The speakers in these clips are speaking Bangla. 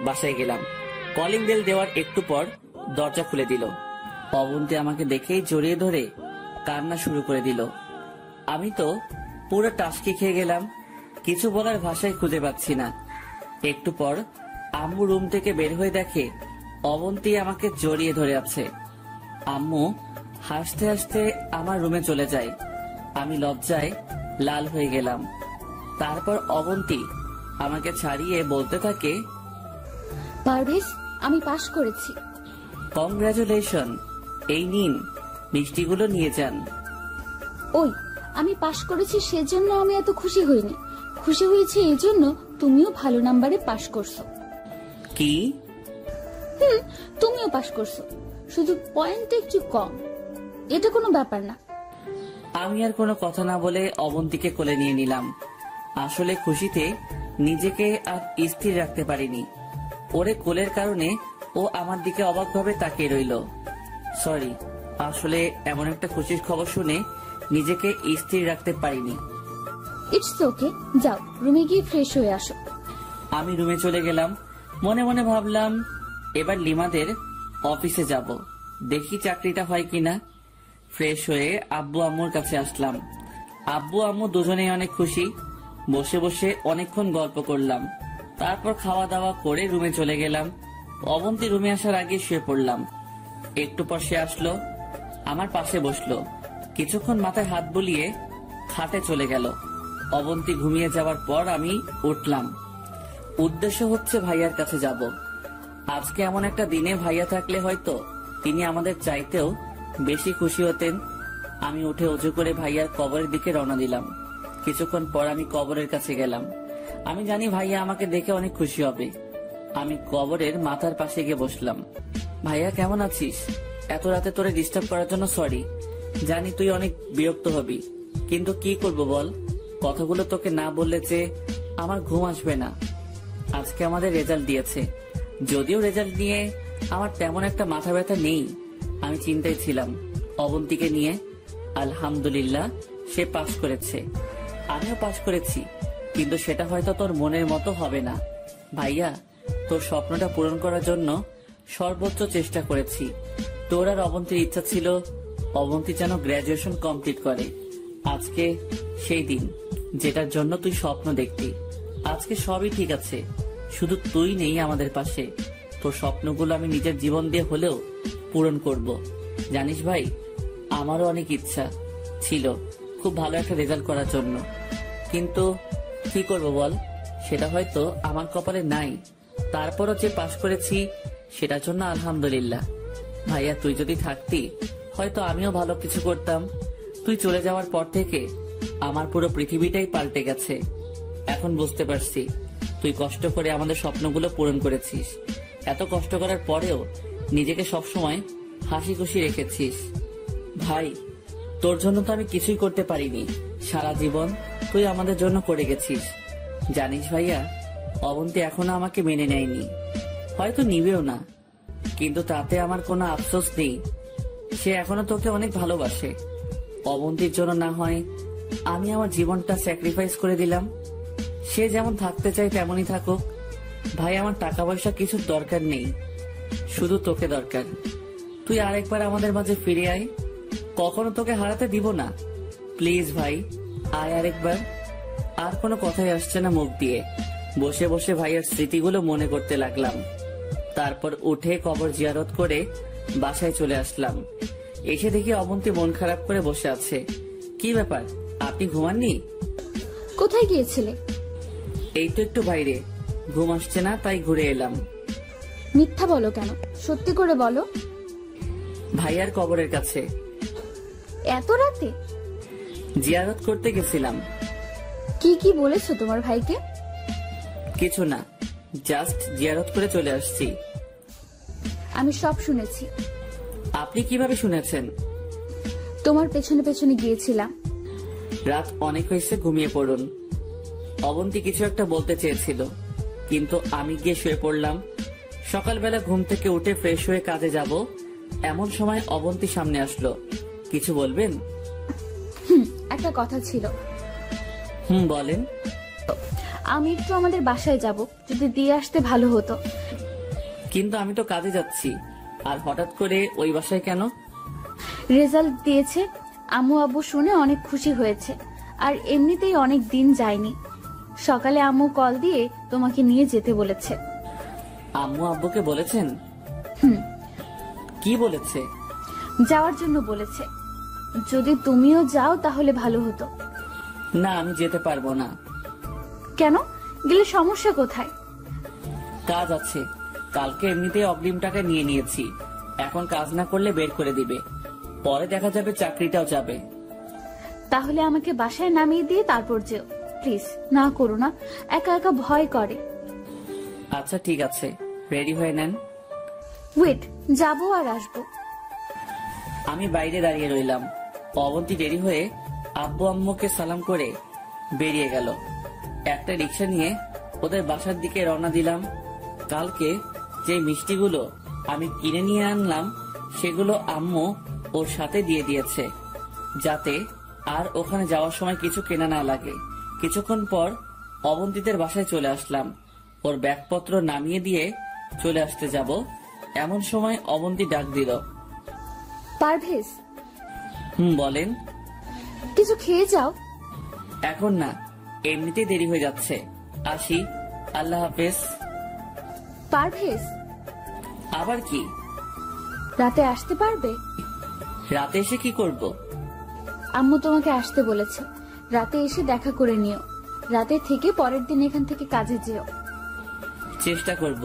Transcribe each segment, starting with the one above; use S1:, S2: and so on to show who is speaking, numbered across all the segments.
S1: বাসায় গেলাম। কলিং বেল দেওয়ার একটু পর দরজা খুলে দিল। অবন্তী আমাকে দেখেই জড়িয়ে ধরে কান্না শুরু করে দিল। আমি তো পুরো টাসকি খেয়ে গেলাম, কিছু বলার ভাষায় খুঁজে পাচ্ছি না। একটু পর আম্মু রুম থেকে বের হয়ে দেখে অবন্তী আমাকে জড়িয়ে ধরে আছে। আম্মু হাসতে হাসতে আমার রুমে চলে যায়। আমি লজ্জায় লাল হয়ে গেলাম। তারপর অবন্তী আমাকে ছাড়িয়ে বলতে থাকে,
S2: পারভেজ, আমি পাশ করেছি।
S1: কংগ্রাচুলেশন, এই নিন মিষ্টিগুলো নিয়ে যান।
S2: ওই, আমি পাশ করেছি সেজন্য আমি এত খুশি হইনি, খুশি হয়েছি এই জন্য তুমিও ভালো নাম্বারে পাশ করছো।
S1: কি?
S2: তুমিও পাশ করছো, শুধু পয়েন্টটা একটু কম, এটা কোনো ব্যাপার না।
S1: আমি আর কোনো কথা না বলে অবন্তীকে কোলে নিয়ে নিলাম। আসলে খুশিতে নিজেকে আর স্থির রাখতে পারিনি। ওরে কোলের কারণে ও আমার দিকে অবাকভাবে তাকিয়ে রইল। সরি, আসলে এমন একটা খুশির খবর শুনে নিজেকে স্থির রাখতে পারিনি।
S2: ইটস ওকে, যাও রুমে গিয়ে ফ্রেশ হয়ে আসো।
S1: আমি রুমে চলে গেলাম। মনে মনে ভাবলাম এবার লিমাদের অফিসে যাব, দেখি চাকরিটা হয় কিনা। ফ্রেশ হয়ে আব্বু আম্মুর কাছে আসলাম। আব্বু আম্মু দুজনেই অনেক খুশি। বসে বসে অনেকক্ষণ গল্প করলাম। তারপর খাওয়া দাওয়া করে রুমে চলে গেলাম। অবন্তী রুমে আসার আগে শুয়ে পড়লাম। একটু পর সে আসলো, আমার পাশে বসলো। কিছুক্ষণ মাথায় হাত বুলিয়ে খাটে চলে গেল। অবন্তী ঘুমিয়ে যাওয়ার পর আমি উঠলাম। উদ্দেশ্য হচ্ছে ভাইয়ার কাছে যাব। আজকে এমন একটা দিনে ভাইয়া থাকলে হয়তো তিনি আমাদের চাইতেও বেশি খুশি হতেন। আমি উঠে উঁচু করে ভাইয়ার কবরের দিকে রওনা দিলাম। কিছুক্ষণ পর আমি কবরের কাছে গেলাম। আমি জানি ভাইয়া আমাকে দেখে অনেক খুশি হবে। আমি কবরের মাথার পাশে গিয়ে বসলাম। ভাইয়া কেমন আছিস? এত রাতে তোরে ডিস্টার্ব করার জন্য সরি। জানি তুই অনেক বিরক্ত হবি, কিন্তু কি করব বল, কথাগুলো তোকে না বললে যে আমার ঘুম আসবে না। আজকে আমাদের রেজাল্ট দিয়েছে, যদিও রেজাল্ট নিয়ে আমার তেমন একটা মাথা ব্যথা নেই। আমি চিন্তায় ছিলাম অবন্তীকে নিয়ে। আলহামদুলিল্লাহ, সে পাস করেছে, আমিও পাস করেছি, কিন্তু সেটা হয়তো তোর মনের মতো হবে না। ভাইয়া, তোর স্বপ্নটা পূরণ করার জন্য সর্বোচ্চ চেষ্টা করেছি। তোর আর অবন্তীর ইচ্ছা ছিল অবন্তী যেন গ্রাজুয়েশন কমপ্লিট করে। আজকে সেই দিন যেটার জন্য তুই স্বপ্ন দেখতি। আজকে সবই ঠিক আছে, শুধু তুই নেই আমাদের পাশে। তোর স্বপ্নগুলো আমি নিজের জীবন দিয়ে হলেও পূরণ করব। জানিস ভাই, আমারও অনেক ইচ্ছা ছিল খুব ভালো একটা রেজাল্ট করার জন্য, কিন্তু কি করব বল, সেটা হয়তো আমার কপালে নাই। তারপরও যে পাশ করেছি সেটার জন্য আলহামদুলিল্লাহ। ভাইয়া, তুই যদি থাকতি হয়তো আমিও ভালো কিছু করতাম। তুই চলে যাওয়ার পর থেকে আমার পুরো পৃথিবীটাই পাল্টে গেছে। এখন বুঝতে পারছি তুই কষ্ট করে আমাদের স্বপ্নগুলো পূরণ করেছিস। এত কষ্ট করার পরেও নিজেকে সবসময় হাসি খুশি রেখেছিস। ভাই, তোর জন্য তো আমি কিছুই করতে পারিনি। সারা জীবন তুই আমাদের জন্য করে গেছিস। জানিস ভাইয়া, অবন্তী এখনো আমাকে মেনে নেয়নি, হয়তো নিবেও না, কিন্তু তাতে আমার কোনো আফসোস নেই। সে এখনো তোকে অনেক ভালোবাসে। অবন্তীর জন্য না হয় আমি আমার জীবনটা স্যাক্রিফাইস করে দিলাম। সে যেমন থাকতে চায় তেমনই থাকুক। ভাই, আমার টাকা পয়সা কিছুর দরকার নেই, শুধু তোকে দরকার। তুই আরেকবার আমাদের মাঝে ফিরে আয়, কখনো তোকে হারাতে দিব না। প্লিজ ভাই, আয় আরেকবার। আর কোনো কথাই আসছে না মুখ দিয়ে। বসে বসে ভাইয়ের স্মৃতিগুলো মনে করতে লাগলাম। তারপর উঠে কবর জিয়ারত করে বাসায় চলে আসলাম। এসে দেখি অবন্তী মন খারাপ করে বসে আছে। কি ব্যাপার, আপনি ঘুমাননি?
S2: কোথায় গিয়েছিলে?
S1: এই তো একটু বাইরে, ঘুম আসছে না তাই ঘুরে এলাম।
S2: মিথ্যা বলো কেন, সত্যি করে বলো।
S1: ভাইয়ার কবরের কাছে।
S2: এত রাতে?
S1: জিয়ারত করতে গেছিলাম।
S2: কি কি বলেছো তোমার ভাইকে?
S1: কিছু না, জাস্ট জিয়ারত করে চলে আসছি।
S2: আমি সব শুনেছি।
S1: আপনি কিভাবে শুনেছেন?
S2: তোমার পেছনে পেছনে গিয়েছিলাম।
S1: রাত অনেক হয়েছে, ঘুমিয়ে পড়ুন। অবন্তী কিছু একটা বলতে চেয়েছিল, কিন্তু আমি গিয়ে শুয়ে পড়লাম। সকালবেলা ঘুম থেকে উঠে ফ্রেশ হয়ে কাজে যাব, এমন সময় অবন্তী সামনে আসলো। কিছু বলবেন?
S2: একটা কথা ছিল।
S1: বলেন।
S2: আমি একটু আমাদের বাসায় যাব, যদি দিয়ে আসতে ভালো হতো।
S1: কিন্তু আমি তো কাজে যাচ্ছি, আর হঠাৎ করে ওই বাসায় কেন?
S2: রেজাল্ট দিয়েছে, আম্মু আব্বু শুনে অনেক খুশি হয়েছে, আর এমনিতেই অনেক দিন যায়নি। সকালে আম্মু কল দিয়ে তোমাকে নিয়ে যেতে বলেছে।
S1: আম্মু আব্বুকে বলেছেন?
S2: হুম,
S1: কি বলেছে?
S2: যাওয়ার জন্য বলেছে। যদি তুমিও যাও তাহলে ভালো হতো।
S1: না, আমি যেতে পারবো না।
S2: কেন? গেলে সমস্যা কোথায়?
S1: কাজ আছে, কালকে এমনিতেই অগ্রিম টাকা নিয়ে নিয়েছি, এখন কাজ না করলে বের করে দিবে, পরে দেখা যাবে চাকরিটাও যাবে।
S2: তাহলে আমাকে বাসায় নামিয়ে দিয়ে তারপর যেও, প্লিজ। না করো না, একা একা ভয় করে।
S1: আচ্ছা ঠিক আছে, রেডি হয়ে নেন।
S2: ওয়েট, যাবো আর আসবো।
S1: আমি বাইরে দাঁড়িয়ে রইলাম। অবন্তী দেরি হয়ে আব্বু আম্মুকে সালাম করে বেরিয়ে গেল। একটা রিক্সা নিয়ে ওদের বাসার দিকে রওনা দিলাম। কালকে যে মিষ্টিগুলো আমি কিনে নিয়ে আনলাম সেগুলো আম্মু ওর সাথে দিয়ে দিয়েছে, যাতে আর ওখানে যাওয়ার সময় কিছু কেনা না লাগে। কিছুক্ষণ পর অবন্তীদের বাসায় চলে আসলাম। ওর ব্যাগপত্র নামিয়ে দিয়ে চলে আসতে যাব, এমন সময় অবন্তী ডাক দিল।
S2: পারভেজ,
S1: বলেন।
S2: কিছু খেয়ে যাও।
S1: এখন না, এমনিতেই দেরি হয়ে যাচ্ছে, আসি, আল্লাহ হাফেজ।
S2: পারভেজ,
S1: আবার কি?
S2: রাতে আসতে পারবে?
S1: রাতে এসে কি করব?
S2: আম্মু তোমাকে আসতে বলেছে, রাতে এসে দেখা করে নিও। রাতে থেকে পরের দিন এখান থেকে কাজে যেও।
S1: চেষ্টা করব।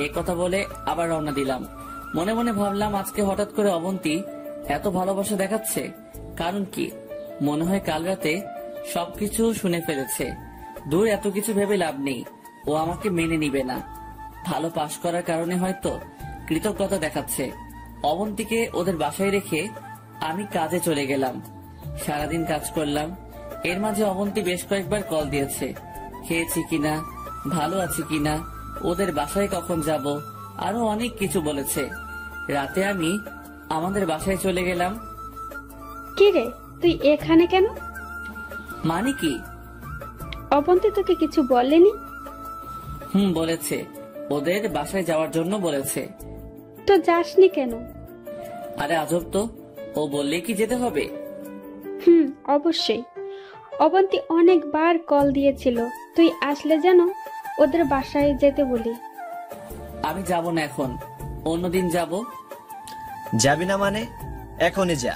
S1: এই কথা বলে আবার রওনা দিলাম। মনে মনে ভাবলাম, আজকে হঠাৎ করে অবন্তী এত ভালোবাসা দেখাচ্ছে, কারণ কি? মনে হয় কাল রাতে সবকিছু শুনে ফেলেছে। দূর, এত কিছু ভেবে লাভ নেই, ও আমাকে মেনে নিবে না। ভালো পাশ করার কারণে হয়তো কৃতজ্ঞতা দেখাচ্ছে। অবন্তীকে ওদের বাসায় রেখে আমি কাজে চলে গেলাম। সারাদিন কাজ করলাম। এর মাঝে অবন্তী বেশ কয়েকবার কল দিয়েছে, খেয়েছি কিনা, ভালো আছি কিনা, ওদের বাসায় কখন যাব, আরো অনেক কিছু বলেছে। রাতে আমি আমাদের বাসায় চলে গেলাম।
S3: কি রে, তুই এখানে কেন?
S1: মানে কি?
S3: অবন্তী তোকে কিছু বলেনি?
S1: বলেছে, ওদের বাসায় যাওয়ার জন্য বলেছে।
S3: তো যাসনি কেন?
S1: আরে আজব তো, ও বললে কি যেতে হবে?
S3: অবশ্যই। অবন্তী অনেকবার কল দিয়েছিল, তুই আসলে যেন ওদের বাসায় যেতে বলি।
S1: আমি যাব না এখন, অন্যদিন যাব।
S4: যাবি না মানে? এখনই যা।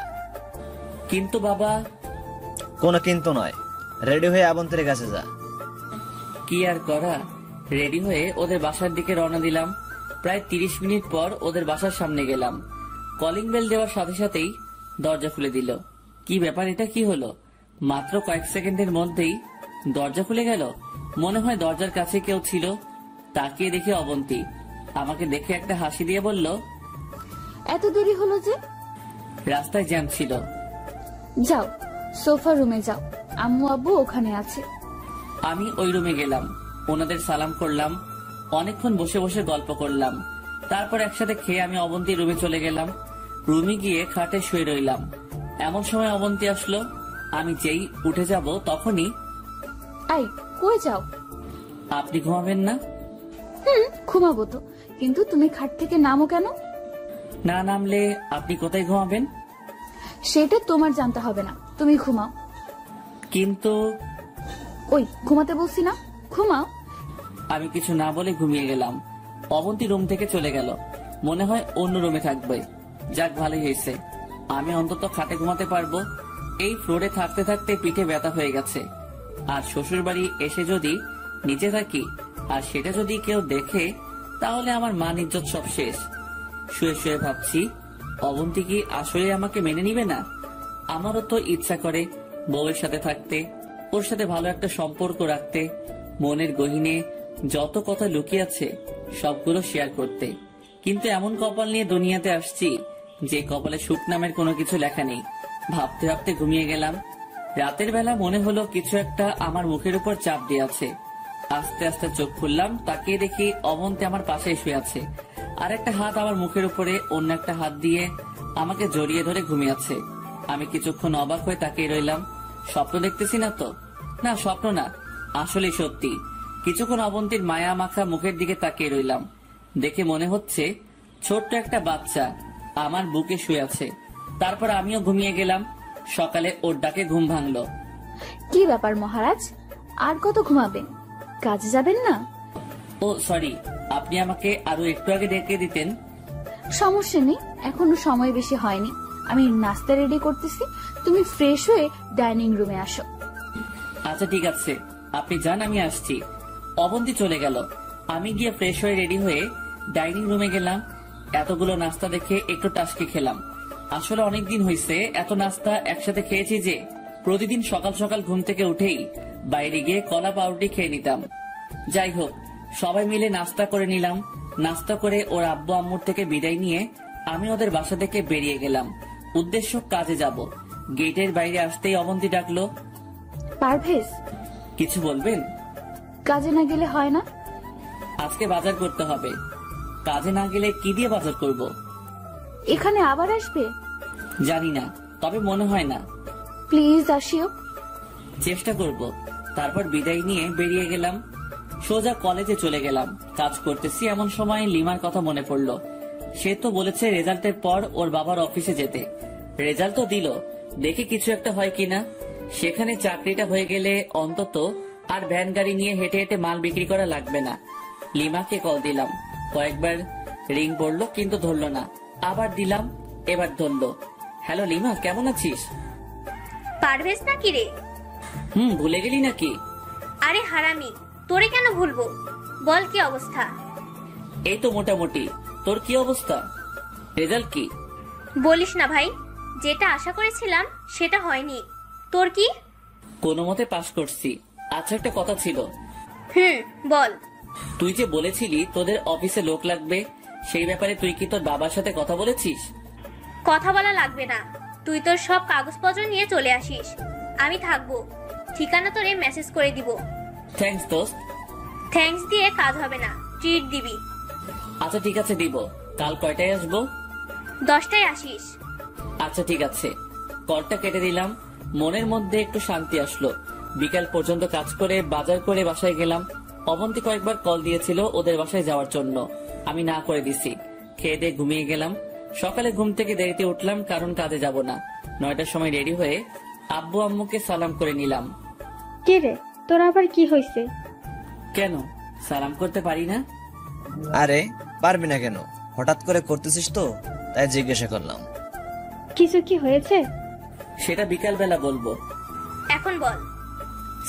S1: কিন্তু বাবা।
S4: কোনো কিন্তু নয়, রেডি হয়ে আবন্তীর কাছে যা।
S1: কি আর করা, রেডি হয়ে ওদের বাসার দিকে রওনা দিলাম। প্রায় 30 মিনিট পর ওদের বাসার সামনে গেলাম। কলিং বেল দেওয়ার সাথে সাথেই দরজা খুলে দিল। কি ব্যাপার, এটা কি হলো? মাত্র কয়েক সেকেন্ডের মধ্যেই দরজা খুলে গেল। মনে হয় দরজার কাছে কেউ ছিল। তাকিয়ে দেখে অবন্তী। আমাকে দেখে একটা হাসি দিয়ে বলল,
S2: এত দেরি হলো যে?
S1: রাস্তায় জ্যাম ছিল।
S2: যাও, সোফা রুমে যাও, আম্মু আব্বু ওখানে আছে।
S1: আমি ওই রুমে গেলাম, ওনাদের সালাম করলাম, অনেকক্ষণ বসে বসে গল্প করলাম। তারপর একসাথে খেয়ে আমি অবন্তীর রুমে চলে গেলাম। রুমে গিয়ে খাটে শুয়ে রইলাম। এমন সময় অবন্তী আসলো। আমি যেই উঠে যাব তখনই,
S2: আই, কই যাও?
S1: আপনি ঘুমাবেন না?
S2: ঘুমাবো তো, কিন্তু তুমি খাট থেকে নামো কেন?
S1: না নামলে আপনি কোথায় ঘুমাবেন?
S2: সেটা তোমার জানতে হবে না, তুমি ঘুমাও।
S1: কিন্তু
S2: ওই, ঘুমাতে বলছি না, ঘুমাও।
S1: আমি কিছু না বলে ঘুমিয়ে গেলাম। অবন্তী রুম থেকে চলে গেল। মনে হয় অন্য রুমে থাকবে। যাক, ভালোই হয়েছে, আমি অন্তত খাটে ঘুমাতে পারবো। এই ফ্লোরে থাকতে থাকতে পিঠে ব্যথা হয়ে গেছে। আর শ্বশুর বাড়ি এসে যদি নিচে থাকি, আর সেটা যদি কেউ দেখে, তাহলে আমার মান ইজ্জত সব শেষ। শুয়ে শুয়ে ভাবছি, অবন্তী কি আসলে আমাকে মেনে নিবে না? আমারও তো ইচ্ছা করে বউয়ের সাথে থাকতে, ওর সাথে ভালো একটা সম্পর্ক রাখতে, মনের গহীনে যত কথা লুকিয়ে আছে সবগুলো শেয়ার করতে। কিন্তু এমন কপাল নিয়ে দুনিয়াতে আসছি যে কপালে সুখ নামের কোনো কিছু লেখা নেই। ভাবতে ভাবতে ঘুমিয়ে গেলাম। রাতের বেলা মনে হলো কিছু একটা আমার মুখের উপর চাপ দিয়ে আছে। আস্তে আস্তে চোখ খুললাম, তাকিয়ে দেখি অবন্তী আমার পাশে শুয়ে আছে। আর একটা হাত আমার মুখের উপরে, অন্য একটা হাত দিয়ে আমাকে জড়িয়ে ধরে ঘুমিয়ে আছে। আমি কিছুক্ষণ অবাক হয়ে তাকিয়ে রইলাম। স্বপ্ন দেখতেছি না তো? না, স্বপ্ন না, আসলে সত্যি। কিছুক্ষণ অবন্তীর মায়া মাখা মুখের দিকে তাকিয়ে রইলাম। দেখে মনে হচ্ছে ছোট্ট একটা বাচ্চা আমার বুকে শুয়ে আছে। তারপর আমিও ঘুমিয়ে গেলাম। সকালে ওর ডাকে ঘুম ভাঙলো।
S2: কি ব্যাপার মহারাজ, আর কত ঘুমাবেন? কাজে যাবেন না?
S1: ও সরি, আপনি আমাকে আরো একটু আগে ডেকে দিতেন।
S2: সমস্যা নেই, এখনো সময় বেশি হয়নি। আমি নাস্তা রেডি করতেছি, তুমি ফ্রেশ হয়ে ডাইনিং রুমে আসো।
S1: আচ্ছা ঠিক আছে, আপনি যান, আমি আসছি। অবন্তী চলে গেল। আমি গিয়ে ফ্রেশ হয়ে রেডি হয়ে ডাইনিং রুমে গেলাম। এতগুলো নাস্তা দেখে একটু টাসকি খেলাম। আসলে অনেকদিন হয়েছে এত নাস্তা একসাথে খেয়েছি যে প্রতিদিন সকাল সকাল ঘুম থেকে উঠেই বাইরে গিয়ে কলা পাউরুটি খেয়ে নিতাম। যাই হোক, সবাই মিলে নাস্তা করে নিলাম। নাস্তা করে ওর আব্বু আম্মুর থেকে বিদায় নিয়ে আমি ওদের বাসা থেকে বেরিয়ে গেলাম। উদ্দেশ্য কাজে যাব। গেটের বাইরে আসতেই অবন্তী ডাকলো।
S2: পারভেজ,
S1: কিছু বলবেন?
S2: কাজে না গেলে হয় না?
S1: আজকে বাজার করতে হবে। কাজে না গেলে কি দিয়ে বাজার করব?
S2: এখানে আবার আসবে?
S1: জানি না, তবে মনে হয় না।
S2: প্লিজ আসিও।
S1: চেষ্টা করব। তারপর বিদায় নিয়ে বেরিয়ে গেলাম। সোজা কলেজে চলে গেলাম। কাজ করতেছি এমন সময় লিমার কথা মনে পড়লো। সে তো বলেছে রেজাল্টের পর ওর বাবার অফিসে যেতে। রেজাল্ট তো দিল, দেখে কিছু একটা হয় কিনা। সেখানে চাকরিটা হয়ে গেলে অন্তত আর ভ্যান গাড়ি নিয়ে হেঁটে হেঁটে মাল বিক্রি করা লাগবে না। লিমাকে কল দিলাম। কয়েকবার রিং পড়লো কিন্তু ধরলো না। আবার দিলাম, এবার ধরলো। হ্যালো লিমা, কেমন আছিস?
S5: পারভেজ নাকি রে?
S1: ভুলে গেলি নাকি?
S5: আরে হারামি, তোরে কেন ভুলবো? বল কি অবস্থা?
S1: এই তো মোটামুটি। তোর কি অবস্থা? রেজাল্ট কি?
S5: বলিস না ভাই, যেটা আশা করেছিলাম সেটা হয়নি। তোর কি?
S1: কোনো মতে পাশ করছি। আচ্ছা, একটা কথা ছিল।
S5: বল।
S1: তুই যে বলেছিলি তোদের অফিসে লোক লাগবে, সেই ব্যাপারে তুই কি তোর বাবার সাথে কথা বলেছিস?
S5: কথা বলা লাগবে না, তুই তোর সব কাগজপত্র নিয়ে চলে আসিস। আমি থাকবো। ঠিকানা তোরে মেসেজ করে দিব।
S1: থ্যাঙ্কস দোস্ত।
S5: থ্যাঙ্কস দিয়ে কাজ হবে না, ট্রিট দিবি।
S1: আচ্ছা ঠিক আছে, দিব। কাল কয়টায় আসবো?
S5: 10টায় আসিস।
S1: আচ্ছা ঠিক আছে। কলটা কেটে দিলাম। মনের মধ্যে একটু শান্তি আসলো। বিকাল পর্যন্ত কাজ করে বাজার করে বাসায় গেলাম। অবন্তী কয়েকবার কল দিয়েছিল ওদের বাসায় যাওয়ার জন্য, আমি না করে দিছি। খেয়ে দিয়ে ঘুমিয়ে গেলাম। সকালে ঘুম থেকে দেরিতে উঠলাম, কারণ কাজে যাব না। 9টার সময় রেডি হয়ে আব্বু আম্মুকে সালাম করে নিলাম।
S3: কে রে, তোর আবার কি হয়েছে?
S1: কেন সালাম করতে পারি না?
S4: আরে পারবি না কেন? হঠাৎ করে করতেছিস তো, তাই জিজ্ঞাসা করলাম।
S3: কিছু কি হয়েছে?
S1: সেটা বিকাল বেলা বলবো।
S5: এখন বল।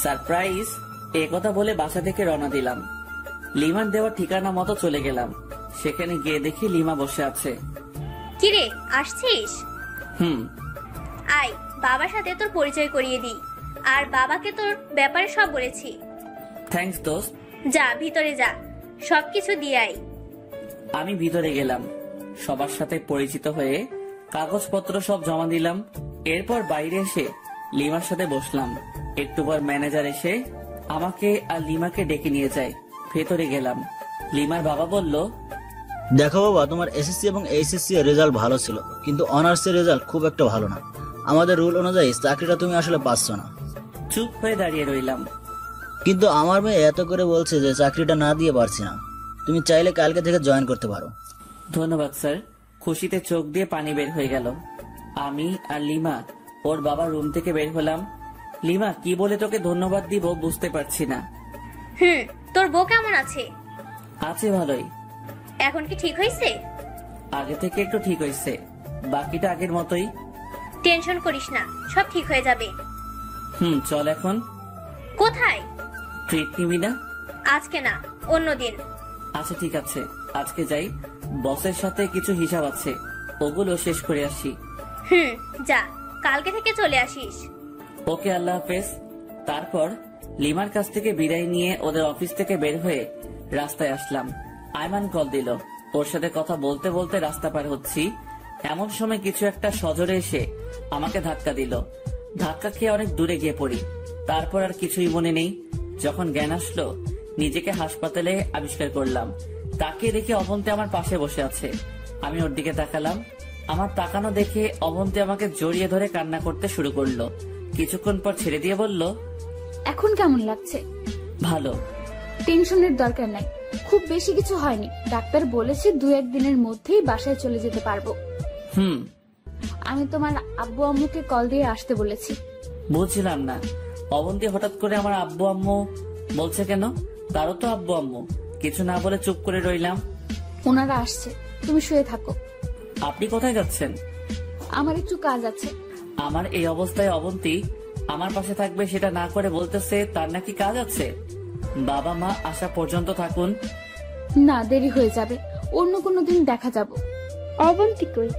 S1: সারপ্রাইজ। এ কথা বলে বাসা থেকে রওনা দিলাম। লিমার দেওয়া ঠিকানা মতো চলে গেলাম। সেখানে গিয়ে দেখি লিমা বসে আছে।
S5: কিরে, আসছিস?
S1: হুম।
S5: আয়, বাবার সাথে তোর পরিচয় করিয়ে দিই। আর বাবাকে তোর ব্যাপারে সব বলেছি।
S1: থ্যাঙ্কস দোস্ত।
S5: যা ভিতরে যা, সবকিছু দিয়ে আয়।
S1: আমি ভিতরে গেলাম। সবার সাথে পরিচিত হয়ে কাগজপত্র সব জমা দিলাম। এরপর বাইরে এসে লিমার সাথে বসলাম। একটু পর ম্যানেজার এসে আমাকে আর লিমাকে ডেকে নিয়ে যায়। ভেতরে গেলাম। লিমার বাবা বলল,
S6: দেখো বাবা, তোমার এসএসসি এবং এইচএসসি এর রেজাল্ট ভালো ছিল, কিন্তু অনার্স এর রেজাল্ট খুব একটা ভালো না। আমাদের রুল অনুযায়ী চাকরিটা তুমি আসলে পাচ্ছ না।
S1: চুপ হয়ে দাঁড়িয়ে রইলাম।
S6: কিন্তু আমার মেয়ে এত করে বলছে যে চাকরিটা না দিয়ে পারছি না। তুমি চাইলে কালকে থেকে জয়েন করতে পারো।
S1: ধন্যবাদ স্যার। খুশিতে চোখ দিয়ে পানি বের হয়ে গেল। আমি আর লিমা ওর বাবার রুম থেকে বের হলাম। লিমা, কি বলে তোকে ধন্যবাদ দিব বুঝতে পারছি না।
S5: তোর বউ কেমন আছে?
S1: আছে ভালোই।
S5: এখন কি ঠিক হয়েছে?
S1: আগে থেকে একটু ঠিক হয়েছে, বাকিটা আগের মতোই।
S5: টেনশন করিস না, সব ঠিক হয়ে যাবে।
S1: চল এখন।
S5: কোথায়?
S1: ট্রিট নিবি না?
S5: আজকে না, অন্যদিন।
S1: আচ্ছা ঠিক আছে, আজকে যাই। বসের সাথে কিছু হিসাব আছে, ওগুলো শেষ করে আসি।
S5: যা, কালকে থেকে চলে আসিস।
S1: ওকে, আল্লাহ হাফেজ। তারপর লিমার কাছ থেকে বিদায় নিয়ে ওদের অফিস থেকে বের হয়ে রাস্তায় আসলাম। আয়মান কল দিল। ওর সাথে কথা বলতে বলতে রাস্তা পার হচ্ছি। এমন সময় কিছু একটা সজোরে এসে আমাকে ধাক্কা দিল। ধাক্কা খেয়ে অনেক দূরে গিয়ে পড়ি। তারপর আর কিছুই মনে নেই। যখন জ্ঞান আসলো, নিজেকে হাসপাতালে আবিষ্কার করলাম। তাকিয়ে দেখে অবন্তী আমার পাশে বসে আছে। আমি ওর দিকে তাকালাম। আমার তাকানো দেখে অবন্তী আমাকে জড়িয়ে ধরে কান্না করতে শুরু করলো। কিছুক্ষণ পর ছেড়ে দিয়ে বলল,
S2: এখন কেমন লাগছে?
S1: ভালো।
S2: টেনশনের দরকার নাই, খুব বেশি কিছু হয়নি। ডাক্তার বলেছে 2-1 দিনের মধ্যেই বাসায় চলে যেতে পারবো।
S1: হুম,
S2: আমি তোমার আব্বু আম্মুকে কল দিয়ে আসতে বলেছি।
S1: বুঝছিলাম না অবন্তী হঠাৎ করে আমার আব্বু আম্মু বলছে কেন? তারও তো আব্বু আম্মু। কিছু না বলে চুপ করে রইলাম।
S2: ওনারা আসছে, তুমি শুয়ে থাকো।
S1: আপনি কোথায় যাচ্ছেন?
S2: আমার একটু কাজ আছে।
S1: আমার এই অবস্থায় অবন্তী আমার পাশে থাকবে সেটা না করে বলতেছে তার নাকি কাজ আছে। বাবা মা আসা পর্যন্ত থাকুন।
S2: না, দেরি হয়ে যাবে, অন্য কোনো দিন দেখা যাব।
S3: অবন্তী কই?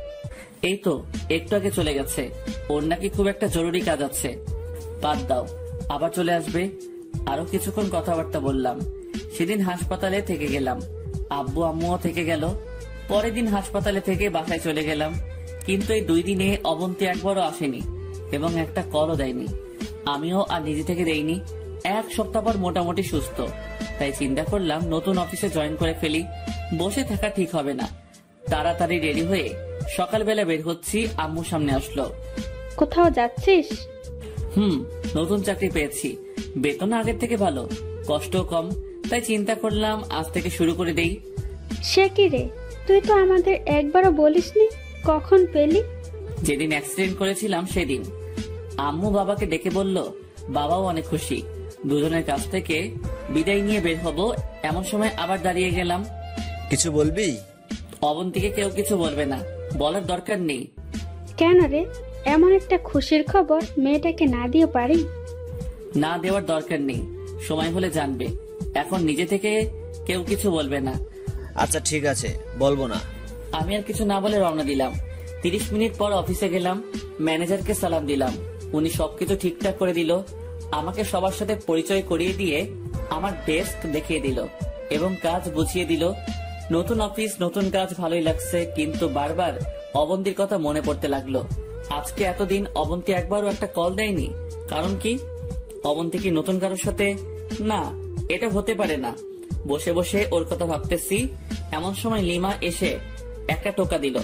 S1: এই তো একটু আগে চলে গেছে। ওর নাকি খুব একটা জরুরি কাজ আছে। বাদ দাও, আবার চলে আসবে। আরো কিছুক্ষণ কথাবার্তা বললাম। সেদিন হাসপাতালে থেকে গেলাম, আব্বু আম্মুও থেকে গেল। পরের দিন হাসপাতালে থেকে বাসায় চলে গেলাম। কিন্তু এই 2 দিনে অবন্তী একবারও আসেনি এবং একটা কলও দেয়নি। আমিও আর নিজে থেকে দেইনি। 1 সপ্তাহ পর মোটামুটি সুস্থ। তাই চিন্তা করলাম নতুন অফিসে জয়েন করে ফেলি। বসে থাকা ঠিক হবে না। তাড়াতাড়ি রেডি হয়ে সকালবেলা বের হচ্ছি, আম্মু সামনে আসলো।
S3: কোথাও যাচ্ছিস?
S1: নতুন চাকরি পেয়েছি, বেতন আগের থেকে ভালো, কষ্ট কম। তাই চিন্তা করলাম আজ থেকে শুরু করে দেই।
S3: সে কি রে, তুই তো আমাদের একবারও বলিসনি। কখন পেলি?
S1: যেদিন অ্যাক্সিডেন্ট করেছিলাম সেদিন। আম্মু বাবাকে ডেকে বলল, বাবাও অনেক খুশি। দুজনের কাছ থেকে বিদায় নিয়ে বের হব, এমন সময় আবার দাঁড়িয়ে গেলাম।
S4: কিছু বলবি?
S1: অবন্তীকে কেউ কিছু বলবে না, বলার দরকার নেই।
S3: কেন রে, এমন একটা খুশির খবর মেয়েটাকে না দিয়ে পারি?
S1: না দেওয়ার দরকার নেই, সময় হলে জানবে। এখন নিজে থেকে কেউ কিছু বলবে না।
S4: আচ্ছা ঠিক আছে, বলবো না।
S1: আমি আর কিছু না বলে রওনা দিলাম। 30 মিনিট পর অফিসে গেলাম। ম্যানেজারকে সালাম দিলাম। উনি সবকিছু ঠিকঠাক করে দিল। আমাকে সবার সাথে পরিচয় করিয়ে দিয়ে আমার ডেস্ক দেখিয়ে দিল এবং কাজ বুঝিয়ে দিল। নতুন অফিস, নতুন কাজ, ভালোই লাগছে, কিন্তু বারবার অবন্তীর কথা মনে পড়তে লাগলো। আজকে এতদিন অবন্তী একবারও একটা কল দেয়নি। কারণ কি? অবন্তী কি নতুন কারোর সাথে? না, এটা হতে পারে না। বসে বসে ওর কথা ভাবতেছি, এমন সময় লিমা এসে একটা টোকা দিল।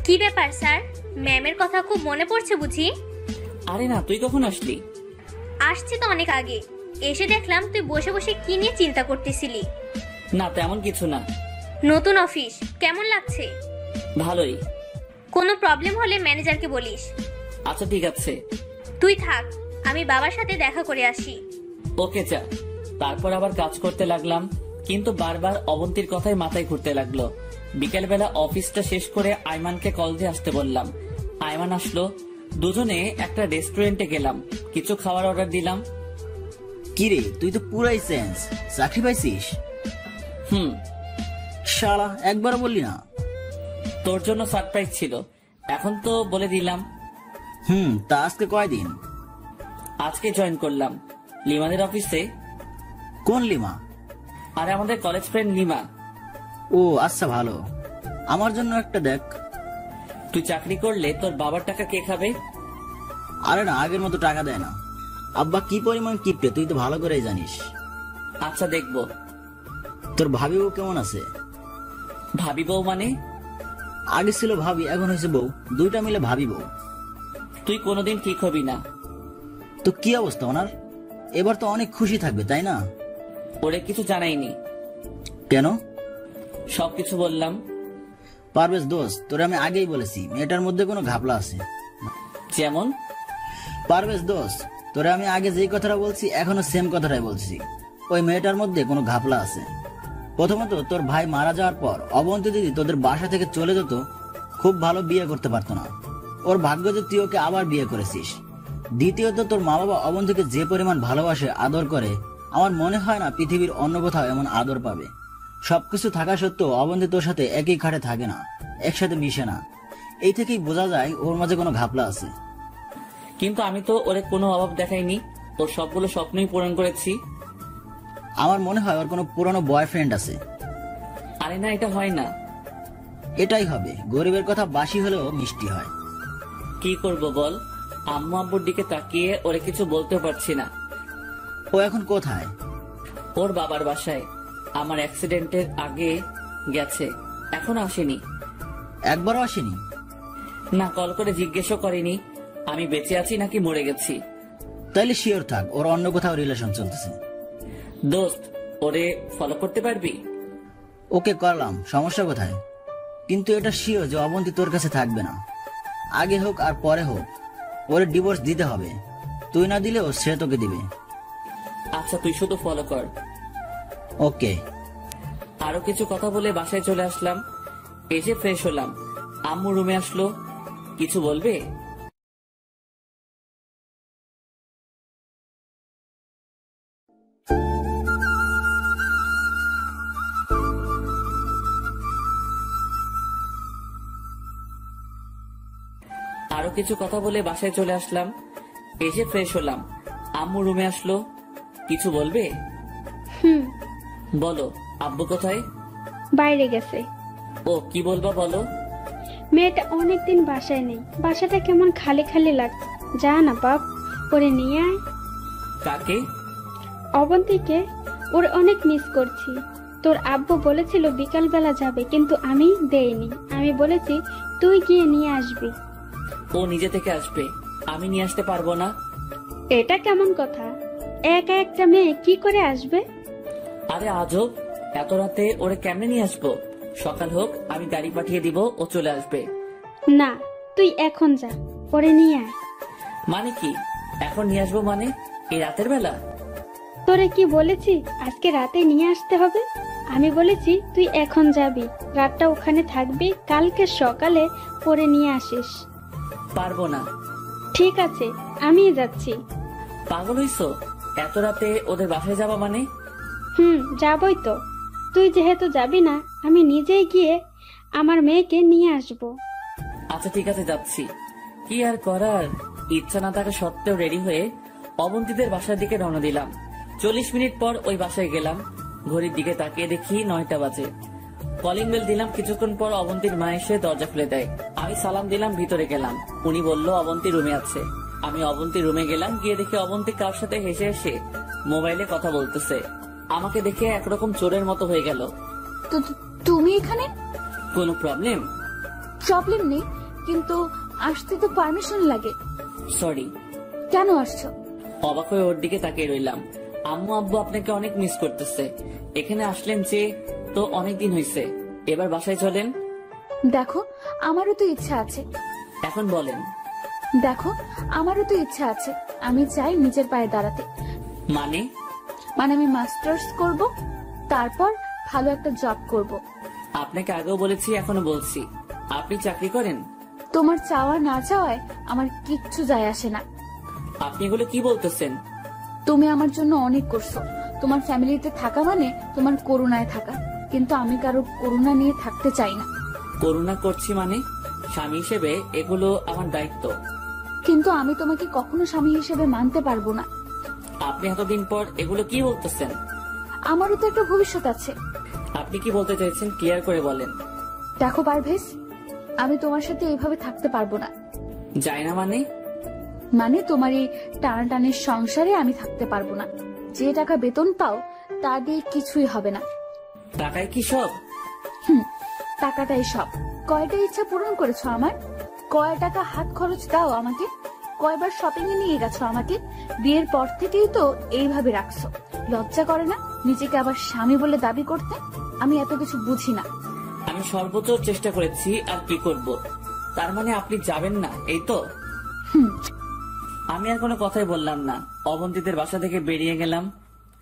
S5: কি ব্যাপার স্যার, ম্যামের কথা খুব মনে পড়ছে বুঝি?
S1: আরে না, তুই কখন আসলি?
S5: আসছে তো অনেক আগে। এসে দেখলাম তুই বসে বসে কি নিয়ে চিন্তা করতেছিলি।
S1: না, তেমন কিছু না।
S5: নতুন অফিস কেমন লাগছে?
S1: ভালোই।
S5: কোনো প্রবলেম হলে ম্যানেজারকে বলিস।
S1: আচ্ছা ঠিক আছে।
S5: তুই থাক, আমি বাবার সাথে দেখা করে আসি।
S1: ওকে চা। তারপর আবার কাজ করতে লাগলাম, কিন্তু বারবার অবন্তীর কথাই মাথায় ঘুরতে লাগলো। বিকেলবেলা অফিসটা শেষ করে আইমানকে কল দিয়ে আসতে বললাম। আইমান আসলো। দুজনে একটা রেস্টুরেন্টে গেলাম, কিছু খাবার অর্ডার দিলাম।
S6: কিরে, তুই তো পুরাই চেঞ্জ, চাকরি পাইছিস? শালা, একবার বললি না।
S1: তোর জন্য সারপ্রাইজ ছিল, এখন তো বলে দিলাম।
S6: তা আজকে কয়দিন?
S1: আজকে জয়েন করলাম লিমাদের অফিসে।
S6: কোন লিমা?
S1: আর আমাদের কলেজ ফ্রেন্ড লিমা।
S6: ও আচ্ছা, ভালো। আমার জন্য একটা দেখ।
S1: তুই চাকরি করলে তোর বাবার টাকা কে খাবে?
S6: আরে না, আগের মতো টাকা দেয় না। আব্বা কি পরিমাণ কিপটে তুই তো ভালো করেই জানিস।
S1: আচ্ছা দেখবো।
S6: তোর ভাবি বউ কেমন আছে?
S1: ভাবি বউ মানে?
S6: আগে ছিল ভাবি, এখন হয়েছে বউ, দুইটা মিলে ভাবি বউ।
S1: তুই কোনোদিন ঠিক হবি না।
S6: তো কি অবস্থা ওনার? এবার তো অনেক খুশি থাকবে, তাই না?
S1: ওরে কিছু জানাইনি।
S6: কেন?
S1: সবকিছু বললাম।
S6: পারভেজ দোস্ত, তোরে আমি আগেই বলেছি মেয়েটার মধ্যে কোনো ঘাপলা আছে।
S1: যেমন?
S6: পারভেজ দোস্ত, তোরে আমি আগে যেই কথাটা বলছি এখনো সেম কথাটাই বলছি। ওই মেয়েটার মধ্যে কোনো ঘাপলা আছে। প্রথমত, তোর ভাই মারা যাওয়ার পর অবন্তী দিদি তোদের বাসা থেকে চলে যেত, খুব ভালো বিয়ে করতে পারতো না। ওর ভাগ্য যে তুই ওকে আবার বিয়ে করেছিস। দ্বিতীয়ত, তোর মা বাবা অবন্তীকে যে পরিমাণ ভালোবাসে, আদর করে, আমার মনে হয় না পৃথিবীর অন্য কোথাও এমন আদর পাবে। সবকিছু থাকা সত্ত্বেও অবন্তী তোর সাথে একই খাটে থাকে না, একসাথে মিশে না। এই থেকেই বোঝা যায় ওর মাঝে কোনো ঘাপলা আছে।
S1: কিন্তু আমি তো ওরে কোনো অভাব দেখাইনি, ওর সবগুলো স্বপ্নই পূরণ করেছি।
S6: আমার মনে হয় ওর কোনো পুরনো বয়ফ্রেন্ড আছে।
S1: আরে না, এটা হয় না।
S6: এটাই হবে, গরিবের কথা বাসি হলেও মিষ্টি হয়।
S1: কি করব বল, আম্মু আব্বুর দিকে তাকিয়ে ওরে কিছু বলতে পারছি না।
S6: ও এখন কোথায়?
S1: ওর বাবার বাসায়। আমার অ্যাক্সিডেন্টের আগে গেছে, এখনো আসেনি।
S6: একবারও আসেনি?
S1: না, কল করে জিজ্ঞেসও করেনি আমি বেঁচে আছি নাকি মরে গেছি।
S6: তাইলে শিওর থাক ওর অন্য কোথাও রিলেশন চলতেছে।
S1: দোস্ত, ওরে ফলো করতে পারবি?
S6: ওকে করলাম, সমস্যা কোথায়? কিন্তু এটা শিওর যে অবন্তী তোর কাছে থাকবে না। আগে হোক আর পরে হোক, ওর ডিভোর্স দিতে হবে। তুই না দিলেও সে তোকে দিবে।
S1: আচ্ছা, তুই শুধু ফলো কর।
S6: ওকে।
S1: আরো কিছু কথা বলে বাসায় চলে আসলাম। এসে ফ্রেশ হলাম। আম্মু রুমে আসলো। কিছু বলবে? আরো কিছু কথা বলে বাসায় চলে আসলাম। এসে ফ্রেশ হলাম। আম্মু রুমে আসলো। কিছু বলবে? বলো। আব্বু কোথায়?
S3: বাইরে গেছে।
S1: ও, কি বলবা বলো।
S3: মেয়েটা অনেকদিন বাসায় নেই, বাসাটা কেমন খালি খালি লাগছে। যা না বাপ, ওরে নিয়ে আয়।
S1: কাকে?
S3: অবন্তীকে। ওর অনেক মিস করছি। তোর আব্বু বলেছিল বিকালবেলা যাবে, কিন্তু আমি দেইনি। আমি বলেছি তুই গিয়ে নিয়ে আসবি।
S1: ও নিজে থেকে আসবে, আমি নিয়ে আসতে পারবো না।
S3: এটা কেমন কথা? একা একটা মেয়ে কি করে আসবে?
S1: আরে আজব, এত রাতে ওরে কেমনে নিয়ে আসবো? সকাল হোক, আমি গাড়ি পাঠিয়ে দিব, ও চলে আসবে।
S3: না, তুই এখন যা, ওরে নিয়ে আয়।
S1: মানে কি এখন নিয়ে আসবো? মানে এই রাতের বেলা?
S3: তোরে কি বলেছি আজকে রাতে নিয়ে আসতে হবে? আমি বলেছি তুই এখন যাবি, রাতটা ওখানে থাকবি, কালকে সকালে পরে নিয়ে আসিস।
S1: পারবো না।
S3: ঠিক আছে, আমি যাচ্ছি।
S1: পাগল হইছো? এত রাতে ওদের বাসায় যাবা মানে?
S3: যাবই তো। তুই যেহেতু যাবি না, আমি নিজেই গিয়ে আমার মেয়েকে নিয়ে আসব।
S1: আচ্ছা ঠিক আছে, যাচ্ছি। কি আর করার, ইচ্ছা না থাকা সত্ত্বেও রেডি হয়ে অবন্তীদের বাসার দিকে রওনা দিলাম। 40 মিনিট পর ওই বাসায় গেলাম। ঘড়ির দিকে তাকিয়ে দেখি 9টা বাজে। কলিং বেল দিলাম। কিছুক্ষণ পর অবন্তীর মা এসে দরজা খুলে দেয়। আমি সালাম দিলাম, ভিতরে গেলাম। উনি বলল অবন্তী রুমে আছে। আমি অবন্তীর রুমে গেলাম। গিয়ে দেখি অবন্তী কার সাথে হেসে হেসে মোবাইলে কথা বলতেছে। আমাকে দেখে একরকম চোরের মতো হয়ে গেল।
S2: তো তুমি এখানে?
S1: কোনো প্রবলেম?
S2: প্রবলেম নেই, কিন্তু আসতে তো পারমিশন লাগে।
S1: সরি।
S2: কেন আসছো?
S1: অবাক হয়ে ওর দিকে তাকিয়ে রইলাম। আম্মু আব্বু আপনাকে অনেক মিস করতেছে। এখানে আসলেন যে তো অনেকদিন হয়েছে, এবার বাসায় চলেন।
S2: দেখো, আমারও তো ইচ্ছা আছে।
S1: এখন বলেন।
S2: দেখো, আমারও তো ইচ্ছা আছে। আমি চাই নিজের পায়ে দাঁড়াতে।
S1: মানে?
S2: মানে আমি মাস্টার্স করব, তারপর ভালো একটা জব করব।
S1: আপনাকে আগেও বলেছি, এখনো বলছি, আপনি চাকরি করেন।
S2: তোমার চাওয়া না চাওয়ায় আমার কিচ্ছু যায় আসে না।
S1: আপনি এগুলো কি বলতেছেন?
S2: তুমি আমার জন্য অনেক করছো। তোমার ফ্যামিলিতে থাকা মানে তোমার করুণায় থাকা, কিন্তু আমি কারো করুণা নিয়ে থাকতে চাই না।
S1: করুণা করছি মানে? স্বামী হিসেবে এগুলো আমার দায়িত্ব।
S2: কিন্তু আমি তোমাকে কখনো স্বামী হিসেবে মানতে পারবো না।
S1: আপনি এতদিন পর এগুলো কি বলতেছেন?
S2: আমারও তো একটা ভবিষ্যৎ আছে।
S1: আপনি কি বলতে চাইছেন ক্লিয়ার করে বলেন।
S2: দেখো পারভেজ, আমি তোমার সাথে এইভাবে থাকতে পারবো না।
S1: যায় না মানে?
S2: মানে তোমার এই টানাটানের সংসারে আমি থাকতে পারবো না। যে টাকা বেতন পাও তা দিয়ে কিছুই হবে না।
S1: টাকায় কি সব?
S2: টাকাটাই সব। কয়টা ইচ্ছা পূরণ করেছো আমার? কয় টাকা হাত খরচ দাও আমাকে? কয়বার শপিং এ নিয়ে গেছো আমাকে? বিয়ের পর থেকেই তো এইভাবে রাখছো। লজ্জা করে না নিজেকে আবার স্বামী বলে দাবি করতে? আমি এত কিছু বুঝি না।
S1: আমি সর্বোচ্চ চেষ্টা করেছি, আর কি করব। তার মানে আপনি যাবেন না, এই তো? আমি আর কোনো কথাই বললাম না। অবন্তীদের বাসা থেকে বেরিয়ে গেলাম।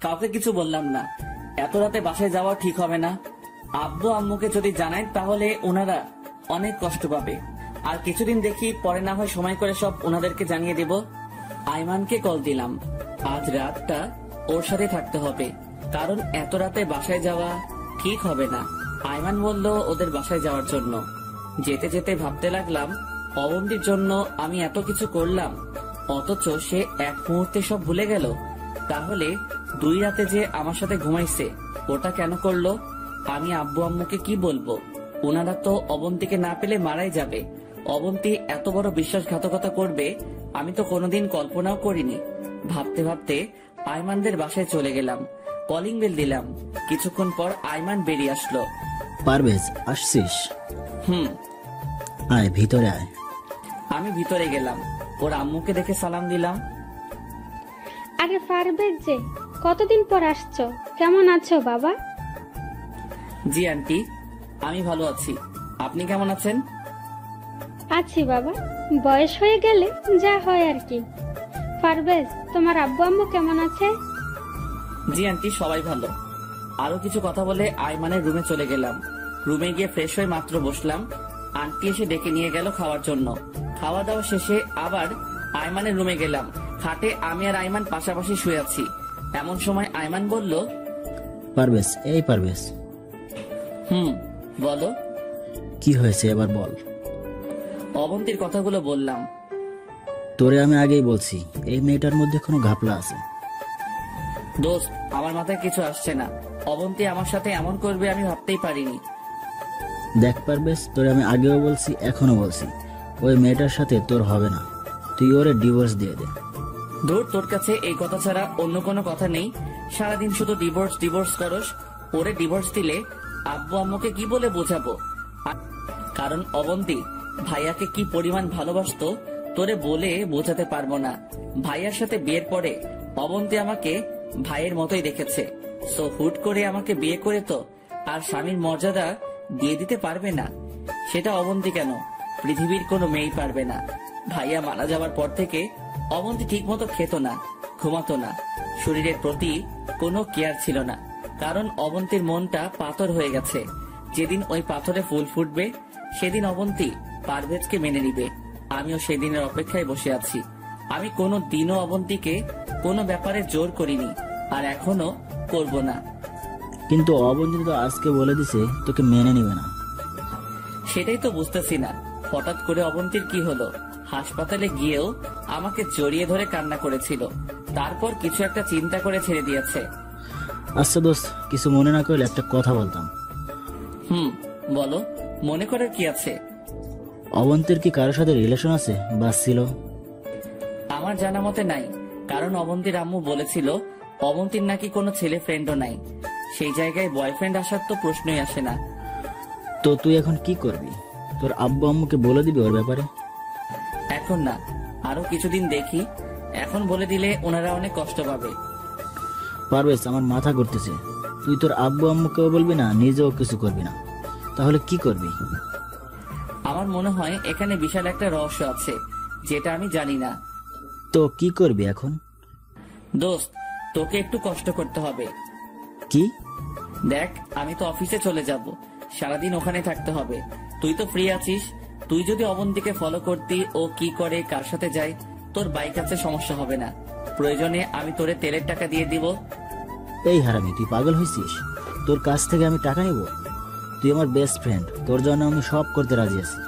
S1: কাউকে কিছু বললাম না। এত রাতে বাসায় যাওয়া ঠিক হবে না। আব্বু আম্মুকে যদি জানাই তাহলে ওনারা অনেক কষ্ট পাবে। আর কিছুদিন দেখি, পরে না হয় সময় করে সব ওনাদেরকে জানিয়ে দেব। আইমানকে কল দিলাম। আজ রাতটা ওর সাথে থাকতে হবে, কারণ এত রাতে বাসায় যাওয়া ঠিক হবে না। আইমান বলল ওদের বাসায় যাওয়ার জন্য। যেতে যেতে ভাবতে লাগলাম, অবন্তীর জন্য আমি এত কিছু করলাম, অথচ সে এক মুহূর্তে সব ভুলে গেল। তাহলে 2 রাতে যে আমার সাথে ঘুমাইছে, ওটা কেন করলো? আমি আব্বু আম্মুকে কি বলবো? ওনারা তো অবন্তীকে না পেলে মারাই যাবে। অবন্তী এত বড় বিশ্বাসঘাতকতা করবে আমি তো কোনোদিন কল্পনাও করিনি। ভাবতে ভাবতে আইমানদের বাসায় চলে গেলাম। কলিং বেল দিলাম। কিছুক্ষণ পর আইমান বেরিয়ে আসলো।
S6: পারভেজ, আসছিস? আয় ভিতরে আয়।
S1: আমি ভিতরে গেলাম। ওর আম্মুকে দেখে সালাম দিলাম।
S3: আরে পারভেজ যে, কতদিন পর আসছো, কেমন আছো বাবা?
S1: জি আন্টি, আমি ভালো আছি। আপনি কেমন আছেন?
S3: আছি বাবা, বয়স হয়ে গেলে যা হয় আর কি। পারভেজ, তোমার আব্বু আম্মু কেমন আছে?
S1: জি আন্টি, সবাই ভালো। আরো কিছু কথা বলে আইমানের রুমে চলে গেলাম। রুমে গিয়ে ফ্রেশ হয়ে মাত্র বসলাম, আন্টি এসে ডেকে নিয়ে গেল খাওয়ার জন্য। খাওয়া দাওয়া শেষে আবার আইমানের রুমে গেলাম। খাটে আমি আর আইমান পাশাপাশি শুয়ে আছি। এমন সময় আইমান বলল,
S6: পারভেজ, এই পারভেজ,
S1: বলো।
S6: কি হয়েছে এবার বল।
S1: অবন্তীর কথাগুলো বললাম।
S6: তোরে আমি আগেই বলছি, এই মেয়েটার মধ্যে কোনো ঘাপলা আছে।
S1: দোস্ত, আমার মাথায় কিছু আসছে না। অবন্তী আমার সাথে এমন করবে আমি ভাবতেই পারিনি।
S6: দেখ পারভেজ, তোরে আমি আগেও বলছি, এখনো বলছি, ওই মেয়েটার সাথে তোর হবে না। তুই ওরে ডিভোর্স দিয়ে দে।
S1: ধুর, তোর কাছে এই কথা ছাড়া অন্য কোনো কথা নেই? সারাদিন শুধু ডিভোর্স ডিভোর্স করস। ওরে ডিভোর্স দিলে আব্বু আম্মুকে কি বলে বোঝাবো? কারণ অবন্তী ভাইয়াকে কি পরিমাণ ভালোবাসতো তোরে বলে বোঝাতে পারবো না। ভাইয়ার সাথে বিয়ের পরে অবন্তী আমাকে ভাইয়ের মতোই দেখেছে। সো হুট করে আমাকে বিয়ে করে তো আর স্বামীর মর্যাদা দিয়ে দিতে পারবে না। সেটা অবন্তী কেন, পৃথিবীর কোনো মেয়েই পারবে না। ভাইয়া মারা যাওয়ার পর থেকে অবন্তী ঠিক মতো খেত না, ঘুমাতো না, শরীরের প্রতি কোনো কেয়ার ছিল না। কারণ অবন্তীর মনটা পাথর হয়ে গেছে। যেদিন ওই পাথরে ফুল ফুটবে সেদিন অবন্তী পারভেজকে মেনে নিবে। আমিও সেদিনের অপেক্ষায় বসে আছি। আমি কোনো দিনও অবন্তীকে কোনো ব্যাপারে জোর করিনি, আর এখনো করব না।
S6: কিন্তু অবন্তি তো আজকে বলে দিছে তোকে মেনে নিবে না।
S1: সেটাই তো বুঝতেছি না, হঠাৎ করে অবন্তীর কি হলো? হাসপাতালে গিয়েও আমাকে জড়িয়ে ধরে কান্না করেছিল, তারপর কিছু একটা চিন্তা করে ছেড়ে দিয়েছে।
S6: আচ্ছা দোস্ত, কিছু মনে না করলে একটা কথা বলতাম।
S1: বলো, মনে করার কি আছে?
S6: অবন্তীর কি কারোর সাথে রিলেশন আছে বা ছিল?
S1: আমার জানা মতে নাই, কারণ অবন্তীর আম্মু বলেছিল অবন্তীর নাকি কোনো ছেলে ফ্রেন্ডও নাই। সেই জায়গায় বয়ফ্রেন্ড আসার তো প্রশ্নই আসে না।
S6: তো তুই এখন কি করবি? তোর আব্বু আম্মুকে বলে দিবি ওর ব্যাপারে?
S1: এখন না, আরো কিছুদিন দেখি। এখন বলে দিলে ওনারা অনেক কষ্ট পাবে।
S6: পারভেজ, আমার মাথা ঘুরতেছে। তুই তোর আব্বু আম্মুকেও বলবি না, নিজেও কিছু করবি না, তাহলে কি করবি?
S1: আমার মনে হয় এখানে বিশাল একটা রহস্য আছে যেটা আমি জানি না।
S6: তো কি করবি এখন?
S1: দোস্ত, তোকে একটু কষ্ট করতে হবে।
S6: কি?
S1: দেখ, আমি তো অফিসে চলে যাব, সারাদিন ওখানে থাকতে হবে। তুই তো ফ্রি আছিস। তুই যদি অবন্তীকে ফলো করতি, ও কি করে, কার সাথে যায়, তোর বাইক আছে, সমস্যা হবে না। প্রয়োজনে আমি তোরে তেলের টাকা দিয়ে দিব।
S6: এই হারামি, তুই পাগল হয়েছিস? তোর কাছ থেকে আমি টাকা নিব? তুই আমার বেস্ট ফ্রেন্ড, তোর জন্য আমি সব করতে রাজি আছি।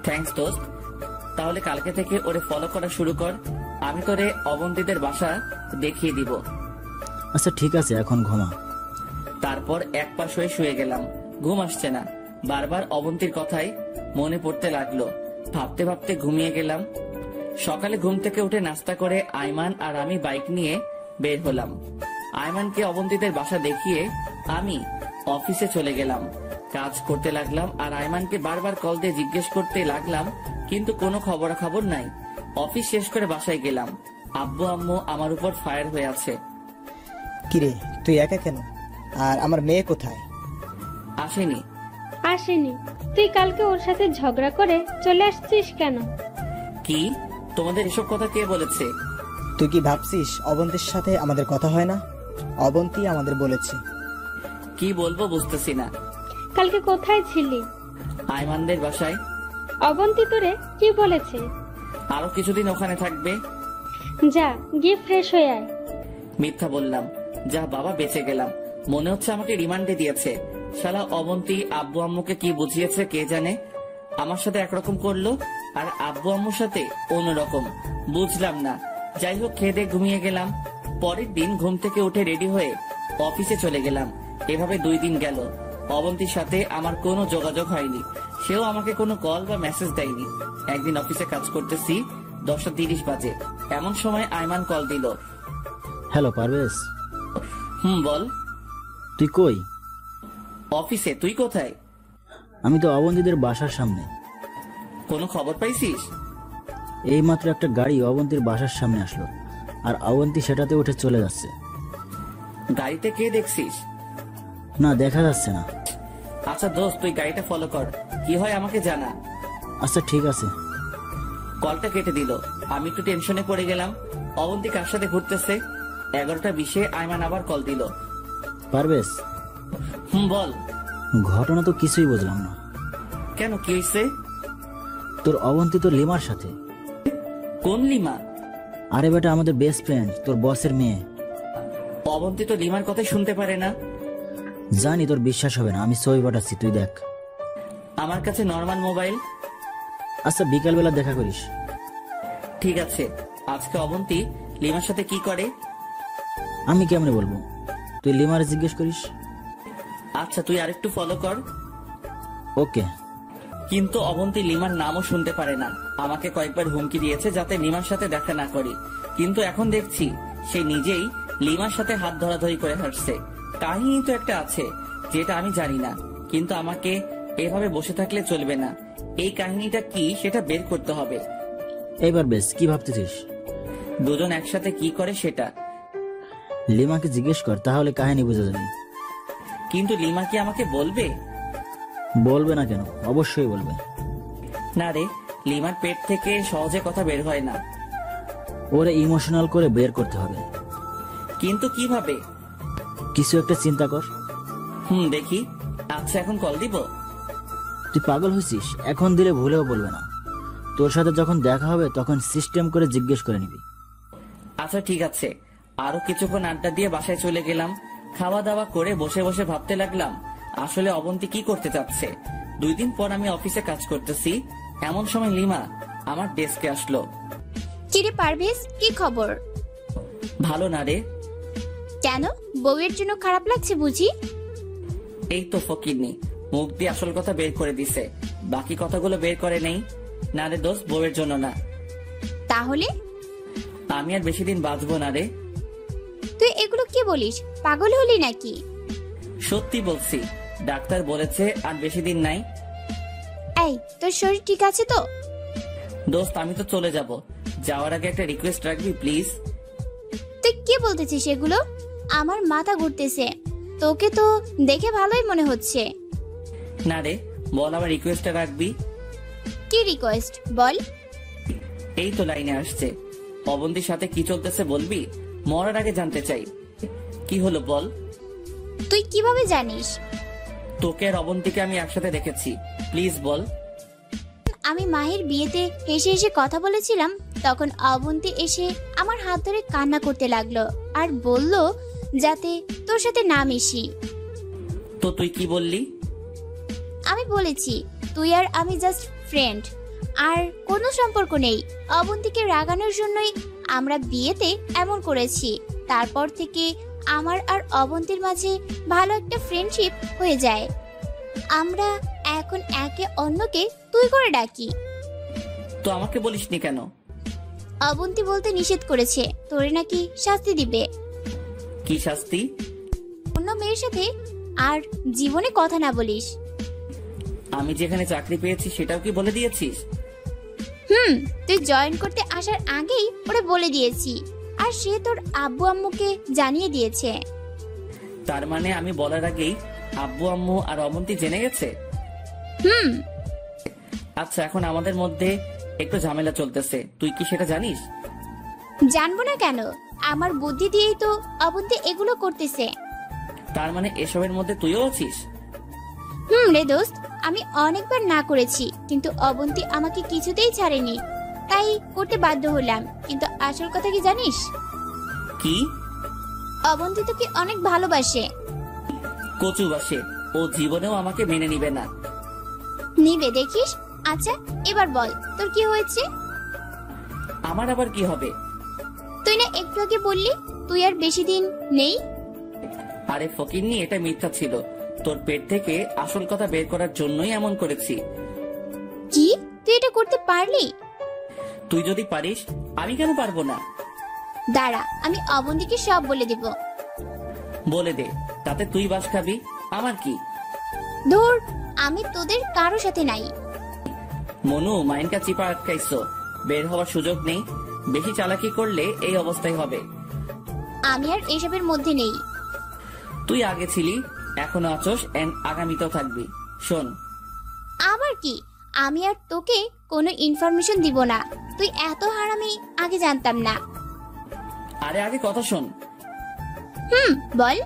S1: থ্যাঙ্কস দোস্ত। তাহলে কালকে থেকে ওরে ফলো করা শুরু কর। আমি তোরে অবন্তীদের বাসা দেখিয়ে দিব।
S6: আচ্ছা ঠিক আছে, এখন ঘুমা।
S1: তারপর এক পাশ হয়ে শুয়ে গেলাম। ঘুম আসছে না, বারবার অবন্তীর কথাই মনে পড়তে লাগলো। ভাবতে ভাবতে ঘুমিয়ে গেলাম। সকালে ঘুম থেকে উঠে নাস্তা করে আইমান আর আমি বাইক নিয়ে বের হলাম। আইমানকে অবন্তীদের বাসা দেখিয়ে আমি অফিসে চলে গেলাম। কাজ করতে লাগলাম আর আইমানকে বারবার কল দিয়ে জিজ্ঞেস করতে লাগলাম, কিন্তু কোনো খবরাখবর নাই। অফিস শেষ করে বাসায় গেলাম। আব্বু আম্মু আমার উপর ফায়ার হয়ে আছে।
S7: কিরে, তুই একা কেন? আর আমার মেয়ে কোথায়?
S1: আসেনি।
S3: আসেনি? তুই কালকে ওর সাথে ঝগড়া করে চলে আসছিস কেন?
S1: কি? তোমাদের এসব কথা কে বলেছে?
S7: তুই কি ভাবছিস অবন্তীর সাথে আমাদের কথা হয় না? অবন্তী আমাদের বলেছে।
S1: কি বলবো বুঝতেছি না।
S3: কালকে কোথায় ছিলি?
S1: আইমানদের বাসায়।
S3: অবন্তী তোরে কি বলেছে?
S1: আরো কিছুদিন ওখানে থাকবে।
S3: যা, গিয়ে ফ্রেশ হয়ে আয়।
S1: মিথ্যা বললাম। যা বাবা, বেঁচে গেলাম। মনে হচ্ছে আমাকে রিমান্ডে দিয়েছে। শালা অবন্তী আব্বু আম্মুকে কি বুঝিয়েছে কে জানে। আমার সাথে একরকম করলো আর আব্বু আম্মুর সাথে অন্যরকম। বুঝলাম না। যাই হোক, খেয়ে দিয়ে ঘুমিয়ে গেলাম। পরের দিন ঘুম থেকে উঠে রেডি হয়ে অফিসে চলে গেলাম। এভাবে 2 দিন গেল। অবন্তীর সাথে আমার কোনো যোগাযোগ হয়নি। সেও আমাকে কোনো কল বা মেসেজ দেয়নি। একদিন অফিসে কাজ করতেছি, 10:30 বাজে। এমন সময় আইমান কল দিল।
S6: হ্যালো পারভেজ।
S1: বল।
S6: তুই কই?
S1: অফিসে। তুই কোথায়?
S6: আমি তো অবন্তীদের বাসার সামনে।
S1: কোনো খবর পাইছিস?
S6: এইমাত্র একটা গাড়ি অবন্তীর বাসার সামনে আসলো, আর অবন্তী সেটাতে উঠে চলে যাচ্ছে।
S1: গাড়িতে কে দেখছিস?
S6: না, দেখা যাচ্ছে না।
S1: আচ্ছা দোস্ত, তুই গাড়িটা ফলো কর, কি হয় আমাকে জানা।
S6: আচ্ছা ঠিক আছে।
S1: কলটা কেটে দিল। আমি একটু টেনশনে পড়ে গেলাম। অবন্তী কার সাথে ঘুরতেছে? 11টা 20-এ আয়মান আবার কল দিল।
S6: পারবেশ,
S1: বল।
S6: ঘটনা তো কিছুই বুঝলাম না।
S1: কেন, কি হয়েছে?
S6: তোর অবন্তী তোর লিমার সাথে।
S1: কোন লিমা?
S6: আরে বেটা, আমাদের বেস্ট ফ্রেন্ড, তোর বসের মেয়ে।
S1: অবন্তী তো লিমার কথাই শুনতে পারে না।
S6: জানি তোর বিশ্বাস হবে না, আমি ছবি পাঠাচ্ছি, তুই দেখ।
S1: আমার কাছে নর্মাল মোবাইল।
S6: আচ্ছা বিকালবেলা দেখা করিস।
S1: ঠিক আছে। আজকে অবন্তী লিমার সাথে কি করে?
S6: আমি কেমনে বলবো, তুই লিমারে জিজ্ঞেস করিস।
S1: আচ্ছা, তুই আরেকটু ফলো কর।
S6: ওকে।
S1: কিন্তু অবন্তী লিমার নামও শুনতে পারে না। আমাকে কয়েকবার হুমকি দিয়েছে যাতে লিমার সাথে দেখা না করি, কিন্তু এখন দেখছি সে নিজেই লিমার সাথে হাত ধরাধরি করে হাঁটছে। কাহিনী তো একটা আছে যেটা আমি জানি না, কিন্তু আমাকে এভাবে বসে থাকলে চলবে না। এই কাহিনীটা কি সেটা বের করতে হবে।
S6: এবার বেশ, কি ভাবতেছিস?
S1: দুজন একসাথে কি করে সেটা।
S6: লিমাকে জিজ্ঞেস কর, তাহলে কাহিনী বুঝে যাবি।
S1: কিন্তু লিমা কি আমাকে বলবে?
S6: বলবে না কেন, অবশ্যই বলবে।
S1: না রে, লিমার পেট থেকে সহজে কথা বের হয় না।
S6: ওরে ইমোশনাল করে বের করতে হবে।
S1: কিন্তু কিভাবে?
S6: কিছু একটা চিন্তা কর।
S1: দেখি। আচ্ছা, এখন কল দিব?
S6: তুই পাগল হয়েছিস? এখন দিলে ভুলেও বলবে না। তোর সাথে যখন দেখা হবে তখন সিস্টেম করে জিজ্ঞেস করে নিবি।
S1: আচ্ছা ঠিক আছে। আরো কিছুক্ষণ আড্ডা দিয়ে বাসায় চলে গেলাম। খাওয়া দাওয়া করে বসে বসে ভাবতে লাগলাম আসলে অবন্তী কি করতে চাচ্ছে। 2 দিন পর আমি অফিসে কাজ করতেছি, এমন সময় লিমা আমার ডেস্কে আসলো।
S8: কিরে পারভেজ, কি খবর?
S1: ভালো না রে।
S8: কেন, বউয়ের জন্য খারাপ লাগছে বুঝি?
S1: এই তো ফকিরনি মুখ দিয়ে আসল কথা বের করে দিছে, বাকি কথাগুলো বের করে নেই। না রে দোস্ত, বউয়ের জন্য না।
S8: তাহলে?
S1: আমি আর বেশি দিন বাঁচবো না রে।
S8: তুই এগুলো কি বলিস? পাগল হলি নাকি?
S1: সত্যি বলছি, ডাক্তার বলেছে আর বেশি দিন নাই।
S8: এই, তোর শরীর ঠিক আছে তো?
S1: দোস্ত, আমি তো চলে যাব, যাওয়ার আগে একটা রিকোয়েস্ট রাখবি প্লিজ।
S8: তুই কি বলতেছিস এগুলো? আমার মাথা ঘুরতেছে। তোকে তো দেখে ভালোই মনে হচ্ছে।
S1: না রে, বল, আমার রিকোয়েস্টটা রাখবি।
S8: কি রিকোয়েস্ট বল?
S1: এই তো লাইনে আসছে। অবন্তীর সাথে কি চলতেছে বলবি? মরার আগে জানতে চাই। কি হলো বল।
S8: তুই কিভাবে জানিস?
S1: তোকে আর অবন্তীকে আমি একসাথে দেখেছি, প্লিজ বল।
S8: আমি মাহির বিয়েতে হেসে হেসে কথা বলেছিলাম, তখন অবন্তী এসে আমার হাত ধরে কান্না করতে লাগলো আর বলল যাতে তোর সাথে না মিশি।
S1: তো তুই কি বললি?
S8: আমি বলেছি তুই আর আমি জাস্ট ফ্রেন্ড, আর কোনো সম্পর্ক নেই। অবন্তীকে রাগানোর জন্যই আমরা বিয়েতে এমন করেছি। তারপর থেকে আমার আর অবন্তীর মাঝে ভালো একটা ফ্রেন্ডশিপ হয়ে যায়। আমরা এখন একে অন্যকে তুই করে ডাকি।
S1: তো আমাকে বলিসনি কেন?
S8: অবন্তী বলতে নিষেধ করেছে, তোরে নাকি শাস্তি দিবে।
S1: কি শাস্তি?
S8: অন্য মেয়ের সাথে আর জীবনে কথা না বলিস।
S1: আমি যেখানে চাকরি পেয়েছি সেটাও কি বলে দিয়েছিস?
S8: তুই জয়েন করতে আসার আগেই ওরা বলে দিয়েছি, আর সে তোর আব্বু আম্মুকে জানিয়ে দিয়েছে।
S1: তার মানে আমি বলার আগেই আব্বু আম্মু আর অবন্তী জেনে গেছে? আচ্ছা, এখন আমাদের মধ্যে একটু ঝামেলা চলতেছে, তুই কি সেটা জানিস?
S8: জানবো না কেন, আমার বুদ্ধি দিয়েই তো অবন্তী এগুলো করতেছে।
S1: তার মানে এসবের মধ্যে তুইও আছিস?
S8: রে দোস্ত, আমি অনেকবার না করেছি, কিন্তু অবন্তী আমাকে কিছুতেই ছাড়েনি, তাই করতে বাধ্য হলাম। কিন্তু আসল কথা কি জানিস?
S1: কি?
S8: অবন্তী তোকে অনেক ভালোবাসে।
S1: কচু বাসে, ও জীবনেও আমাকে মেনে নিবে না।
S8: নিবে দেখিস। আচ্ছা এবার বল, তোর কি হয়েছে?
S1: আমার আবার কি হবে?
S8: তুই না একটু আগে বললি তুই আর বেশি দিন নেই।
S1: আরে ফকিন্নি, এটা মিথ্যা ছিল। তোর পেট থেকে আসল কথা বের করার জন্যই এমন করেছি।
S8: কি, তুই এটা করতে পারলি?
S1: তুই যদি পারিস, আমি কেন পারবো না?
S8: দাঁড়া, আমি অবন্তীকে সব বলে দেব।
S1: বলে দে, তাতে তুই বাস খাবি, আমার কি?
S8: ধুর, আমি তোদের কারো সাথে নাই।
S1: মনু, মাইনকা চিপা আটকাইছো, বের হওয়ার সুযোগ নেই। বেশি চালাকি করলে এই অবস্থায় হবে।
S8: আমি আর এসবের মধ্যে নেই।
S1: তুই আগে ছিলি, এখনো আছোস, এন্ড আগামীতেও থাকবি। শোন,
S8: আবার কি? আমি আর তোকে কোনো ইনফরমেশন দিব না। তুই এত হারামি আগে জানতাম না।
S1: আরে আগে কথা শোন।
S8: বল।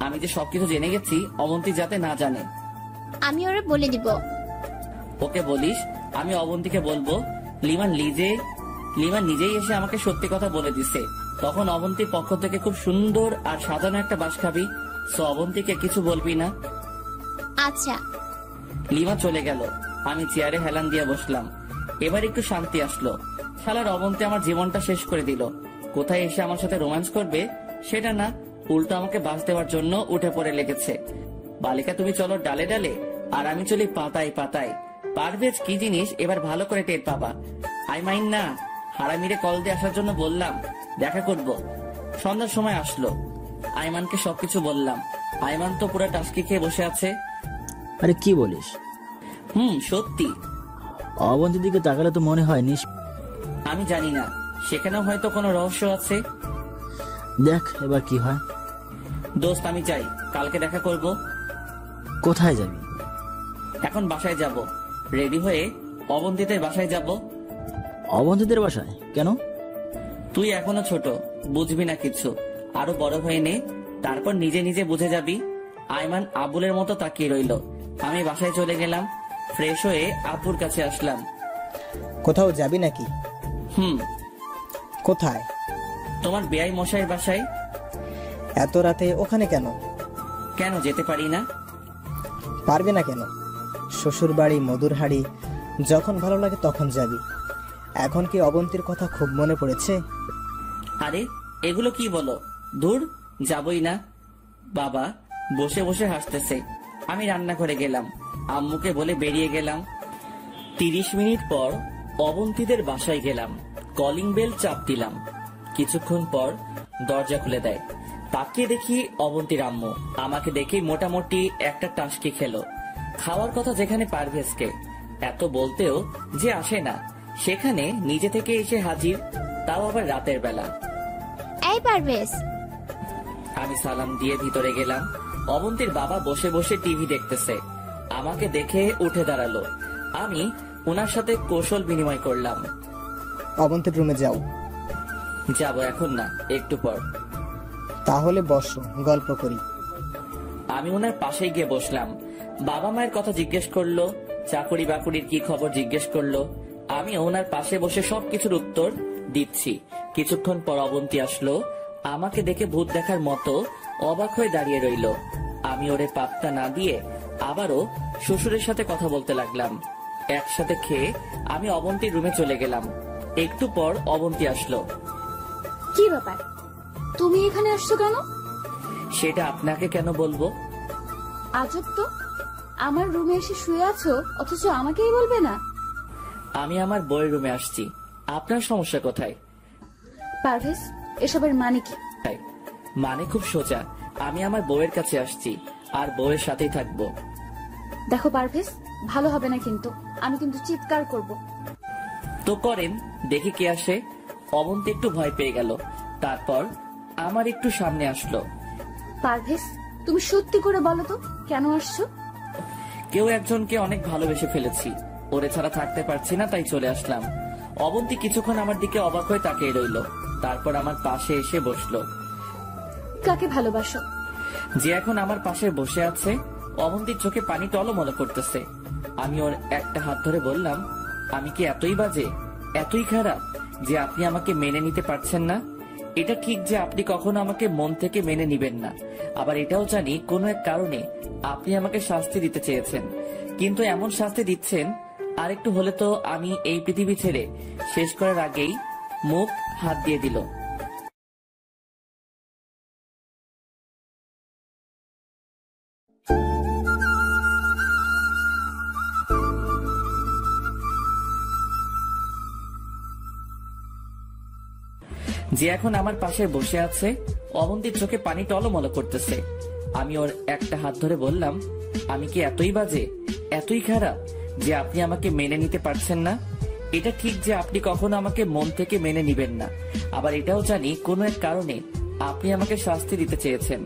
S1: আমি যে সবকিছু জেনে গেছি, অবন্তী যাতে না জানে।
S8: আমি ওরে বলে দিব।
S1: ওকে বলিস, আমি অবন্তীকে বলবো লিমা নিজেই এসে আমাকে সত্যি কথা বলে দিছে। তখন অবন্তীর পক্ষ থেকে খুব সুন্দর আর সাজানো একটা বাস খাবি। সো অবন্তীকে কিছু বলবি না।
S8: আচ্ছা।
S1: লিমা চলে গেল। আমি চেয়ারে হেলান দিয়ে বসলাম। এবার একটু শান্তি আসলো। শালার অবন্তী আমার জীবনটা শেষ করে দিল। কোথায় এসে আমার সাথে রোম্যান্স করবে সেটা না, উল্টো আমাকে বাস দেওয়ার জন্য উঠে পড়ে লেগেছে। বালিকা তুমি চলো ডালে ডালে, আর আমি চলি পাতায় পাতায়। পারভেজ কি জিনিস এবার ভালো করে টের পাবা। আই মাইন না, হারামিরে কল দিয়ে আসার জন্য বললাম, দেখা করব। সন্ধ্যার সময় আসলো। আইমানকে সবকিছু বললাম। আইমান তো পুরো টাস্কি খেয়ে বসে আছে।
S6: আরে কি বলিস?
S1: সত্যি।
S6: অবন্তীর দিকে তাকালে তো মনে হয়
S1: আমি জানি না, সেখানেও হয়তো কোনো রহস্য আছে।
S6: দেখ এবার কি হয়।
S1: দোস্ত আমি চাই, কালকে দেখা করব।
S6: কোথায় যাবি?
S1: এখন বাসায় যাব, রেডি হয়ে অবন্তীদের বাসায় যাব।
S6: অবন্তীদের বাসায় কেন?
S1: তুই এখনো ছোট, বুঝবি না কিছু। আরো বড় হয়ে নে, তারপর নিজে নিজে বুঝে যাবি। আইমান আবুলের মতো তাকিয়ে রইল। আমি বাসায় চলে গেলাম। ফ্রেশ হয়ে আব্বুর কাছে আসলাম।
S7: কোথাও যাবি নাকি? কোথায়?
S1: তোমার বেয়াই মশাইয়ের বাসায়।
S7: এত রাতে ওখানে কেন?
S1: কেন যেতে পারি না?
S7: পারবে না কেন? শ্বশুর বাড়ি মধুর হাড়ি, যখন ভালো লাগে তখন যাবি। এখন কি অবন্তীর কথা খুব মনে পড়েছে?
S1: আরে এগুলো কি বলো, দূর, যাবই না। বাবা বসে বসে হাসতেছে। আমি রান্না করে গেলাম, আম্মুকে বলে বেরিয়ে গেলাম। 30 মিনিট পর অবন্তীদের বাসায় গেলাম। কলিং বেল চাপ দিলাম। কিছুক্ষণ পর দরজা খুলে দেয়। তাকিয়ে দেখি অবন্তীর আম্মু। আমাকে দেখে মোটামুটি একটা টাসকি খেলো। খাওয়ার কথা যেখানে পারভেজকে, এত বলতেও যে আসে না, সেখানে নিজে থেকে এসে হাজির, তাও আবার রাতের বেলা।
S8: এই পারভেজ।
S1: আমি সালাম দিয়ে ভিতরে গেলাম। অবন্তীর বাবা বসে বসে টিভি দেখতেছে। আমাকে দেখে উঠে দাঁড়ালো। আমি ওনার সাথে কৌশল বিনিময় করলাম।
S7: অবন্তীর রুমে যাও।
S1: যাব এখন না, একটু পর।
S7: তাহলে বসো, গল্প করি।
S1: আমি ওনার পাশে গিয়ে বসলাম। বাবা মায়ের কথা জিজ্ঞেস করলো, চাকরি বাকরির কি খবর জিজ্ঞেস করলো। আমি ওনার পাশে বসে সবকিছুর উত্তর দিচ্ছি। কিছুক্ষণ পর অবন্তী আসলো। আমাকে দেখে ভূত দেখার মতো অবাক হয়ে দাঁড়িয়ে রইল। আমি ওরে পাত্তা না দিয়ে আবারও শ্বশুরের সাথে কথা বলতে লাগলাম। একসাথে খেয়ে আমি অবন্তীর রুমে চলে গেলাম। একটু পর অবন্তী আসলো।
S2: কি ব্যাপার, তুমি এখানে আসছো কেন?
S1: সেটা আপনাকে কেন বলবো?
S2: আজব তো, আমার রুমে এসে শুয়ে আছো অথচ আমাকেই বলবে না।
S1: আমি আমার বউয়ের রুমে আসছি, আপনার সমস্যা কোথায়?
S2: পারভেজ, এসবের মানে কি?
S1: মানে খুব সোজা, আমি আমার বউয়ের কাছে আসছি, আর বউয়ের সাথেই থাকবো।
S2: দেখো পারভেজ, ভালো হবে না কিন্তু। আমি কিন্তু চিৎকার করব।
S1: তো করেন, দেখি কে আসে। অবন্তী একটু ভয় পেয়ে গেল। তারপর আমার একটু সামনে আসলো।
S2: পারভেজ, তুমি সত্যি করে বলো তো কেন আসছো?
S1: কেউ একজনকে অনেক ভালোবেসে ফেলেছি, ওরে ছাড়া থাকতে পারছি না, তাই চলে আসলাম। অবন্তী কিছুক্ষণ আমার দিকে অবাক হয়ে তাকিয়ে রইল। তারপর আমার পাশে এসে বসলো।
S2: কাকে ভালোবাসো?
S1: যে এখন আমার পাশে বসে আছে। অবন্তীর চোখে পানি টলমল করতেছে। আমি ওর একটা হাত ধরে বললাম, আমি কি এতই বাজে, এতই খারাপ যে আপনি আমাকে মেনে নিতে পারছেন না? এটা ঠিক যে আপনি কখনো আমাকে মন থেকে মেনে নিবেন না, আবার এটাও জানি কোনো এক কারণে আপনি আমাকে শাস্তি দিতে চেয়েছেন, কিন্তু এমন শাস্তি দিচ্ছেন আরেকটু হলে তো আমি এই পৃথিবী ছেড়ে শেষ করার আগেই মুখ হাত দিয়ে দিল। যে এখন আমার পাশে বসে আছে। অবন্তীর চোখে পানি টলমল করতেছে। আমি ওর একটা হাত ধরে বললাম, আমি কি এতই বাজে, এতই খারাপ যে আপনি আমাকে মেনে নিতে পারছেন না? এটা ঠিক যে আপনি কখনো আমাকে মন থেকে মেনে নিবেন না, আবার এটাও জানি কোনো এক কারণে আপনি আমাকে শাস্তি দিতে চেয়েছেন,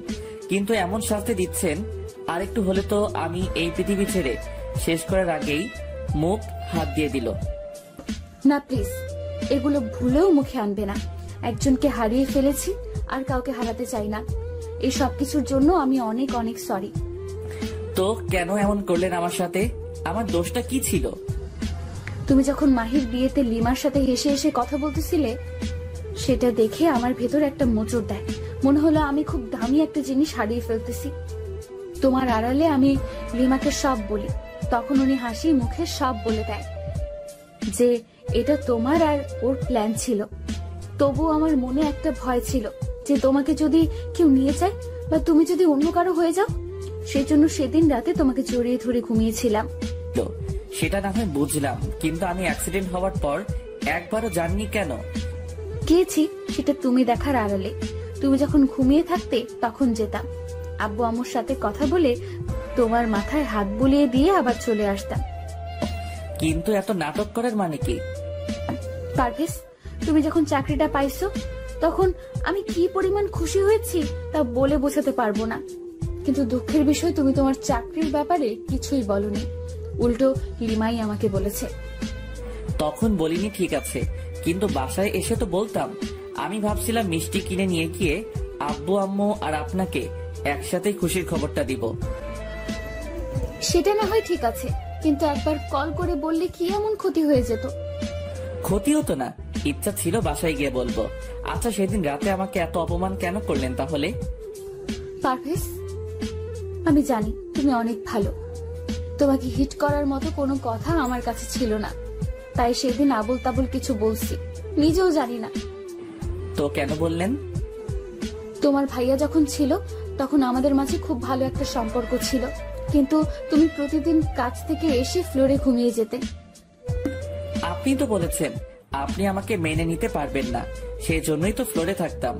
S1: কিন্তু এমন শাস্তি দিচ্ছেন, আরেকটু হলে তো আমি এই পৃথিবী ছেড়ে শেষ করার আগেই মুখ হাত দিয়ে দিল।
S2: না প্লিজ, এগুলো ভুলেও মুখে আনবে না। একজনকে হারিয়ে ফেলেছি, আর কাউকে হারাতে চাই না। এই সবকিছুর জন্য আমি অনেক অনেক সরি।
S1: তো কেন এমন করলেন আমার সাথে? আমার দোষটা কি ছিল?
S2: তুমি যখন মাহির বিয়েতে লিমার সাথে হেসে হেসে কথা বলতেছিলে, সেটা দেখে আমার ভেতর একটা মোচড় দেয়। মনে হলো আমি খুব দামি একটা জিনিস হারিয়ে ফেলতেছি। তোমার আড়ালে আমি লিমাকে সব বলি, তখন উনি হাসি মুখে সব বলে দেয় যে এটা তোমার আর ওর প্ল্যান ছিল। তবু আমার মনে একটা ভয় ছিল যে তোমাকে যদি কেউ নিয়ে যায় বা তুমি যদি অন্য কারো হয়ে যাও। সেই জন্য সেদিন রাতে তোমাকে জড়িয়ে ধরে ঘুমিয়েছিলাম।
S1: সেটা না হয় বুঝলাম, কিন্তু আমি অ্যাক্সিডেন্ট হওয়ার পর একবারও জাননি কেন?
S2: গিয়েছি সেটা তুমি দেখার আড়ালে। তুমি যখন ঘুমিয়ে থাকতে তখন যেতাম, আব্বু আম্মুর সাথে কথা বলে তোমার মাথায় হাত বুলিয়ে দিয়ে আবার চলে আসতাম।
S1: কিন্তু এত নাটক করার মানে কি?
S2: পারভেজ, তুমি যখন চাকরিটা পাইছো তখন আমি কি পরিমাণ খুশি হয়েছি তা বলে বোঝাতে পারবো না। কিন্তু দুঃখের বিষয়, তুমি তোমার চাকরির ব্যাপারে কিছুই বলনি, উল্টো লিমাই আমাকে বলেছে।
S1: তখন বলিনি ঠিক আছে, কিন্তু বাসায় এসে তো বলতাম। আমি ভাবছিলাম মিষ্টি কিনে নিয়ে গিয়ে আব্বু আম্মু আর আপনাকে একসাথে খুশির খবরটা দিব।
S2: সেটা না হয় ঠিক আছে, কিন্তু একবার কল করে বললে কি এমন ক্ষতি হয়ে যেত?
S1: ক্ষতি হতো না, ইচ্ছা ছিল বাসায় গিয়ে বলবো। আচ্ছা, সেদিন রাতে আমাকে এত অপমান কেন করলেন তাহলে?
S2: পারভেজ, আমি জানি তুমি অনেক ভালো। তোমাকে হিট করার মতো কোনো কথা আমার কাছে ছিল না, তাই সেদিন আবল তাবল কিছু বলছি, নিজেও জানি না।
S1: তো কেন বললেন?
S2: তোমার ভাইয়া যখন ছিল তখন আমাদের মাঝে খুব ভালো একটা সম্পর্ক ছিল, কিন্তু তুমি প্রতিদিন কাজ থেকে এসে ফ্লোরে ঘুমিয়ে যেতে।
S1: আপনি তো বলেছেন আপনি আমাকে মেনে নিতে পারবেন না, সেই জন্যই তো ফ্লোরে থাকতাম।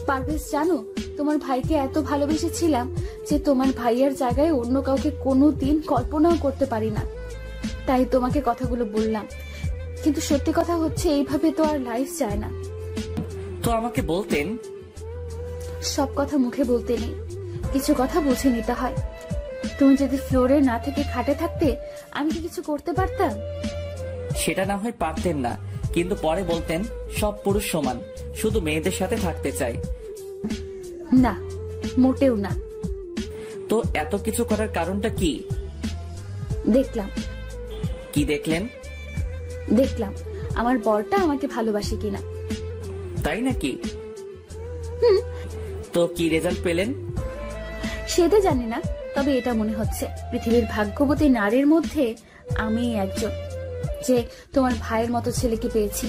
S2: পারভেজ, জানো তোমার ভাইকে এত ভালোবেসেছিলাম যে তোমার ভাইয়ার জায়গায় অন্য কাউকে কোনোদিন কল্পনাও করতে পারি না। তাই তোমাকে কথাগুলো বললাম, কিন্তু সত্যি কথা হচ্ছে এইভাবে তো আর লাইফ যায় না।
S1: তো আমাকে বলতেন।
S2: সব কথা মুখে বলতে নেই, কিছু কথা বুঝে নিতে হয়। তুমি যদি ফ্লোরে না থেকে খাটে থাকতে, আমি কি কিছু করতে পারতাম?
S1: সেটা না হয় পারতেন না, কিন্তু পরে বলতেন সব পুরুষ সমান, শুধু মেয়েদের সাথে থাকতে চাই।
S2: না, মোটেও না।
S1: তো এত কিছু করার কারণটা কি?
S2: দেখলাম।
S1: কি দেখলেন?
S2: দেখলাম আমার বরটা আমাকে ভালোবাসে কিনা।
S1: তাই নাকি? তো কি রেজাল্ট পেলেন?
S2: সেটা জানি না, তবে এটা মনে হচ্ছে পৃথিবীর ভাগ্যবতী নারীর মধ্যে আমি একজন, যে তোমার ভাইয়ের মতো ছেলেকে পেয়েছি।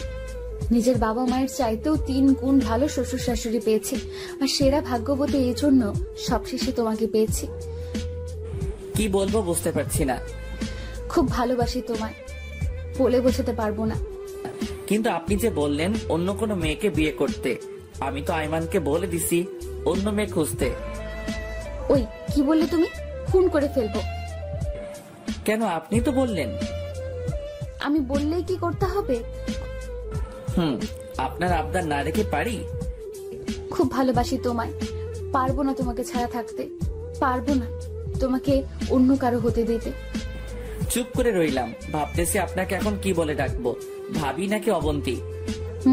S2: নিজের বাবা মায়ের চাইতেও 3 গুণ ভালো শ্বশুর শাশুড়ি পেয়েছি, আর সেরা ভাগ্যবতী এই জন্য সবশেষে তোমাকে পেয়েছি।
S1: কি বলবো বুঝতে পারছি না।
S2: খুব ভালোবাসি তোমায়, বলে বোঝাতে পারবো না।
S1: কিন্তু আপনি যে বললেন অন্য কোনো মেয়েকে বিয়ে করতে, আমি তো আইমানকে বলে দিছি অন্য মেয়ে খুঁজতে।
S2: ওই কি বললে তুমি? খুন করে ফেলবো।
S1: কেন? আপনি তো বললেন।
S2: আমি বললেই কি করতে হবে?
S1: আপনার আবদার না রেখে পারি?
S2: খুব ভালোবাসি তোমায়, পারবো না তোমাকে ছাড়া থাকতে, পারবো না তোমাকে অন্য কারো হতে দিতে।
S1: চুপ করে রইলাম, ভাবতেছি আপনাকে এখন কি বলে ডাকবো, ভাবি নাকি অবন্তী?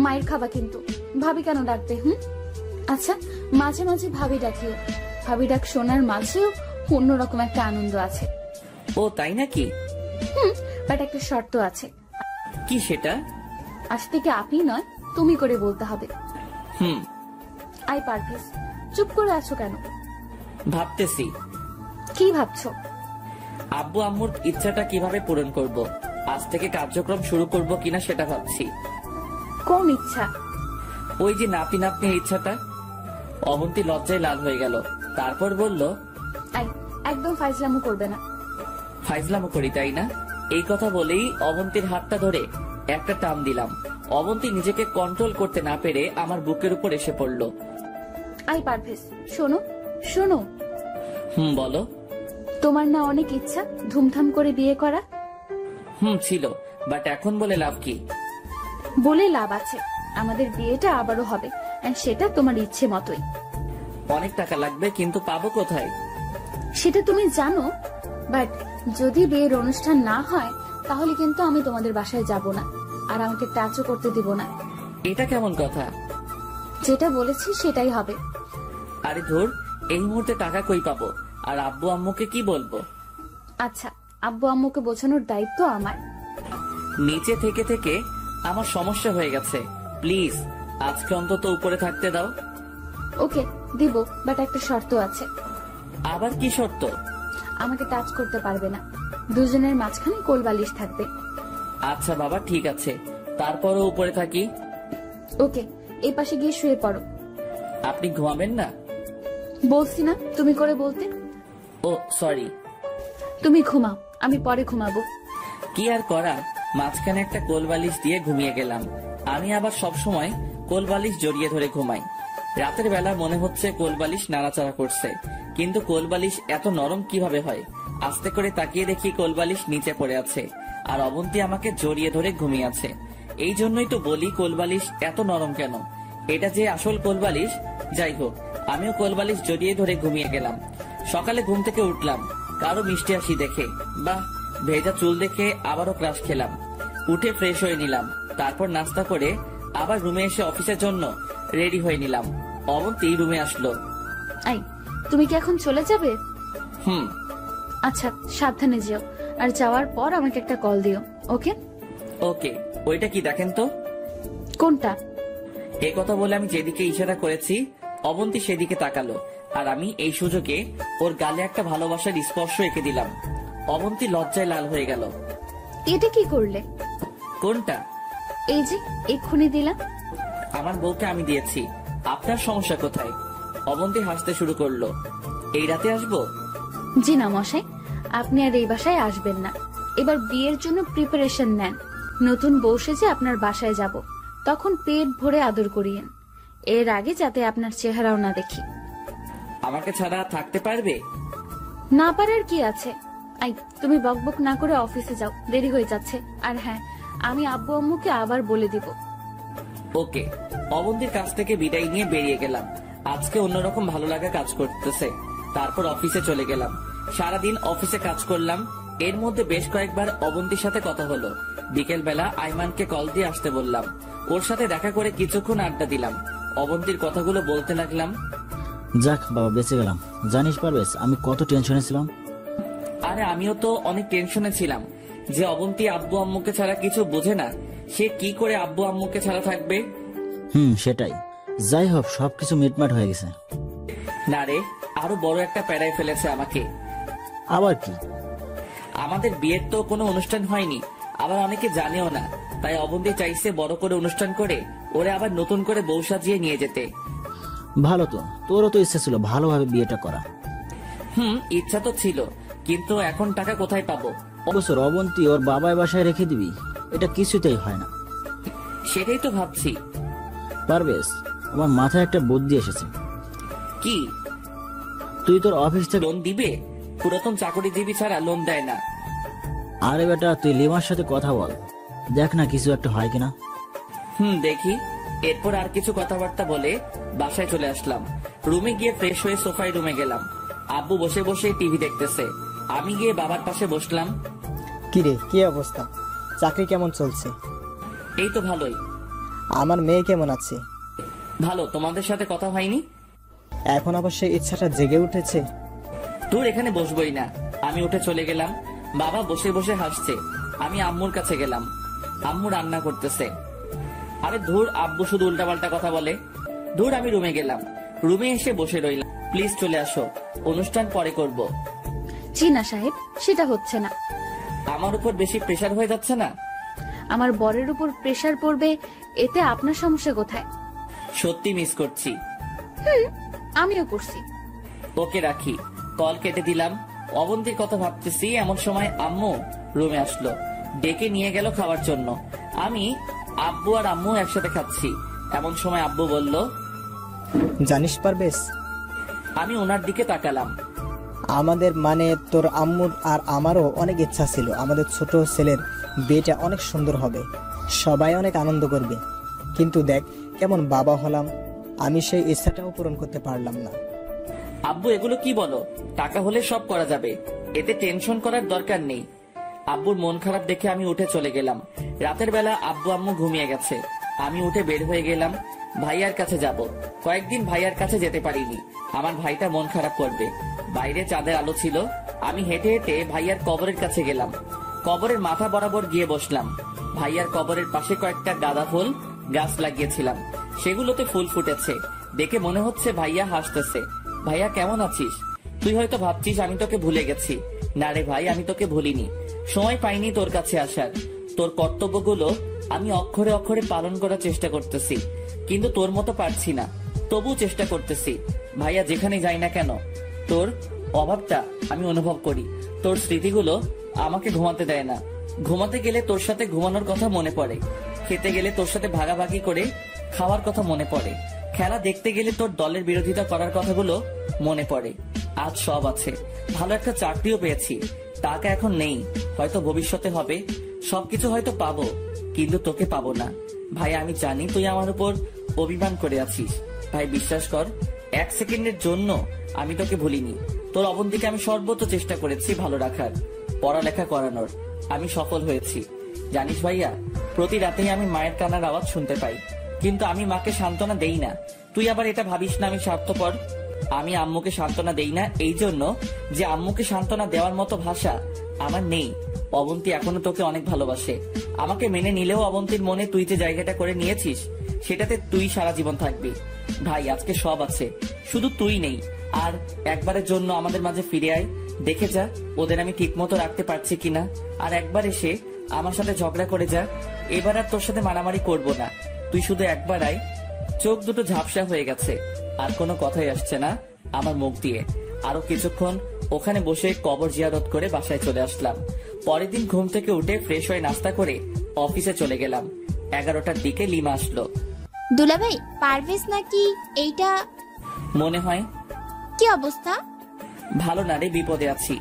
S2: মায়ের খাবা কিন্তু। ভাবি কেন ডাকবে? আচ্ছা, মাঝে মাঝে ভাবি ডাকিও। ভাবি ডাক শোনার মাঝেও অন্যরকম একটা আনন্দ আছে।
S1: ও তাই নাকি?
S2: বাট একটা শর্ত আছে।
S1: কি সেটা?
S2: আজ থেকে আপনি নয়, তুমি করে বলতে হবে।
S1: আই
S2: পারভেজ, চুপ করে আছো কেন?
S1: ভাবতেছি।
S2: কি ভাবছো?
S1: আব্বু আম্মুর ইচ্ছাটা কিভাবে পূরণ করব, আজ থেকে কার্যক্রম শুরু করব কিনা সেটা ভাবছি।
S2: কোন ইচ্ছা?
S1: ওই যে নাতি নাতনির ইচ্ছাটা। অবন্তী লজ্জায় লাল হয়ে গেল, তারপর বলল,
S2: একদম ফাইজলামো করবে না।
S1: ফাইজলামো করি তাই না? এই কথা বলেই অবন্তীর হাতটা ধরে একটা টান দিলাম। অবন্তী নিজেকে কন্ট্রোল করতে না পেরে আমার বুকের উপর এসে পড়ল।
S2: আই পারভেজ, শোনো শোনো।
S1: বলো।
S2: তোমার না অনেক ইচ্ছা ধুমধাম করে বিয়ে করা?
S1: ছিল, বাট এখন বলে লাভ কি?
S2: বলে লাভ আছে, আমাদের বিয়েটা আবারও হবে, সেটা তোমার ইচ্ছে মতোই।
S1: অনেক টাকা লাগবে, কিন্তু পাবো কোথায়?
S2: সেটা তুমি জানো, বাট যদি বিয়ের অনুষ্ঠান না হয় তাহলে কিন্তু আমি তোমাদের বাসায় যাব না, আর আমাকে টাচও করতে দিব না।
S1: এটা কেমন কথা?
S2: যেটা বলেছি সেটাই হবে।
S1: আরে ধুর, এই মুহূর্তে টাকা কই পাবো? আর আব্বু আম্মুকে কি বলবো?
S2: আচ্ছা, আব্বু আম্মুকে বোঝানোর দায়িত্ব আমার।
S1: নিচে থেকে থেকে আমার সমস্যা হয়ে গেছে, প্লিজ আজকে অন্তত উপরে থাকতে দাও।
S2: ওকে, দিব, বাট একটা শর্ত আছে।
S1: আবার কি শর্ত?
S2: আমাকে টাচ করতে পারবে না, দুজনের মাঝখানে কোলবালিশ থাকবে।
S1: আচ্ছা বাবা, ঠিক আছে, তারপরও উপরে থাকি।
S2: ওকে, এই পাশে গিয়ে শুয়ে পড়ো।
S1: আপনি ঘুমাবেন না?
S2: বলছি না তুমি করে বলতে।
S1: ও সরি।
S2: তুমি ঘুমাও, আমি পরে ঘুমাবো।
S1: কি আর করা, মাঝখানে একটা কোলবালিশ দিয়ে ঘুমিয়ে গেলাম। আমি আবার সব সময় কোলবালিশ জড়িয়ে ধরে ঘুমাই। রাতের বেলা মনে হচ্ছে কোলবালিশ নাড়াচাড়া করছে, কিন্তু কোলবালিশ এত নরম কিভাবে হয়? আস্তে করে তাকিয়ে দেখি কোলবালিশ নিচে পড়ে আছে, আর অবন্তী আমাকে জড়িয়ে ধরে ঘুমিয়ে আছে। এই জন্যই তো বলি কোলবালিশ এত নরম কেন। এটা যে আসল কোলবালিশ। যাই হোক, আমিও কোলবালিশ জড়িয়ে ধরে ঘুমিয়ে গেলাম। সকালে ঘুম থেকে উঠলাম কারো মিষ্টি হাসি দেখে, বাহ, ভেজা চুল দেখে আবারও ক্রাশ খেলাম। উঠে ফ্রেশ হয়ে নিলাম, তারপর নাস্তা করে আবার রুমে এসে অফিসের জন্য রেডি হয়ে নিলাম। অবন্তী রুমে আসলো।
S2: আই, তুমি কি এখন চলে যাবে?
S1: হুম।
S2: আচ্ছা, সাবধানে যেও, আর যাওয়ার পর আমাকে একটা কল দিও। ওকে?
S1: ওকে। ওইটা কি দেখেন তো?
S2: কোনটা?
S1: এই কথা বলে আমি যেদিকে ইশারা করেছি অবন্তী সেদিকে তাকালো, আর আমি এই সুযোগে ওর গালে একটা ভালোবাসার স্পর্শ এঁকে দিলাম। অবন্তী লজ্জায় লাল হয়ে গেল।
S2: এটা কি করলে?
S1: কোনটা?
S2: এই যে এক্ষুনি দিলাম।
S1: আমার বউকে আমি দিয়েছি, আপনার সমস্যা কোথায়? অবন্তী হাসতে শুরু করলো। এই রাতে আসবো?
S2: জি না মশাই, আপনি আর এই বাসায় আসবেন না। এবার বিয়ের জন্য প্রিপারেশন নেন। নতুন বউ সেজে আপনার বাসায় যাব, তখন পেট ভরে আদর করিয়েন। এর আগে যাতে আপনার চেহারাও না দেখি।
S1: আমাকে ছাড়া থাকতে পারবে?
S2: না পারার কি আছে? আই, তুমি বকবক না করে অফিসে যাও, দেরি হয়ে যাচ্ছে। আর হ্যাঁ, আমি আব্বু আম্মুকে আবার বলে দিব।
S1: ওকে। অবন্তীর কাছ থেকে বিদায় নিয়ে বেরিয়ে গেলাম। আজকে অন্যরকম ভালো লাগা কাজ করতেছে। তারপর অফিসে চলে গেলাম। সারাদিন অফিসে কাজ করলাম। এর মধ্যে বেশ কয়েকবার অবন্তীর সাথে কথা হলো। বিকেল বেলা আইমানকে কল দিয়ে আসতে বললাম। ওর সাথে দেখা করে কিছুক্ষণ আড্ডা দিলাম। অবন্তীর কথাগুলো বলতে লাগলাম।
S6: যাক বাবা, বেঁচে গেলাম। জানিস পারবেশ, আমি কত টেনশনে ছিলাম।
S1: আরে আমিও তো অনেক টেনশনে ছিলাম যে অবন্তী আব্বু আম্মুকে ছাড়া কিছু বোঝে না, সে কি করে আব্বু আম্মুকে ছাড়া থাকবে।
S6: সেটাই। যাই হোক, সবকিছু মিটমাট হয়ে গেছে।
S1: না রে, আরো বড় একটা প্যারায় ফেলেছে আমাকে।
S6: আবার কি?
S1: আমাদের বিয়ের তো কোনো অনুষ্ঠান হয়নি, আবার অনেকে জানেও না। তাই অবন্তী চাইছে বড় করে অনুষ্ঠান করে ওরে আবার নতুন করে বউ সাজিয়ে নিয়ে যেতে।
S6: ভালো তো, তোরও তো ইচ্ছা ছিল ভালোভাবে বিয়েটা করা।
S1: ইচ্ছা তো ছিল, কিন্তু এখন টাকা কোথায় পাবো?
S6: অবসর অবন্তী ওর বাবার বাসায় রেখে দিবি, এটা কিছুতেই হয় না।
S1: সেটাই তো ভাবছি।
S6: পারবেশ, আমার মাথায় একটা বুদ্ধি এসেছে।
S1: কি?
S6: তুই তোর অফিস থেকে
S1: লোন দিবে? পুরাতন চাকরিজীবী ছাড়া লোন দেয় না।
S6: আরে বেটা, তুই লিমার সাথে কথা বল, দেখ না কিছু একটা হয় কিনা।
S1: দেখি। এরপর আর কিছু কথাবার্তা বলে বাসায় চলে আসলাম। রুমে গিয়ে ফ্রেশ হয়ে সোফায় রুমে গেলাম। আব্বু বসে বসে টিভি দেখতেছে। আমি গিয়ে বাবার পাশে বসলাম।
S7: কিরে, কি অবস্থা? চাকরি কেমন চলছে?
S1: এই তো ভালোই।
S7: আমার মেয়ে কেমন আছে?
S1: ভালো। তোমাদের সাথে কথা হয়নি?
S7: এখন আবার সেই ইচ্ছাটা জেগে উঠেছে।
S1: তোর এখানে বসবই না। আমি উঠে চলে গেলাম। বাবা বসে বসে হাসছে। আমি আম্মুর কাছে গেলাম। আম্মু রান্না করতেছে। আরে ধুর, আব্বু শুধু উল্টাপাল্টা কথা বলে। ধুর, আমি রুমে গেলাম। রুমে এসে বসে রইলাম। প্লিজ চলে আসো, অনুষ্ঠান পরে করব।
S2: জি না সাহেব, সেটা হচ্ছে না।
S1: আমার উপর বেশি প্রেসার হয়ে যাচ্ছে না?
S2: আমার বরের উপর প্রেসার পড়বে, এতে আপনার সমস্যা কোথায়?
S1: সত্যি মিস করছি।
S2: আমিও করছি।
S1: ওকে, রাখি। কল কেটে দিলাম। অবন্তীর কথা ভাবতেছি এমন সময় আম্মু রুমে আসলো। ডেকে নিয়ে গেল খাওয়ার জন্য। আমি, আব্বু আর আম্মু একসাথে খাচ্ছি। এমন সময় আব্বু বলল,
S7: জানিস পারবেশ,
S1: আমি ওনার দিকে তাকালাম।
S7: আমাদের মানে তোর আম্মুর আর আমারও অনেক ইচ্ছা ছিল আমাদের ছোট ছেলের বিয়েটা অনেক সুন্দর হবে, সবাই অনেক আনন্দ করবে। কিন্তু দেখ কেমন বাবা হলাম, আমি সেই ইচ্ছাটাও পূরণ করতে পারলাম না।
S1: আব্বু এগুলো কি বলো? টাকা হলে সব করা যাবে, এতে টেনশন করার দরকার নেই। আব্বুর মন খারাপ দেখে আমি উঠে চলে গেলাম। রাতের বেলা আব্বু আম্মু ঘুমিয়ে গেছে। আমি উঠে বের হয়ে গেলাম ভাইয়ার কাছে যাব। কয়েকদিন ভাইয়ার কাছে যেতে পারিনি, আমার ভাইটা মন খারাপ করবে। বাইরে চাঁদের আলো ছিল। আমি হেঁটে হেঁটে ভাইয়ার কবরের কাছে গেলাম। কবরের মাথা বরাবর গিয়ে বসলাম। ভাইয়ার কবরের পাশে কয়েকটা গাঁদা ফুল গাছ লাগিয়েছিলাম, সেগুলোতে ফুল ফুটেছে। দেখে মনে হচ্ছে ভাইয়া হাসতেছে। ভাইয়া কেমন আছিস? তুই হয়তো ভাবছিস আমি তোকে ভুলে গেছি। না রে ভাই, আমি তোকে ভুলিনি। সময় পাইনি তোর কাছে আসার। তোর কর্তব্যগুলো আমি অক্ষরে অক্ষরে পালন করার চেষ্টা করতেছি, কিন্তু তোর মতো পারছি না। তবু চেষ্টা করতেছি। ভাইয়া যেখানে যাই না কেন, তোর অভাবটা আমি অনুভব করি। তোর স্মৃতিগুলো আমাকে ঘুমাতে দেয় না। ঘুমাতে গেলে তোর সাথে ঘুমানোর কথা মনে পড়ে, খেতে গেলে তোর সাথে ভাগাভাগি করে খাওয়ার কথা মনে পড়ে, খেলা দেখতে গেলে তোর দলের বিরোধিতা করার কথাগুলো মনে পড়ে। আজ সব আছে, ভালো একটা চাকরিও পেয়েছি। টাকা এখন নেই, হয়তো ভবিষ্যতে হবে। সবকিছু হয়তো পাবো, কিন্তু তোকে পাবো না। ভাই আমি জানি তুই আমার উপর অভিমান করে আছিস। ভাই বিশ্বাস কর, 1 সেকেন্ডের জন্য আমি তোকে ভুলিনি। তোর অবন্তীকে আমি সর্বোচ্চ চেষ্টা করেছি ভালো রাখার, পড়ালেখা করানোর। আমি সফল হয়েছি। জানিস ভাইয়া, প্রতি রাতেই আমি মায়ের কান্নার আওয়াজ শুনতে পাই, কিন্তু আমি মাকে সান্ত্বনা দেই না। তুই আবার এটা ভাবিস না আমি স্বার্থপর। আমি আম্মুকে সান্ত্বনা দেই না এই জন্য যে আম্মুকে সান্ত্বনা দেওয়ার মতো ভাষা আমার নেই। অবন্তী এখনো তোকে অনেক ভালোবাসে। আমাকে মেনে নিলেও অবন্তীর মনে তুই যে জায়গাটা করে নিয়েছিস, সেটাতে তুই সারা জীবন থাকবি। ভাই আজকে সব আছে, শুধু তুই নেই। আর একবারের জন্য আমাদের মাঝে ফিরে আয়, দেখে যা ওদের আমি ঠিক মতো রাখতে পারছি কিনা। আর একবার এসে আমার সাথে ঝগড়া করে যা। এবার আর তোর সাথে মারামারি করবো না। তুই শুধু একবার আয়। চোখ দুটো ঝাপসা হয়ে গেছে, আর কোনো কথাই আসছে না আমার মুখ দিয়ে। আরো কিছুক্ষণ ওখানে বসে কবর জিয়ারত করে বাসায় চলে আসলাম। পরের দিন ঘুম থেকে উঠে ফ্রেশ হয়ে নাস্তা করে অফিসে চলে গেলাম। 11টার দিকে লিমা আসলো।
S8: দুলাভাই, পারভেজ নাকি এইটা?
S1: মনে হয়।
S8: কি অবস্থা?
S1: ভালো না রে, বিপদে আছি।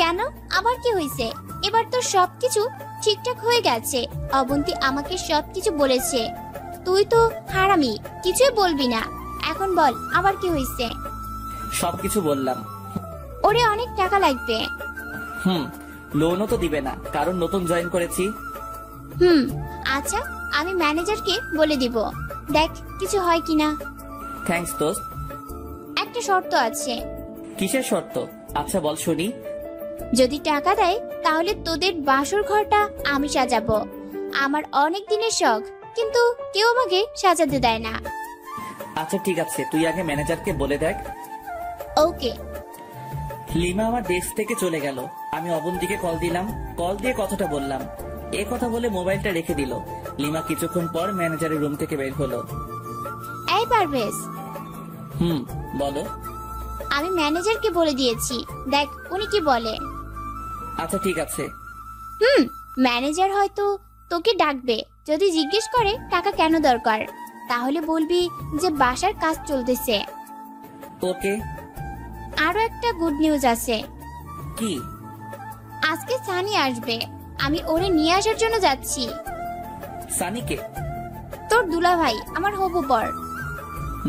S8: কেন, আবার কি হয়েছে? এবার তো সবকিছু ঠিকঠাক হয়ে গেছে। অবন্তী আমাকে সবকিছু বলেছে। তুই তো হারামি, কিছুই বলবি না। এখন বল, আবার কি হয়েছে?
S1: সবকিছু বললাম।
S8: ওরে অনেক টাকা লাগবে।
S1: লোনও তো দিবে না, কারণ নতুন জয়েন করেছি।
S8: আচ্ছা, আমি ম্যানেজারকে বলে দিব। দেখ কিছু হয় কিনা।
S1: থ্যাঙ্কস দোস্ত।
S8: একটা শর্ত আছে।
S1: কিসের শর্ত? আচ্ছা বল শুনি।
S8: যদি টাকা দেয় তাহলে তোদের বাসর ঘরটা আমি সাজাবো। আমার অনেক দিনের শখ, কিন্তু কেউ আমাকে সাজাতে দেয় না।
S1: আচ্ছা ঠিক আছে, তুই আগে ম্যানেজারকে বলে দেখ।
S8: ওকে।
S1: লিমা আমার ডেস্ক থেকে চলে গেল। আমি অবন্তীকে কল দিলাম, কল দিয়ে কথাটা বললাম। এ কথা বলে মোবাইলটা রেখে দিল। লিমা কিছুক্ষণ পর ম্যানেজারের রুম থেকে বের হলো।
S8: এই পারভেজ।
S1: বলো।
S8: আমি ম্যানেজারকে বলে দিয়েছি, দেখ উনি কি বলে।
S1: আচ্ছা ঠিক আছে।
S8: ম্যানেজার হয়তো তোকে ডাকবে। যদি জিজ্ঞেস করে টাকা কেন দরকার, তাহলে বলবি যে বাসার কাজ চলতেছে।
S1: ওকে।
S8: আরো একটা গুড নিউজ আছে।
S1: কি?
S8: আজকে সানি আসবে। আমি ওরে নিয়ে আসার জন্য যাচ্ছি।
S1: সানিকে?
S8: তোর দুলাভাই, আমার হবু বর।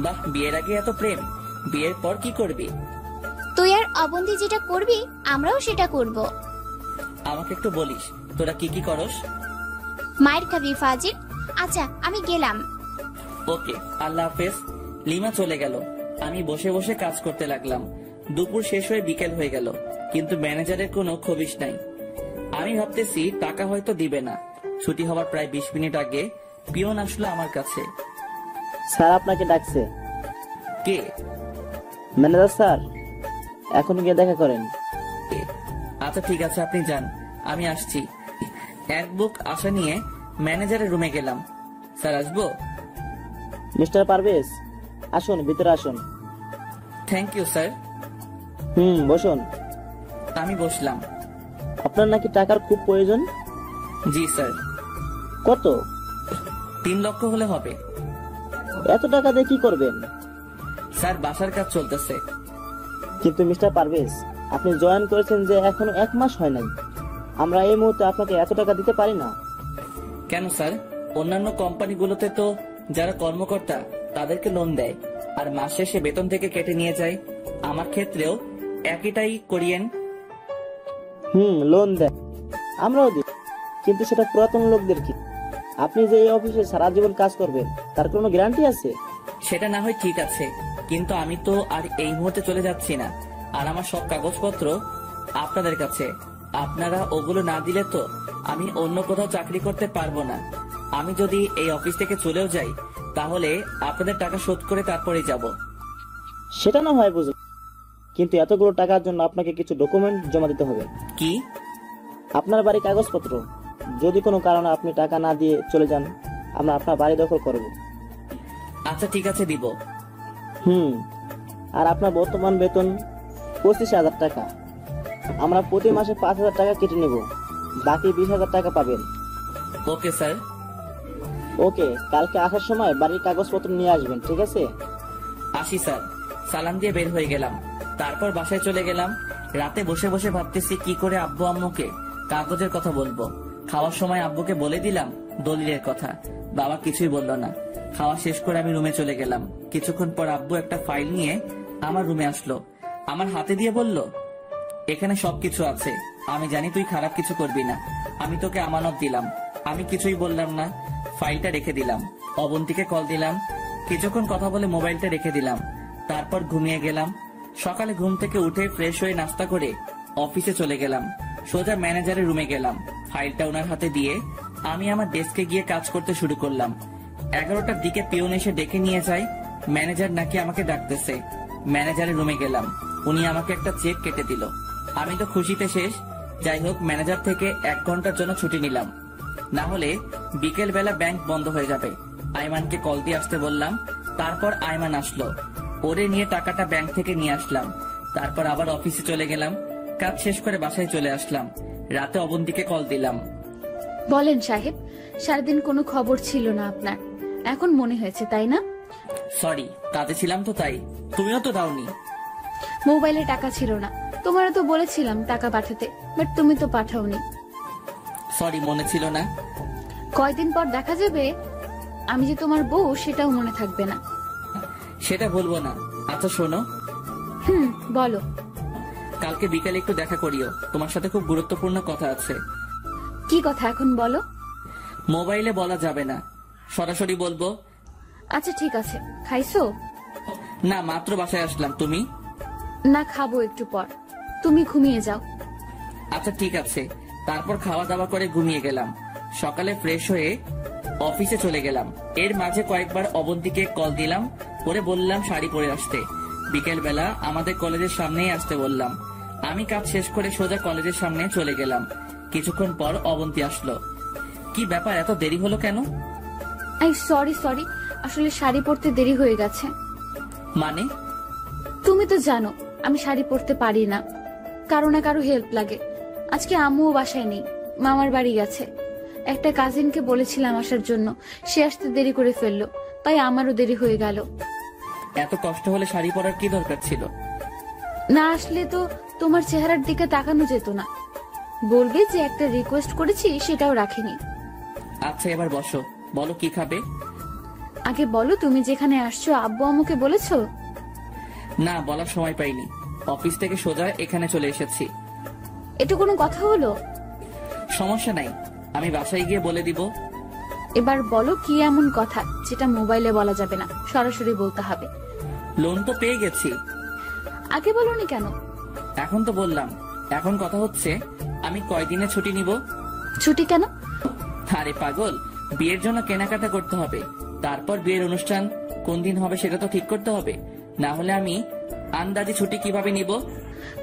S1: বাহ, বিয়ের আগে এত প্রেম। বিয়ের পর কি করবি?
S8: তুই আর অবন্তী যেটা করবি, আমরাও সেটা করব।
S1: আমাকে একটু বলিস তোরা কি কি করস?
S8: মায়ের খাবি ফাজিল। আচ্ছা আমি গেলাম।
S1: ওকে, আল্লাহ হাফেজ। লিমা চলে গেল। আমি বসে বসে কাজ করতে লাগলাম। দুপুর শেষ হয়ে বিকেল হয়ে গেল, কিন্তু ম্যানেজারের কোনো খবিশ নাই। আমি ভাবতেছি টাকা হয়তো দিবে না। ছুটি হওয়ার প্রায় 20 মিনিট আগে পিয়ন আসলো আমার কাছে।
S9: স্যার আপনাকে ডাকছে।
S1: কে?
S9: ম্যানেজার স্যার, এখন গিয়ে দেখা করেন।
S1: আচ্ছা ঠিক আছে, আপনি যান, আমি আসছি। এক বুক আশা নিয়ে ম্যানেজারের রুমে গেলাম। স্যার আসবো?
S9: মিস্টার পারভেজ, আসুন ভিতরে আসুন।
S1: Thank you sir.
S9: বসুন।
S1: আমি বসলাম।
S9: আপনার নাকি টাকার খুব প্রয়োজন?
S1: জি স্যার।
S9: কত?
S1: 3 লক্ষ হলে হবে।
S9: এত টাকা দিয়ে কি করবেন?
S1: স্যার বাসার কাজ চলতেছে।
S9: কিন্তু মিস্টার পারভেজ, আপনি জয়েন করেছেন যে এখনো 1 মাস হয় নাই। আমরা এই মুহূর্তে আপনাকে এত টাকা দিতে পারি না।
S1: কেন স্যার? অন্যান্য কোম্পানিগুলোতে তো যারা কর্মকর্তা তাদেরকে লোন দেয়, আর মাস শেষে বেতন থেকে কেটে নিয়ে যায়। আমার ক্ষেত্রেও একইটাই করিয়েন।
S9: লোন দেন, আমরাও দিই, কিন্তু সেটা পুরাতন লোকদের কি? আপনি যে এই অফিসে সারা জীবন কাজ করবেন তার কোনো গ্যারান্টি আছে?
S1: সেটা না হয় ঠিক আছে, কিন্তু আমি তো আর এই মুহূর্তে চলে যাচ্ছি না। আর আমার সব কাগজপত্র আপনাদের কাছে। আপনারা ওগুলো না দিলে তো আমি অন্য কোথাও চাকরি করতে পারবো না। আমি যদি এই অফিস থেকে চলেও যাই তাহলে আপনাদের টাকা শোধ করে তারপরেই যাব।
S9: সেটা না হয় বুঝলাম, কিন্তু এতগুলো টাকার জন্য আপনাকে কিছু ডকুমেন্ট জমা দিতে হবে।
S1: কি?
S9: আপনার বাড়ির কাগজপত্র। যদি কোনো কারণে আপনি টাকা না দিয়ে চলে যান, আমরা আপনার বাড়ি দখল করব।
S1: আচ্ছা ঠিক আছে, দিব।
S9: আর আপনার বর্তমান বেতন 25,000 টাকা। আমরা প্রতি মাসে 5,000 টাকা কেটে নেব, বাকি 20,000 টাকা পাবেন।
S1: Okay sir.
S9: ওকে, কালকে আসার সময় বাড়ির কাগজপত্র নিয়ে আসবেন, ঠিক আছে?
S1: আসি স্যার। সালাম দিয়ে বের হয়ে গেলাম। তারপর বাসায় চলে গেলাম। রাতে বসে বসে ভাবতেছি কি করে আব্বু আম্মুকে কাগজের কথা বলবো। খাওয়ার সময় আব্বুকে বলে দিলাম দলিলের কথা, বাবা কিছুই বলল না। খাওয়া শেষ করে আমি রুমে চলে গেলাম। কিছুক্ষণ পর আব্বু একটা ফাইল নিয়ে আমার রুমে আসলো, আমার হাতে দিয়ে বলল, এখানে সবকিছু আছে। আমি জানি তুই খারাপ কিছু করবি না, আমি তোকে আমানত দিলাম। আমি কিছুই বললাম না, ফাইলটা রেখে দিলাম। অবন্তীকে কল দিলাম, কিছুক্ষণ কথা বলে মোবাইলটা রেখে দিলাম। তারপর ঘুমিয়ে গেলাম। সকালে ঘুম থেকে উঠে ফ্রেশ হয়ে নাস্তা করে অফিসে চলে গেলাম। সোজা ম্যানেজারের রুমে গেলাম। ফাইলটা ওনার হাতে দিয়ে আমি আমার ডেস্কে গিয়ে কাজ করতে শুরু করলাম। 11টার দিকে পিয়ন এসে ডেকে নিয়ে যায়, ম্যানেজার নাকি আমাকে ডাকতেছে। ম্যানেজারের রুমে গেলাম, উনি আমাকে একটা চেক কেটে দিল। আমি তো খুশিতে শেষ। যাই হোক, ম্যানেজার থেকে 1 ঘন্টার জন্য ছুটি নিলাম, না হলে বিকেল বেলা ব্যাংক বন্ধ হয়ে যাবে। আইমানকে কল দিয়ে আসতে বললাম। তারপর আইমান আসলো, ওরে নিয়ে টাকাটা ব্যাংক থেকে নিয়ে আসলাম। তারপর আবার অফিসে চলে গেলাম। কাজ শেষ করে বাসায় চলে আসলাম। রাতে অবন্তীকে কল দিলাম।
S2: বলেন সাহেব, সারাদিন কোনো খবর ছিল না আপনার, এখন মনে হয়েছে তাই না?
S1: সরি, কাজে ছিলাম তো তাই। তুমিও তো দাওনি।
S2: মোবাইলে টাকা ছিল না, তোমারও তো বলেছিলাম টাকা পাঠাতে, বাট তুমি তো পাঠাওনি।
S1: সরি, মনে ছিল না।
S2: কয়দিন পর দেখা যাবে আমি যে তোমার বউ, সেটাও মনে থাকবে না।
S1: সেটা বলবো না। আচ্ছা শোনো,
S2: বলো।
S1: কালকে বিকালে একটু দেখা করিও, তোমার সাথে খুব গুরুত্বপূর্ণ কথা আছে।
S2: কি কথা এখন বলো?
S1: মোবাইলে বলা যাবে না, সরাসরি বলবো।
S2: আচ্ছা ঠিক আছে। খাইছো?
S1: না, মাত্র বাসায় আসলাম। তুমি?
S2: না, খাবো একটু পর। তুমি ঘুমিয়ে যাও।
S1: আচ্ছা ঠিক আছে। তারপর খাওয়া দাওয়া করে ঘুমিয়ে গেলাম। সকালে ফ্রেশ হয়ে অফিসে চলে গেলাম। এর মাঝে কয়েকবার অবন্তীকে কল দিলাম, ওরে বললাম শাড়ি পরে আসতে। বিকেল বেলা আমাদের কলেজের সামনেই আসতে বললাম। আমি কাজ শেষ করে সোজা কলেজের সামনে চলে গেলাম। কিছুক্ষণ পর অবন্তী আসলো। কি ব্যাপার, এত দেরি হলো কেন?
S2: সরি, আসলে শাড়ি পরতে দেরি হয়ে গেছে।
S1: মানে?
S2: তুমি তো জানো আমি শাড়ি পরতে পারি না, কারো না কারো হেল্প লাগে। আজকে আম্মুও বাসায় নেই, মামার বাড়ি গেছে। একটা কাজিনকে বলেছিলাম আসার জন্য, সে আসতে দেরি করে ফেললো, তাই আমারও দেরি হয়ে গেল।
S1: এত কষ্ট হলে শাড়ি পরার কি দরকার ছিল?
S2: না আসলে তো তোমার চেহারার দিকে তাকানো যেত না, বলবে যে একটা রিকোয়েস্ট করেছি সেটাও রাখেনি।
S1: আচ্ছা এবার বসো, বলো কি খাবে?
S2: আগে বলো, তুমি যেখানে আসছো আব্বু আম্মুকে বলেছো?
S1: না, বলার সময় পাইনি। অফিস থেকে সোজা এখানে চলে এসেছি।
S2: এটা কোনো কথা হলো?
S1: সমস্যা নাই, আমি বাসায় গিয়ে বলে দিব।
S2: এবার বলো কি এমন কথা যেটা মোবাইলে বলা যাবে না, সরাসরি বলতে হবে।
S1: লোন তো পেয়ে গেছি।
S2: আগে বলোনি কেন?
S1: এখন তো বললাম। এখন কথা হচ্ছে আমি কয়দিনে ছুটি নিব।
S2: ছুটি কেন?
S1: আরে পাগল, বিয়ের জন্য কেনাকাটা করতে হবে। তারপর বিয়ের অনুষ্ঠান কোন দিন হবে সেটা তো ঠিক করতে হবে, না হলে আমি আন্দাজে ছুটি কিভাবে নিব?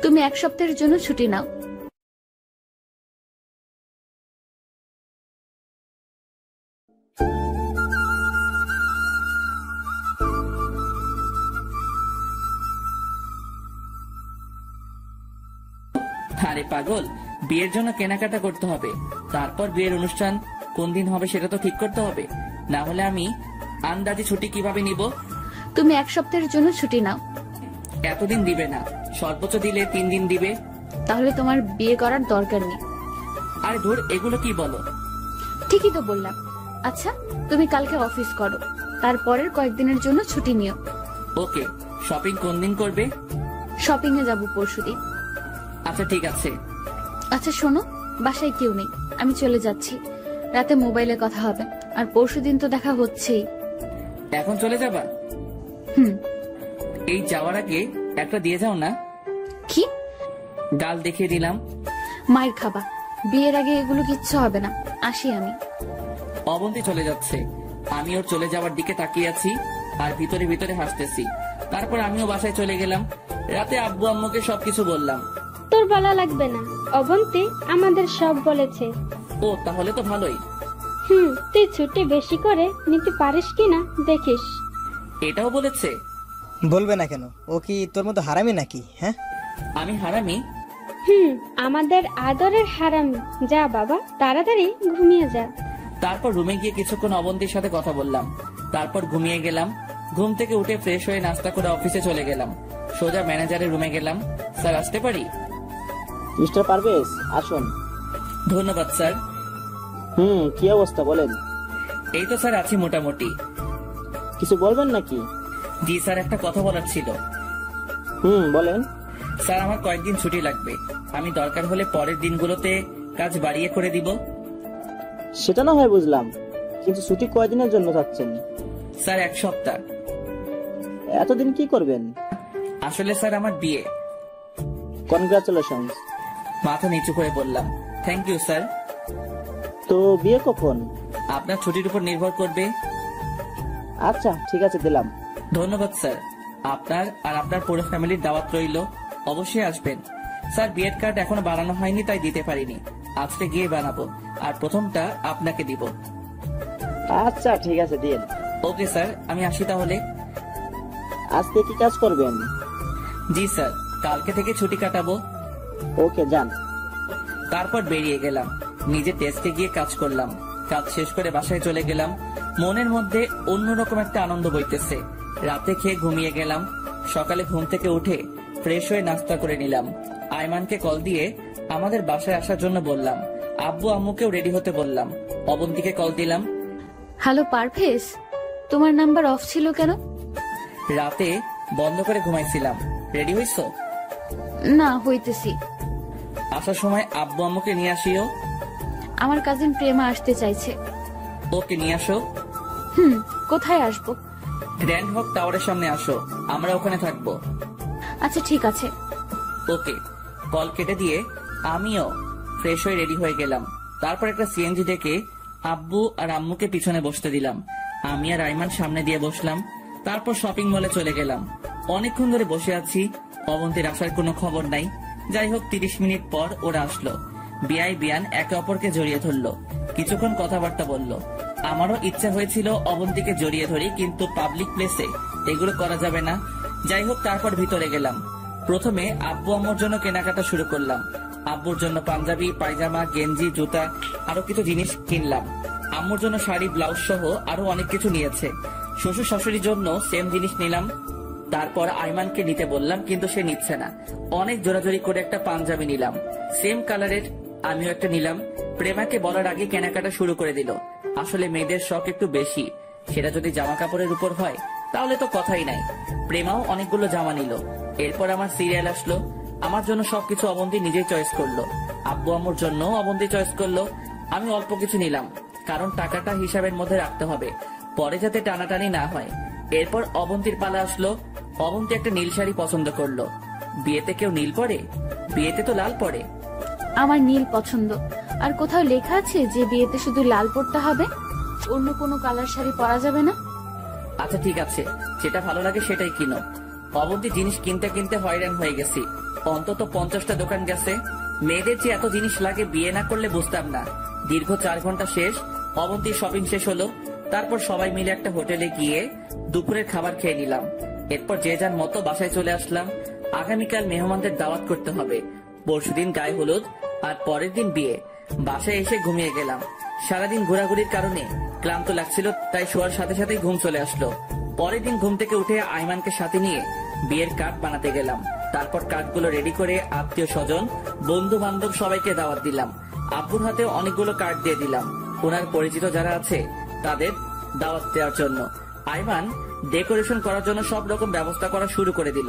S2: তুমি 1 সপ্তাহের জন্য ছুটি নাও।
S1: আরে পাগল, বিয়ের জন্য কেনাকাটা করতে হবে। তারপর বিয়ের অনুষ্ঠান কোন দিন হবে সেটা তো ঠিক করতে হবে, না হলে আমি আন্দাজে ছুটি কিভাবে নিব?
S2: তুমি 1 সপ্তাহের জন্য ছুটি নাও।
S1: এতদিন দিবে না, সর্বোচ্চ দিলে 3 দিন দিবে।
S2: তাহলে তোমার বিয়ে করার দরকার নেই।
S1: আরে ধুর, এগুলো কি বলো?
S2: ঠিকই তো বললাম। আচ্ছা তুমি কালকে অফিস করো, তারপরের কয়েকদিনের জন্য ছুটি নিও।
S1: ওকে। শপিং কোন দিন করবে?
S2: শপিং এ যাবো পরশুদিন।
S1: আচ্ছা ঠিক আছে।
S2: আচ্ছা শোনো, বাসায় কেউ নেই, আমি চলে যাচ্ছি। রাতে মোবাইলে কথা হবে, আর পরশুদিন তো দেখা হচ্ছেই।
S1: এখন চলে যাবা?
S2: হুম।
S1: এই যাওয়ার আগে একটা দিয়ে যাও না।
S2: কি?
S1: গাল দেখিয়ে দিলাম।
S2: মায়ের খাবা, বিয়ের আগে এগুলো কিচ্ছু হবে না। আসি আমি।
S1: অবন্তী চলে যাচ্ছে, আমি ওর চলে যাওয়ার দিকে তাকিয়ে আছি আর ভিতরে ভিতরে হাসতেছি। তারপর আমিও বাসায় চলে গেলাম। রাতে আব্বু আম্মুকে সবকিছু বললাম।
S3: তোর বলা লাগবে না, অবন্তী আমাদের সব বলেছে।
S1: ও তাহলে তো ভালোই।
S3: তুই ছুটি বেশি করে নিতে পারিস কিনা দেখিস।
S1: এটাও বলেছে?
S7: বলবে না কেন, ও কি তোর মতো হারামি নাকি? হ্যাঁ,
S1: আমি হারামি?
S3: আমাদের আদরের হারামি। যা বাবা, তাড়াতাড়ি ঘুমিয়ে যা।
S1: তারপর রুমে গিয়ে কিছুক্ষণ অবন্তীর সাথে কথা বললাম। তারপর ঘুমিয়ে গেলাম। ঘুম থেকে উঠে ফ্রেশ হয়ে নাস্তা করে অফিসে চলে গেলাম। সোজা ম্যানেজারের রুমে গেলাম। স্যার আসতে পারি?
S9: মিস্টার পারভেজ আসুন।
S1: ধন্যবাদ স্যার।
S9: কি অবস্থা বলেন?
S1: এই তো স্যার আছি মোটামুটি।
S9: কিছু বলবেন নাকি?
S1: জি স্যার, একটা কথা বলার ছিল।
S9: বলেন।
S1: স্যার আমার কয়েকদিন ছুটি লাগবে, আমি দরকার হলে পরের দিনগুলোতে কাজ বাড়িয়ে করে দিব।
S9: সেটা না হয় বুঝলাম, কিন্তু ছুটি কয়দিনের জন্য চাচ্ছেন?
S1: স্যার 1 সপ্তাহ।
S9: এতদিন কি করবেন?
S1: আসলে স্যার আমার বিয়ে।
S9: কনগ্রাচুলেশন।
S1: মাথা নিচু করে বললাম থ্যাংক ইউ স্যার।
S9: তো বিয়ে কখন?
S1: আপনার ছুটির উপর নির্ভর করবে।
S9: আচ্ছা ঠিক আছে, দিলাম।
S1: ধন্যবাদ স্যার। আপনার আর আপনার পুরো ফ্যামিলির দাওয়াত রইল, অবশ্যই আসবেন। স্যার বিয়ের কার্ড এখনো বানানো হয়নি, তাই দিতে পারিনি। আজকে গিয়ে বানাবো, আর প্রথমটা আপনাকে দিব।
S9: আচ্ছা ঠিক আছে, দিন।
S1: ওকে স্যার, আমি আসি তাহলে।
S9: আজকে কি কাজ করবেন?
S1: জি স্যার, কালকে থেকে ছুটি কাটাবো।
S9: ওকে, যান।
S1: তারপর বেরিয়ে গেলাম, নিজে টেস্টে গিয়ে কাজ করলাম। কাজ শেষ করে বাসায় চলে গেলাম। মনের মধ্যে অন্যরকম একটা আনন্দ বইতেছে। রাতে খেয়ে ঘুমিয়ে গেলাম। সকালে ঘুম থেকে উঠে ফ্রেশ হয়ে নাস্তা করে নিলাম। আয়মানকে কল দিয়ে আমাদের বাসায় আসার জন্য বললাম। আব্বু আম্মুকেও রেডি হতে বললাম। অবন্তীকে কল দিলাম।
S2: হ্যালো পারভেজ, তোমার নাম্বার অফ ছিল কেন?
S1: রাতে বন্ধ করে ঘুমাইছিলাম। রেডি হইছো?
S2: না, হইতেছি।
S1: আসার সময় আব্বু আম্মুকে নিয়ে আসিও।
S2: আমার কাজিন প্রেমা আসতে চাইছে।
S1: ওকে নিয়ে আসো।
S2: কোথায় আসবো?
S1: গ্র্যান্ড হক টাওয়ারের সামনে আসো, আমরা ওখানে থাকবো।
S2: আচ্ছা ঠিক আছে।
S1: ওকে। কল কেটে দিয়ে আমিও ফ্রেশ হয়ে রেডি হয়ে গেলাম। তারপর একটা সিএনজি ডেকে আব্বু আর আম্মুকে পিছনে বসতে দিলাম। আমি আর আইমান সামনে দিয়ে বসলাম। তারপর শপিং মলে চলে গেলাম। অনেকক্ষণ ধরে বসে আছি, অবন্তীর আসার কোনো খবর নাই। যাই হোক 30 মিনিট পর ওরা আসলো। বিয়াই বিয়ান একে অপরকে জড়িয়ে ধরলো, কিছুক্ষণ কথাবার্তা বললো। আমারও ইচ্ছা হয়েছিল অবন্তীকে জড়িয়ে ধরি, কিন্তু পাবলিক প্লেসে এগুলো করা যাবে না। যাই হোক তারপর ভিতরে গেলাম। প্রথমে আব্বু আম্মুর জন্য কেনাকাটা শুরু করলাম। আব্বুর জন্য পাঞ্জাবি, পায়জামা, গেঞ্জি, জুতা, আরো কিছু জিনিস কিনলাম। আম্মুর জন্য শাড়ি, ব্লাউজ সহ আরো অনেক কিছু নিয়েছে। শ্বশুর শাশুড়ির জন্য সেম জিনিস নিলাম। তারপর আইমানকে নিতে বললাম, কিন্তু সে নিচ্ছে না। অনেক জোরাজোরি করে একটা পাঞ্জাবি নিলাম, সেম কালারের। আমিও একটা নিলাম। প্রেমাকে বলার আগে কেনাকাটা শুরু করে দিল। আসলে মেয়েদের শখ একটু বেশি, সেটা যদি জামা কাপড়ের উপর হয় তাহলে তো কথাই নাই। প্রেমাও অনেকগুলো জামা নিল। এরপর আমার সিরিয়াল আসলো। আমার জন্য সবকিছু অবন্তী নিজেই চয়েস করলো। আব্বু আম্মুর জন্য অবন্তী চয়েস করলো। আমি অল্প কিছু নিলাম, কারণ টাকাটা হিসাবের মধ্যে রাখতে হবে, পরে যাতে টানাটানি না হয়। এরপর অবন্তীর পালা আসলো। অবন্তী একটা নীল শাড়ি পছন্দ করলো। বিয়েতে কেউ নীল পরে? বিয়েতে তো লাল পরে।
S2: আমার নীল পছন্দ। আর কোথাও লেখা আছে যে বিয়েতে শুধু লাল পরতে হবে, অন্য কোনো কালার শাড়ি পরা যাবে না?
S1: আচ্ছা ঠিক আছে, যেটা ভালো লাগে সেটাই কিনো। অবন্তী জিনিস কিনতে কিনতে হয়রান হয়ে গেছি। অন্তত 50টা দোকান গেছে। মেয়েদের যে এত জিনিস লাগে বিয়ে না করলে বুঝতাম না। দীর্ঘ 4 ঘন্টা শেষ। অবন্তীর শপিং শেষ হলো। তারপর সবাই মিলে একটা হোটেলে গিয়ে দুপুরের খাবার খেয়ে নিলাম। এরপর যে যার মতো বাসায় চলে আসলাম। আগামীকাল মেহমানদের দাওয়াত করতে হবে। পরশুদিন গায়ে হলুদ, আর পরের দিন বিয়ে। বাসায় এসে ঘুমিয়ে গেলাম। সারাদিন ঘোরাঘুরির কারণে ক্লান্ত লাগছিল, তাই শোয়ার সাথে সাথেই ঘুম চলে আসলো। পরের দিন ঘুম থেকে উঠে আইমানকে সাথে নিয়ে বিয়ের কার্ড বানাতে গেলাম। তারপর কার্ডগুলো রেডি করে আত্মীয় স্বজন, বন্ধু বান্ধব সবাইকে দাওয়াত দিলাম। আব্বুর হাতে অনেকগুলো কার্ড দিয়ে দিলাম, ওনার পরিচিত যারা আছে তাদের দাওয়াত দেওয়ার জন্য। আইমান ডেকোরেশন করার জন্য সব রকম ব্যবস্থা করা শুরু করে দিল।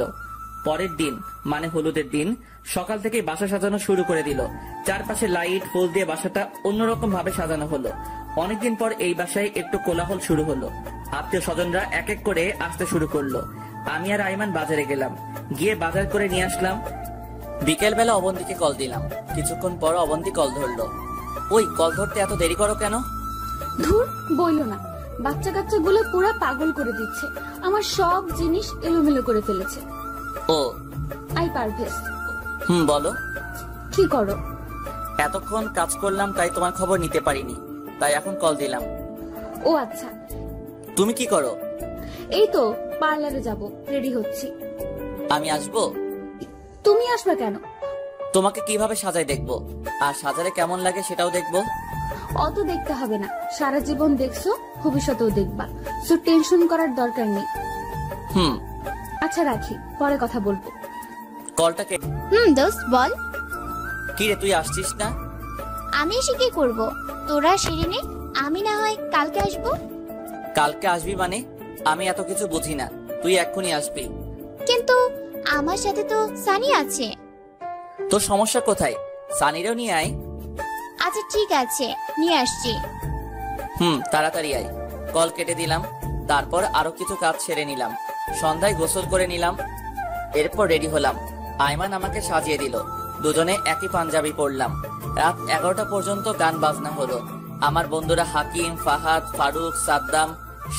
S1: পরের দিন মানে হলুদের দিন সকাল থেকে বাসা সাজানো শুরু করে দিল। চারপাশে লাইট ফুল দিয়ে বাসাটা অন্যরকম ভাবে সাজানো হলো। অনেকদিন পর এই বাসায় একটু কোলাহল শুরু হলো। আত্মীয় স্বজনরা এক এক করে আসতে শুরু করলো। আমি আর আইমান বাজারে গেলাম, গিয়ে বাজার করে নিয়ে আসলাম। বিকেল বেলা অবন্তীকে কল দিলাম। কিছুক্ষণ পর অবন্তী কল ধরলো। ওই কল ধরতে এত দেরি করো কেন?
S2: ধুর, বইলো না, বাচ্চা কাচ্চাগুলো পুরো পাগল করে দিচ্ছে। আমার সব জিনিস এলোমেলো করে ফেলেছে।
S1: ও
S2: আই পারভেজ।
S1: বলো।
S2: কি করো?
S1: এতক্ষণ কাজ করলাম তাই তোমার খবর নিতে পারিনি, তাই এখন কল দিলাম।
S2: ও আচ্ছা।
S1: তুমি কি করো?
S2: এই তো পার্লারে যাব, রেডি হচ্ছি।
S1: আমি আসবো?
S2: তুমি আসবে কেন?
S1: তোমাকে কিভাবে সাজাই দেখবো, আর সাজালে কেমন লাগে সেটাও দেখবো।
S2: অত দেখতে হবে না, সারা জীবন দেখছো, ভবিষ্যতেও দেখবা, সো টেনশন করার দরকার নেই। আচ্ছা রাখি, পরে কথা বলবো।
S1: কলটাকে
S8: দোস্ত বল।
S1: কি রে, তুই আসছিস না?
S8: আমি এসে কি করব? তোরা সেরে নে, আমি না হয় কালকে আসবো।
S1: কালকে আসবি মানে? আমি এত কিছু বুঝি না, তুই এক্ষুনি আসবি।
S8: কিন্তু আমার সাথে তো সানি আছে।
S1: তোর সমস্যা কোথায়? সানিরেও নিয়ে আয়।
S8: আচ্ছা ঠিক আছে, নিয়ে আসছি।
S1: তাড়াতাড়ি আয়। কল কেটে দিলাম। তারপর আরো কিছু কাজ সেরে নিলাম। সন্ধ্যায় গোসল করে নিলাম। এরপর রেডি হলাম। আইমান আমাকে সাজিয়ে দিল। দুজনে একই পাঞ্জাবি পরলাম। রাত 11টা পর্যন্ত গান বাজনা হলো। আমার বন্ধুরা হাকিম, ফাহাদ, ফারুক, সাদ্দাম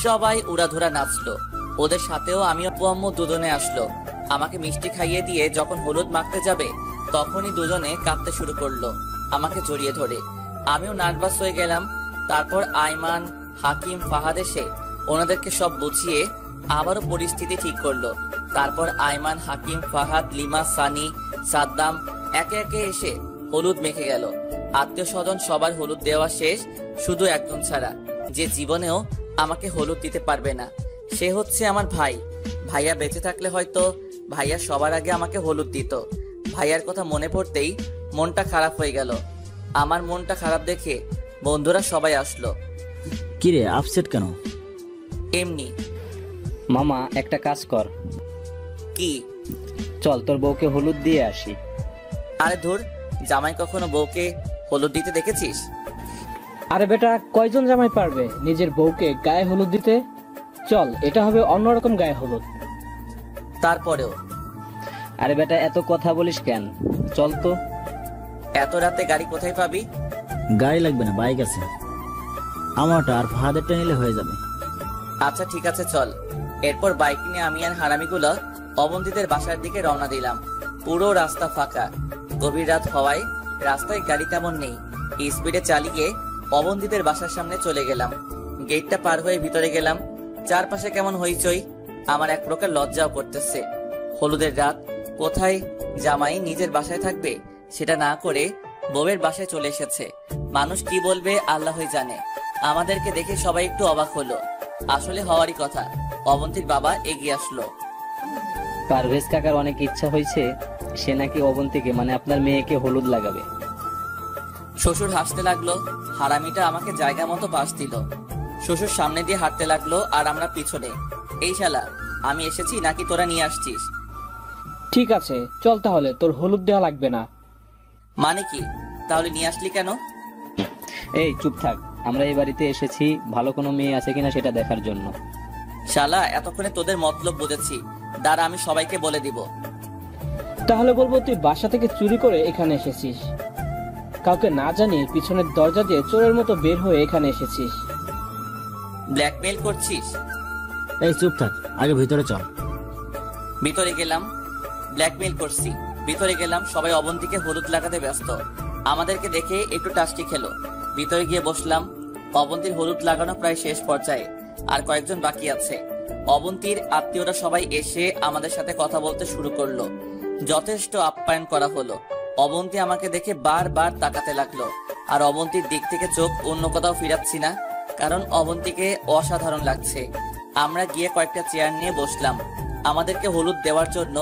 S1: সবাই উড়াধুরা নাচলো। ওদের সাথেও আমিও আম্মু দুজনে আসলো। আমাকে মিষ্টি খাইয়ে দিয়ে যখন হলুদ মাখতে যাবে তখনই দুজনে কাঁদতে শুরু করলো আমাকে জড়িয়ে ধরে। আমিও নার্ভাস হয়ে গেলাম। তারপর আইমান, হাকিম, ফাহাদ এসে ওনাদেরকে সব বুঝিয়ে আবারও পরিস্থিতি ঠিক করলো। তারপর আইমান, হাকিম, ফাহাদ, লিমা, সানি, সাদ্দাম একে একে এসে হলুদ মেখে গেল। আত্মীয় স্বজন সবার হলুদ দেওয়া শেষ, শুধু একজন ছাড়া, যে জীবনেও আমাকে হলুদ দিতে পারবে না। সে হচ্ছে আমার ভাই। ভাইয়া বেঁচে থাকলে হয়তো ভাইয়া সবার আগে আমাকে হলুদ দিত। ভাইয়ার কথা মনে পড়তেই মনটা খারাপ হয়ে গেল। আমার মনটা খারাপ দেখে বন্ধুরা সবাই আসলো।
S6: কিরে, আপসেট কেন?
S1: এমনি।
S10: মামা একটা কাজ কর।
S1: কি?
S10: চল তোর বউকে হলুদ দিয়ে আসি।
S1: আরে ধুর, জামাই কখনো বউকে হলুদ দিতে দেখেছিস?
S10: আরে বেটা, কয়জন জামাই পারবে নিজের বউকে গায়ে হলুদ দিতে? চল, এটা হবে অন্যরকম গায়ে হলুদ।
S1: তারপরেও
S10: আরে বেটা, এত কথা বলিস কেন? চল তো।
S1: এত রাতে গাড়ি কোথায় পাবি?
S6: গাড়ি লাগবে না, বাইক আছে। আমারটা আর ফাহাদেরটা নিলে হয়ে যাবে।
S1: আচ্ছা ঠিক আছে, চল। এরপর বাইক নিয়ে আমি আর হারামিগুলো অবন্তীদের বাসার দিকে রওনা দিলাম। পুরো রাস্তা ফাঁকা। গভীর রাত হওয়ায় রাস্তায় গাড়ি তেমন নেই। স্পিডে চালিয়ে অবন্তীদের বাসার সামনে চলে গেলাম। গেটটা পার হয়ে ভিতরে গেলাম। চারপাশে কেমন হইচই, আমার এক প্রকার লজ্জাও করতেছে। হলুদের রাত, কোথায় জামাই নিজের বাসায় থাকবে সেটা না করে বউয়ের বাসায় চলে এসেছে। মানুষ কি বলবে আল্লাহই জানে। আমাদেরকে দেখে সবাই একটু অবাক হলো। আসলে হওয়ারই কথা। অবন্তীর বাবা এগিয়ে আসলো।
S10: পারভেজ কাকার অনেক ইচ্ছা হয়েছে, সে নাকি অবন্তীকে মানে আপনার মেয়েকে হলুদ লাগাবে।
S1: শ্বশুর হাসতে লাগলো। হারামিটা আমাকে জায়গা মতো পাশ দিল। শ্বশুর সামনে দিয়ে হাঁটতে লাগলো আর আমরা পিছনে। এই শালা, আমি এসেছি নাকি তোরা নিয়ে আসছিস?
S10: ঠিক আছে চল, তাহলে তোর হলুদ দেওয়া লাগবে না।
S1: মানে কি? তাহলে নিয়ে আসলি কেন?
S10: এই চুপ থাক, আমরা এই বাড়িতে এসেছি ভালো কোনো মেয়ে আছে কিনা সেটা দেখার জন্য।
S1: শালা, এতক্ষণে তোদের মতলব বুঝেছি। দাঁড়া, আমি সবাইকে বলে দিব।
S10: তাহলে বলবো তুই বাসা থেকে চুরি করে এখানে এসেছিস, কাউকে না জানিয়ে পিছনের দরজা দিয়ে চোরের মতো বের হয়ে এখানে এসেছিস।
S1: ব্ল্যাকমেইল করছিস?
S6: এই চুপ থাক, আগে ভিতরে চল।
S1: ভিতরে গেলাম। ব্ল্যাকমেইল করছি? ভিতরে গেলাম। সবাই অবন্তীকে হলুদ লাগাতে ব্যস্ত। আমাদেরকে দেখে একটু টাস্টি খেলো। ভিতরে গিয়ে বসলাম। অবন্তীর হলুদ লাগানো প্রায় শেষ পর্যায়ে, আর কয়েকজন বাকি আছে। অবন্তীর আত্মীয়রা সবাই এসে আমাদের সাথে কথা বলতে শুরু করলো। যথেষ্ট আপ্যায়ন করা হলো। অবন্তী আমাকে দেখে বারবার তাকাতে লাগলো, আর অবন্তীর দিক থেকে চোখ অন্য কোথাও ফিরাচ্ছি না, কারণ অবন্তীকে অসাধারণ লাগছে। আমরা গিয়ে কয়েকটা চেয়ার নিয়ে বসলাম। আমাদেরকে হলুদ দেওয়ার জন্য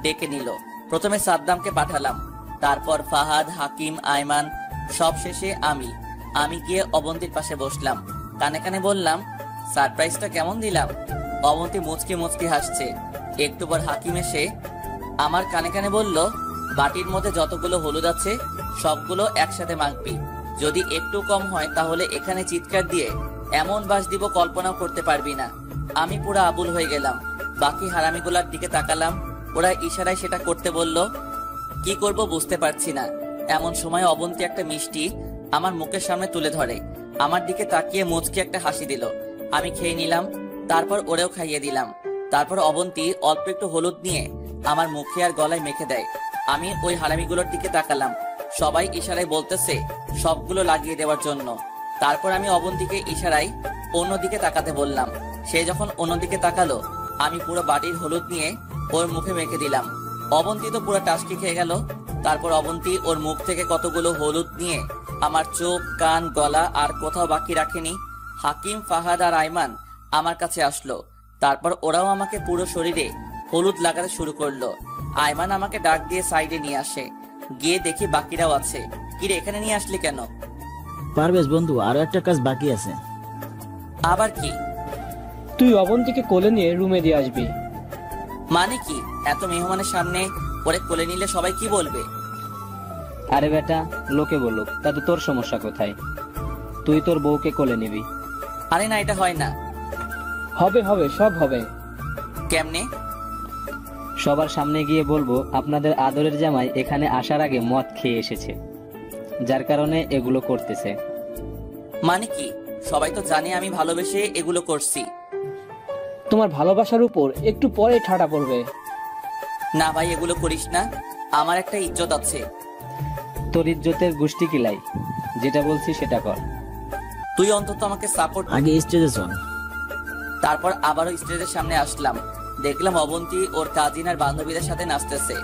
S1: ডেকে নিল। প্রথমে সাদ্দামকে পাঠালাম, তারপর ফাহাদ, হাকিম, আইমান, সব শেষে আমি গিয়ে অবন্তীর পাশে বসলাম। কানে কানে বললাম, সারপ্রাইজটা কেমন দিলাম? অবন্তী মুচকি মুচকি হাসছে। একটু পর হাকিম এসে আমার কানে কানে বলল, বাটির মধ্যে যতগুলো হলুদ আছে সবগুলো একসাথে মাখবি। যদি একটু কম হয় তাহলে এখানে চিৎকার দিয়ে এমন বাস দিব কল্পনাও করতে পারবি না। আমি পুরো আবুল হয়ে গেলাম। বাকি হারামিগুলার দিকে তাকালাম, ওরা ইশারায় সেটা করতে বলল। কি করব বুঝতে পারছি না। এমন সময় অবন্তী একটা মিষ্টি আমার মুখের সামনে তুলে ধরে, আমার দিকে তাকিয়ে মুচকি একটা হাসি দিল। আমি খেয়ে নিলাম, তারপর ওরেও খাইয়ে দিলাম। তারপর অবন্তী অল্প একটু হলুদ নিয়ে আমার মুখে আর গলায় মেখে দেয়। আমি ওই হারামিগুলোর দিকে তাকালাম, সবাই ইশারায় বলতেছে সবগুলো লাগিয়ে দেওয়ার জন্য। তারপর আমি অবন্তীকে ইশারায় অন্যদিকে তাকাতে বললাম। সে যখন অন্যদিকে তাকালো, আমি পুরো বাটির হলুদ নিয়ে ওর মুখে মেখে দিলাম। অবন্তী তো পুরো টাসকি খেয়ে গেল। তারপর অবন্তী ওর মুখ থেকে কতগুলো হলুদ নিয়ে আমার চোখ, কান, গলা আর কোথাও বাকি রাখেনি। হাকিম, ফাহাদ আর আইমান আমার কাছে আসলো। তারপর ওরাও আমাকে পুরো শরীরে হলুদ লাগাতে শুরু করলো। আইমান আমাকে ডাক দিয়ে সাইডে নিয়ে আসে। গিয়ে দেখি বাকিরাও আছে। কিরে, এখানে নিয়ে আসলি কেন?
S6: পারভেজ বন্ধু, আরো একটা কাজ বাকি আছে।
S1: আবার কি?
S10: তুই অবন্তীকে কোলে নিয়ে রুমে দিয়ে আসবি।
S1: মানে কি? এত মেহমানের সামনে ওরে কোলে নিলে সবাই কি বলবে?
S10: আরে বেটা, লোকে বলুক, তাতে তোর সমস্যা কোথায়? তুই তোর বউকে কোলে নিবি।
S1: আরে না, এটা হয় না।
S10: হবে হবে, সব হবে।
S1: কেমনে?
S10: সবার সামনে গিয়ে বলবো আপনাদের আদরের জামাই এখানে আসার আগে মদ খেয়ে এসেছে, যার কারণে এগুলো করতেছে।
S1: মানে কি? সবাই তো জানে আমি ভালোবেসে এগুলো করছি।
S10: তোমার ভালোবাসার উপর একটু পরে ঠাডা পড়বে।
S1: না ভাই, এগুলো করিস না। আমার একটা ইজ্জত আছে।
S10: তোর ইজ্জতের গোষ্ঠী কিলাই, যেটা বলছি সেটা কর।
S1: তুই অন্তত আমাকে সাপোর্ট।
S6: আগে স্টেজে চল।
S1: তারপর আবারও স্টেজের সামনে আসলাম। দেখলাম অবন্তী ওর কাজিন আর বান্ধবীদের সাথে নাচতেছে।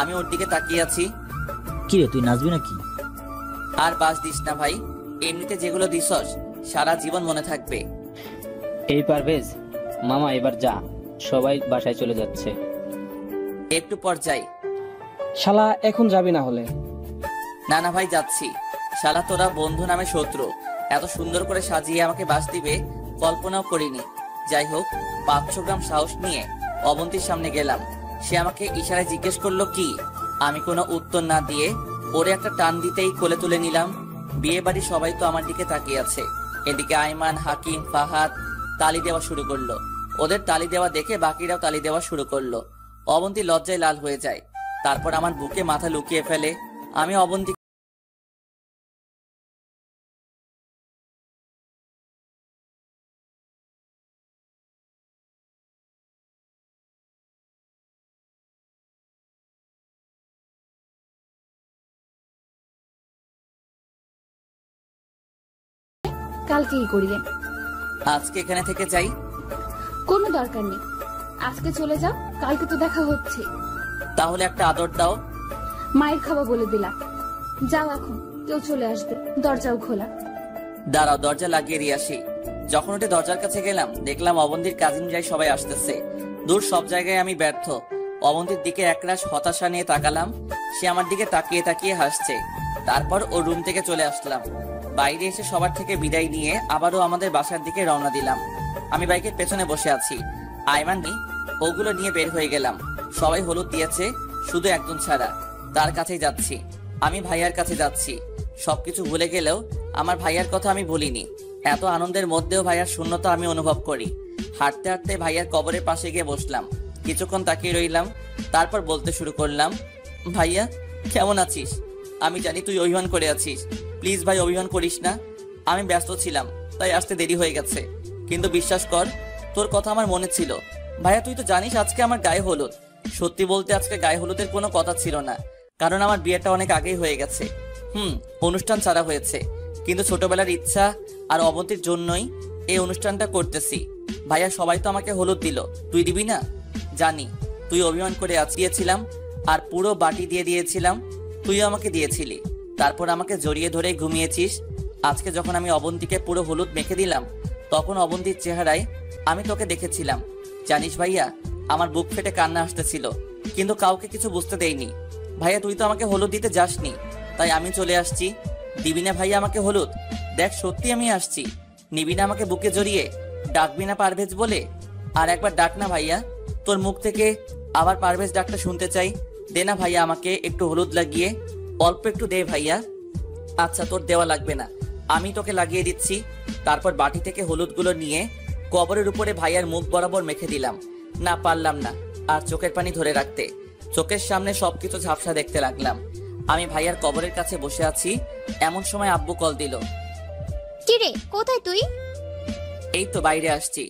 S1: আমি ওর দিকে তাকিয়ে আছি।
S6: কি রে, তুই নাচবি নাকি?
S1: আর বাস দিস না ভাই, এমনিতে যেগুলো দিছস সারা জীবন মনে থাকবে।
S10: এই পারভেজ মামা, এবার যা, সবাই বাসায় চলে যাচ্ছে।
S1: একটু পর যাই।
S10: শালা, এখন যাবি না হলে?
S1: না না ভাই, যাচ্ছি। শালা তোরা বন্ধু নামে শত্রু। এত সুন্দর করে সাজিয়ে আমাকে বাস দিবে কল্পনাও করিনি। যাই হোক, 500 গ্রাম সাহস নিয়ে অবন্তীর সামনে গেলাম। সে আমাকে ইশারায় জিজ্ঞেস করলো কি। আমি কোনো উত্তর না দিয়ে ওরে একটা টান দিতেই কোলে তুলে নিলাম। বিয়ে বাড়ি সবাই তো আমার দিকে তাকিয়ে আছে। এদিকে আইমান, হাকিম, ফাহাদ তালি দেওয়া শুরু করলো। ওদের তালি দেওয়া দেখে বাকিরাও তালি দেওয়া শুরু করলো। অবন্তী লজ্জায় লাল হয়ে যায়। তারপর আমার বুকে মাথা লুকিয়ে ফেলে। আমি অবন্তী
S2: কালকে কি করিলেন?
S1: আজকে এখানে থেকে যাই।
S2: কোনো দরকার নেই, আজকে চলে যাও, কালকে তো দেখা হচ্ছে।
S1: তাহলে একটা আদর দাও।
S2: মায়ের খাওয়া বলে দিলাম। যাও এখন, কেউ চলে আসবে, দরজাও খোলা।
S1: দাঁড়াও, দরজা লাগিয়ে দিয়ে আসি। যখন উঠে দরজার কাছে গেলাম, দেখলাম অবন্তীর কাজিন যাই সবাই আসতেছে। দূর সব জায়গায় আমি ব্যর্থ। অবন্তীর দিকে একরাশ হতাশা নিয়ে তাকালাম। সে আমার দিকে তাকিয়ে তাকিয়ে হাসছে। তারপর ও রুম থেকে চলে আসলাম। বাইরে এসে সবার থেকে বিদায় নিয়ে আবারও আমাদের বাসার দিকে রওনা দিলাম। আমি বাইকের পেছনে বসে আছি। আইমানি ওগুলো নিয়ে বের হয়ে গেলাম। সবাই হলুদ দিয়েছে, শুধু একজন ছাড়া। তার কাছেই যাচ্ছি। আমি ভাইয়ার কাছে যাচ্ছি। সবকিছু ভুলে গেলেও আমার ভাইয়ার কথা আমি ভুলিনি। এত আনন্দের মধ্যেও ভাইয়ার শূন্যতা আমি অনুভব করি। হাঁটতে হাঁটতে ভাইয়ার কবরের পাশে গিয়ে বসলাম। কিছুক্ষণ তাকিয়ে রইলাম। তারপর বলতে শুরু করলাম, ভাইয়া কেমন আছিস? আমি জানি তুই অভিমান করে আছিস। প্লিজ ভাই, অভিমান করিস না। আমি ব্যস্ত ছিলাম, তাই আসতে দেরি হয়ে গেছে। কিন্তু বিশ্বাস কর, তোর কথা আমার মনে ছিল। ভাইয়া, তুই তো জানিস আজকে আমার গায়ে হলুদ। সত্যি বলতে আজকে গায়ে হলুদের কোনো কথা ছিল না, কারণ আমার বিয়েটা অনেক আগেই হয়ে গেছে। অনুষ্ঠান ছাড়া হয়েছে, কিন্তু ছোটবেলার ইচ্ছা আর অবন্তীর জন্যই এই অনুষ্ঠানটা করতেছি। ভাইয়া, সবাই তো আমাকে হলুদ দিল, তুই দিবি না? জানি তুই অভিমান করে দিয়েছিলাম, আর পুরো বাটি দিয়ে দিয়েছিলাম, তুইও আমাকে দিয়েছিলি। তারপর আমাকে জড়িয়ে ধরে ঘুমিয়েছিস। আজকে যখন আমি অবন্তীকে পুরো হলুদ মেখে দিলাম, তখন অবন্তীর চেহারায় আমি তোকে দেখেছিলাম। জানিস ভাইয়া, আমার বুক ফেটে কান্না আসতেছিল, কিন্তু কাউকে কিছু বুঝতে দেইনি। ভাইয়া, তুই তো আমাকে হলুদ দিতে যাসনি, তাই আমি চলে আসছি। দিবি না ভাইয়া আমাকে হলুদ? দেখ, সত্যি আমি আসছি। নিবি না আমাকে বুকে জড়িয়ে? ডাকবি না পারভেজ বলে? আর একবার ডাক না ভাইয়া, তোর মুখ থেকে আবার পারভেজ ডাকটা শুনতে চাই। দে না ভাইয়া আমাকে একটু হলুদ লাগিয়ে, অল্প একটু দে ভাইয়া। আচ্ছা তোর দেওয়া লাগবে না, আমি তোকে লাগিয়ে দিচ্ছি। তারপর বাটি থেকে হলুদগুলো নিয়ে কবরের উপরে ভাইয়ার মুখ বরাবর মেখে দিলাম। না পারলাম না আর চোখের পানি ধরে রাখতে। চোখের সামনে সবকিছু ঝাপসা দেখতে লাগলাম। আমি ভাইয়ার কবরের কাছে বসে আছি, এমন সময় আব্বু কল দিল।
S8: কিরে কোথায় তুই?
S1: এই তো বাইরে আসছি।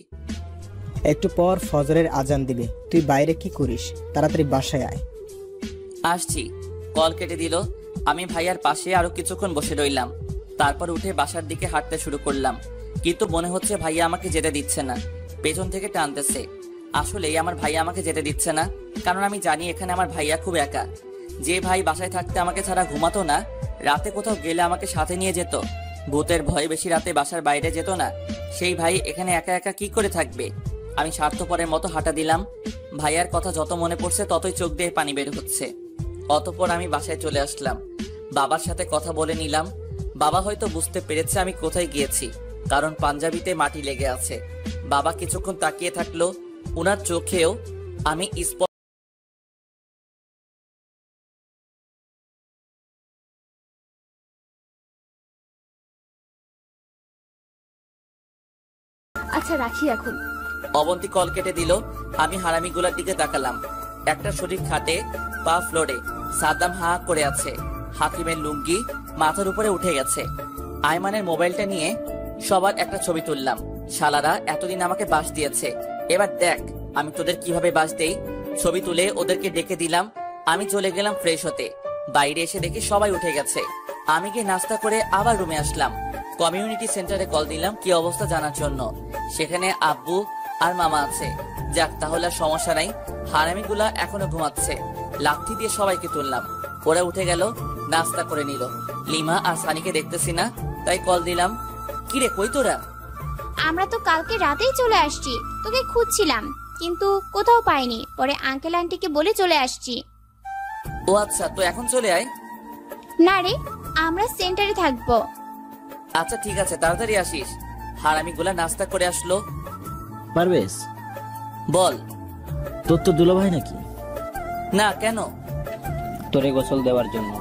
S7: একটু পর ফজরের আজান দিবে, তুই বাইরে কি করিস? তাড়াতাড়ি বাসায় আয়।
S1: আসছি। কল কেটে দিল। আমি ভাইয়ার পাশে আরো কিছুক্ষণ বসে রইলাম। তারপর উঠে বাসার দিকে হাঁটতে শুরু করলাম, কিন্তু মনে হচ্ছে ভাইয়া আমাকে যেতে দিচ্ছে না, পেছন থেকে টানতেছে। আসলেই আমার ভাইয়া আমাকে যেতে দিচ্ছে না, কারণ আমি জানি এখানে আমার ভাইয়া খুব একা। যে ভাই বাসায় থাকতে আমাকে ছাড়া ঘুমাতো না, রাতে কোথাও গেলে আমাকে সাথে নিয়ে যেত, ভূতের ভয়ে বেশি রাতে বাসার বাইরে যেত না, সেই ভাই এখানে একা একা কি করে থাকবে? আমি স্বার্থপরের মতো হাঁটা দিলাম। ভাইয়ার কথা যত মনে পড়ছে ততই চোখ দিয়ে পানি বের হচ্ছে। অতঃপর আমি বাসায় চলে আসলাম। বাবার সাথে কথা বলে নিলাম। বাবা হয়তো বুঝতে পেরেছে আমি কোথায় গিয়েছি, কারণ পাঞ্জাবিতে মাটি লেগে আছে। বাবা কিছুক্ষণ তাকিয়ে থাকলো, উনার চোখেও আমি
S2: আচ্ছা রাখি এখন।
S1: অবন্তী কল কেটে দিল। আমি হারামিগুলার দিকে তাকালাম। একটা শরীর খাটে, পা ফ্লোরে, সাদ্দাম হা করে আছে। হাকিমের লুঙ্গি মাথার উপরে উঠে গেছে। আয়মানের মোবাইলটা নিয়ে সবার একটা ছবি তুললাম। শালারা এতদিন আমাকে বাস দিয়েছে, এবার দেখ আমি তোদের কিভাবে বাস দেই। ছবি তুলে ওদেরকে ডেকে দিলাম। আমি চলে গেলাম ফ্রেশ হতে। বাইরে এসে দেখি সবাই উঠে গেছে। আমি গিয়ে নাস্তা করে আবার রুমে আসলাম। কমিউনিটি সেন্টারে কল দিলাম কি অবস্থা জানার জন্য। সেখানে আব্বু আর মামা আছে। যাক তাহলে আর সমস্যা নাই। হারামিগুলা এখনো ঘুমাচ্ছে। লাঠি দিয়ে সবাইকে তুললাম। ওরা উঠে গেল, নাস্তা করে নিল। লিমা আর সানিকে দেখতেছি না, তাই কল দিলাম। কিরে কই তোরা?
S8: আমরা তো কালকে রাতেই চলে আসছি, তোকে খুঁজছিলাম কিন্তু কোথাও পাইনি, পরে আঙ্কেল আন্টিকে বলে চলে আসছি।
S1: ও আচ্ছা, তো এখন চলে আয়।
S8: না রে, আমরা সেন্টারে থাকবো।
S1: আচ্ছা ঠিক আছে, তাড়াতাড়ি আসিস। হারামিগুলা নাস্তা করে আসলো।
S6: পারভেজ,
S1: বল।
S6: তোর তো দুলাভাই নাকি?
S1: না কেন?
S10: তোরে গোসল দেওয়ার জন্য।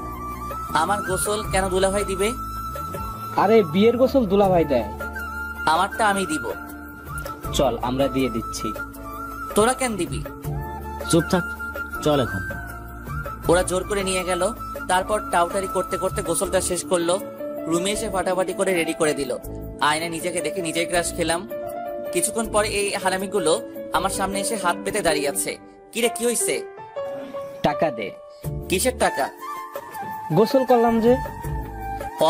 S1: আমার গোসল কেন দুলাভাই দিবে?
S10: আরে বিয়ের গোসল দুলাভাই দেয়।
S1: আমারটা আমি দিব।
S10: চল আমরা দিয়ে দিচ্ছি।
S1: তোরা কেন দিবি?
S6: চুপ থাক, চল এখন।
S1: ওরা জোর করে নিয়ে গেল। তারপর টাউটারি করতে করতে গোসলটা শেষ করলো। রুমে এসে ফাটাফাটি করে রেডি করে দিল। আয়না নিজেকে দেখে নিজেই ক্রাশ খেলাম। কিছুক্ষণ পরে এই হারামিগুলো আমার সামনে এসে হাত পেতে দাঁড়িয়ে আছে। কিরে কি হইছে?
S10: টাকা দে।
S1: কিসের টাকা?
S10: গোসল করলাম যে।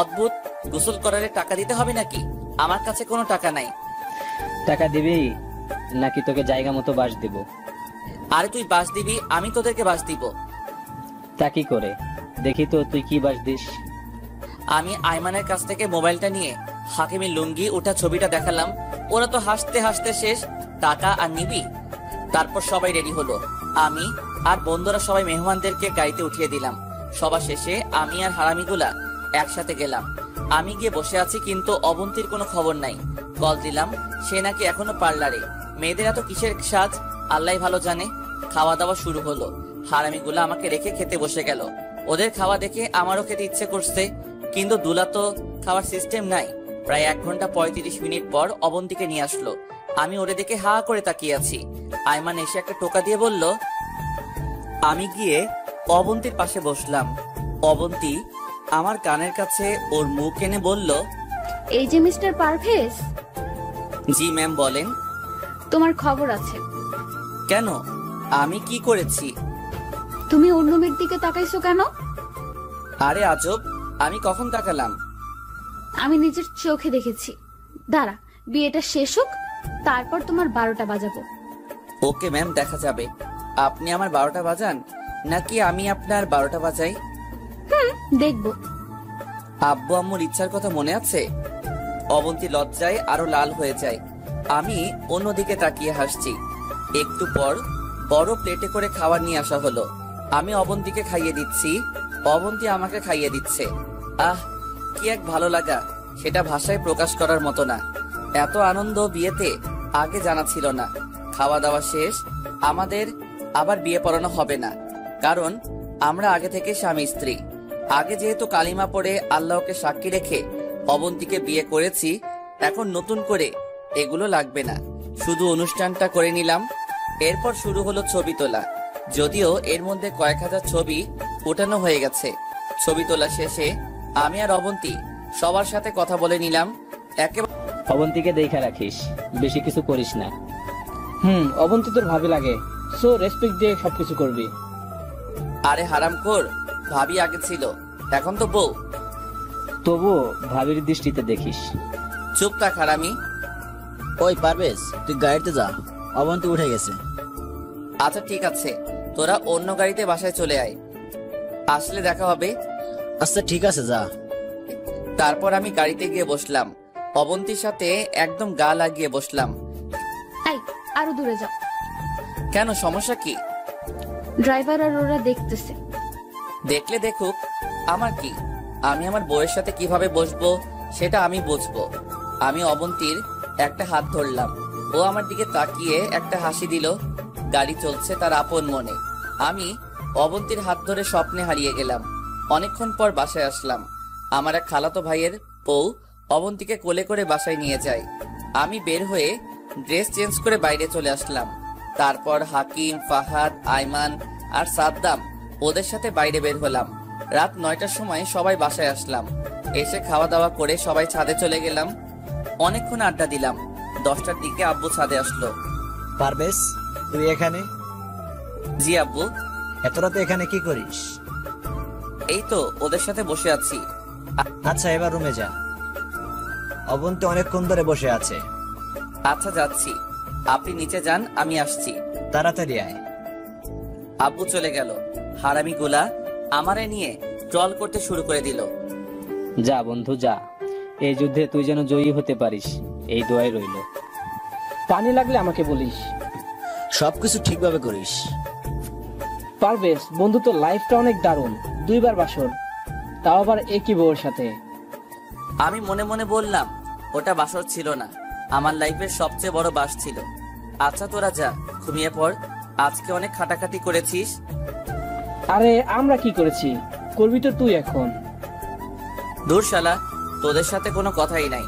S1: অদ্ভুত, গোসল করারে টাকা দিতে হবে নাকি? আমার কাছে কোনো টাকা নাই।
S10: টাকা দিবি নাকি তোকে জায়গা মতো বাস দিব?
S1: আরে তুই বাস দিবি, আমি তোদেরকে বাস দিব।
S10: তা কি করে দেখি তো তুই কি বাস দিস।
S1: আমি আয়মানের কাছ থেকে মোবাইলটা নিয়ে হাকিমের লুঙ্গি ওঠা ছবিটা দেখালাম। ওরা তো হাসতে হাসতে শেষ। টাকা আর নিবি? তারপর সবাই রেডি হলো। আমি আর বন্ধুরা সবাই মেহমানদেরকে গাড়িতে উঠিয়ে দিলাম। সবার শেষে আমি আর হারামিগুলা একসাথে গেলাম। আমি গিয়ে বসে আছি, কিন্তু অবন্তীর কোনো খবর নাই। কল দিলাম, সে নাকি এখনো পার্লারে। মেয়েদের এত কিসের সাজ আল্লাহ ভালো জানে। খাওয়া দাওয়া শুরু হলো। হারামিগুলা আমাকে রেখে খেতে বসে গেল। ওদের খাওয়া দেখে আমারও খেতে ইচ্ছে করছে, কিন্তু দুলা তো খাওয়ার সিস্টেম নাই। প্রায় 1 ঘন্টা 35 মিনিট পর অবন্তীকে নিয়ে আসলো। আমি ওরে দেখে হা করে তাকিয়ে আছি। আয়মান এসে একটা টোকা দিয়ে বলল। আমি গিয়ে অবন্তীর পাশে বসলাম। অবন্তী আমার কানের কাছে ওর মুখ এনে বলল,
S2: এই যে মিস্টার পারভেজ।
S1: জি ম্যাম বলেন।
S2: তোমার খবর আছে।
S1: কেন? আমি কি করেছি?
S2: তুমি অন্য মেয়ের দিকে তাকাইছো কেন?
S1: আরে আজব, আমি কখন তাকালাম?
S2: আমি নিজের চোখে দেখেছি। দাঁড়া, বিয়েটা শেষ হোক, তারপর তোমার 12টা বাজাবো।
S1: ওকে ম্যাম, দেখা যাবে। আপনি আমার 12টা বাজান নাকি আমি আপনার 12টা বাজাই?
S2: দেখবো।
S1: আব্বু আম্মুর ইচ্ছার কথা মনে আছে? অবন্তী লজ্জায় আরো লাল হয়ে যায়। আমি অন্যদিকে তাকিয়ে হাসছি। একটু পর বড় প্লেটে করে খাবার নিয়ে আসা হলো। আমি অবন্তীকে খাইয়ে দিচ্ছি, অবন্তী আমাকে খাইয়ে দিচ্ছে। আহ, কি এক ভালো লাগা, সেটা ভাষায় প্রকাশ করার মতো না। এত আনন্দ বিয়েতে আগে জানা ছিল না। খাওয়া দাওয়া শেষ। আমাদের আবার বিয়ে পড়ানো হবে না, কারণ আমরা আগে থেকে স্বামী স্ত্রী। আগে যেহেতু কালিমা পড়ে আল্লাহকে সাক্ষী রেখে অবন্তীকে বিয়ে করেছি, এখন নতুন করে এগুলো লাগবে না, শুধু অনুষ্ঠানটা করে নিলাম। এরপর শুরু হলো ছবি তোলা। যদিও এর মধ্যে কয়েক হাজার ছবি ওঠানো হয়ে গেছে। ছবি তোলা শেষে আমি আর অবন্তী সবার সাথে কথা বলে নিলাম। একেবারে
S10: অবন্তীকে দেখে রাখিস, বেশি কিছু করিস না। অবন্তী তোর ভাবি লাগে, সো রেসপেক্ট দিয়ে সবকিছু করবি।
S1: আরে হারামখোর, ভাবি আগে ছিল, এখন তো বউ।
S10: তবুও ভাবির দৃষ্টিতে দেখিস।
S1: চুপ থাক হারামি।
S6: ওই পারভেজ, তুই গাড়িতে যা, অবন্তী উঠে গেছে।
S1: আচ্ছা ঠিক আছে, তোরা অন্য গাড়িতে বাসায় চলে আয়, আসলে দেখা হবে।
S6: আচ্ছা ঠিক আছে, যা।
S1: তারপর আমি গাড়িতে গিয়ে বসলাম, অবন্তীর সাথে একদম গা লাগিয়ে বসলাম।
S2: এই, আরো দূরে যাও।
S1: কেন, সমস্যা কি?
S2: ড্রাইভার আর ওরা দেখতেছে।
S1: দেখলে দেখুক, আমার কি? আমি আমার বউয়ের সাথে কিভাবে বসবো সেটা আমি বুঝবো। আমি অবন্তীর একটা হাত ধরলাম, ও আমার দিকে তাকিয়ে একটা হাসি দিল। গাড়ি চলছে তার আপন মনে। আমি অবন্তীর হাত ধরে স্বপ্নে হারিয়ে গেলাম। অনেকক্ষণ পর বাসায় আসলাম। আমার এক খালাতো ভাইয়ের বউ অবন্তীকে কোলে করে বাসায় নিয়ে যায়। আমি বের হয়ে ড্রেস চেঞ্জ করে বাইরে চলে আসলাম। তারপর হাকিম, ফাহাদ, আইমান আর সাদ্দাম ওদের সাথে বাইরে বের হলাম। রাত 9টার সময় সবাই বাসায় আসলাম। এসে খাওয়া দাওয়া করে সবাই ছাদে চলে গেলাম। অনেকক্ষণ আড্ডা দিলাম। 10টার দিকে আব্বু ছাদে আসলো।
S4: পারভেজ, তুই এখানে?
S1: জি আব্বু।
S4: এত রাতে এখানে কি করিস?
S1: এই তো ওদের সাথে বসে আছি।
S4: আচ্ছা, এবার রুমে যা, অবন্তী অনেকক্ষণ ধরে বসে আছে।
S1: আচ্ছা যাচ্ছি, আপনি নিচে যান, আমি আসছি।
S4: তাড়াতাড়ি আয়।
S1: আব্বু চলে গেল। হারামি গুলা আমারে নিয়ে ট্রল করতে শুরু করে দিল।
S10: যা বন্ধু যা, এই যুদ্ধে তুই যেন জয়ী হতে পারিস, এই দোয়াই রইল। পানি লাগলে আমাকে বলিস।
S6: সবকিছু ঠিকভাবে করিস।
S10: পারভেজ, বন্ধু তো লাইফটা অনেক দারুণ, 2বার বাসর, তাও আবার একই বউর সাথে।
S1: আমি মনে মনে বললাম, ওটা বাসর ছিল না, আমার লাইফের সবচেয়ে বড় বাস ছিল। আচ্ছা তোরা যা, ঘুমিয়ে পড়, আজকে অনেক খাটাখাটি করেছিস।
S10: আরে আমরা কি করেছি, করবি তো তুই এখন।
S1: দূর শালা, তোদের সাথে কোনো কথাই নাই।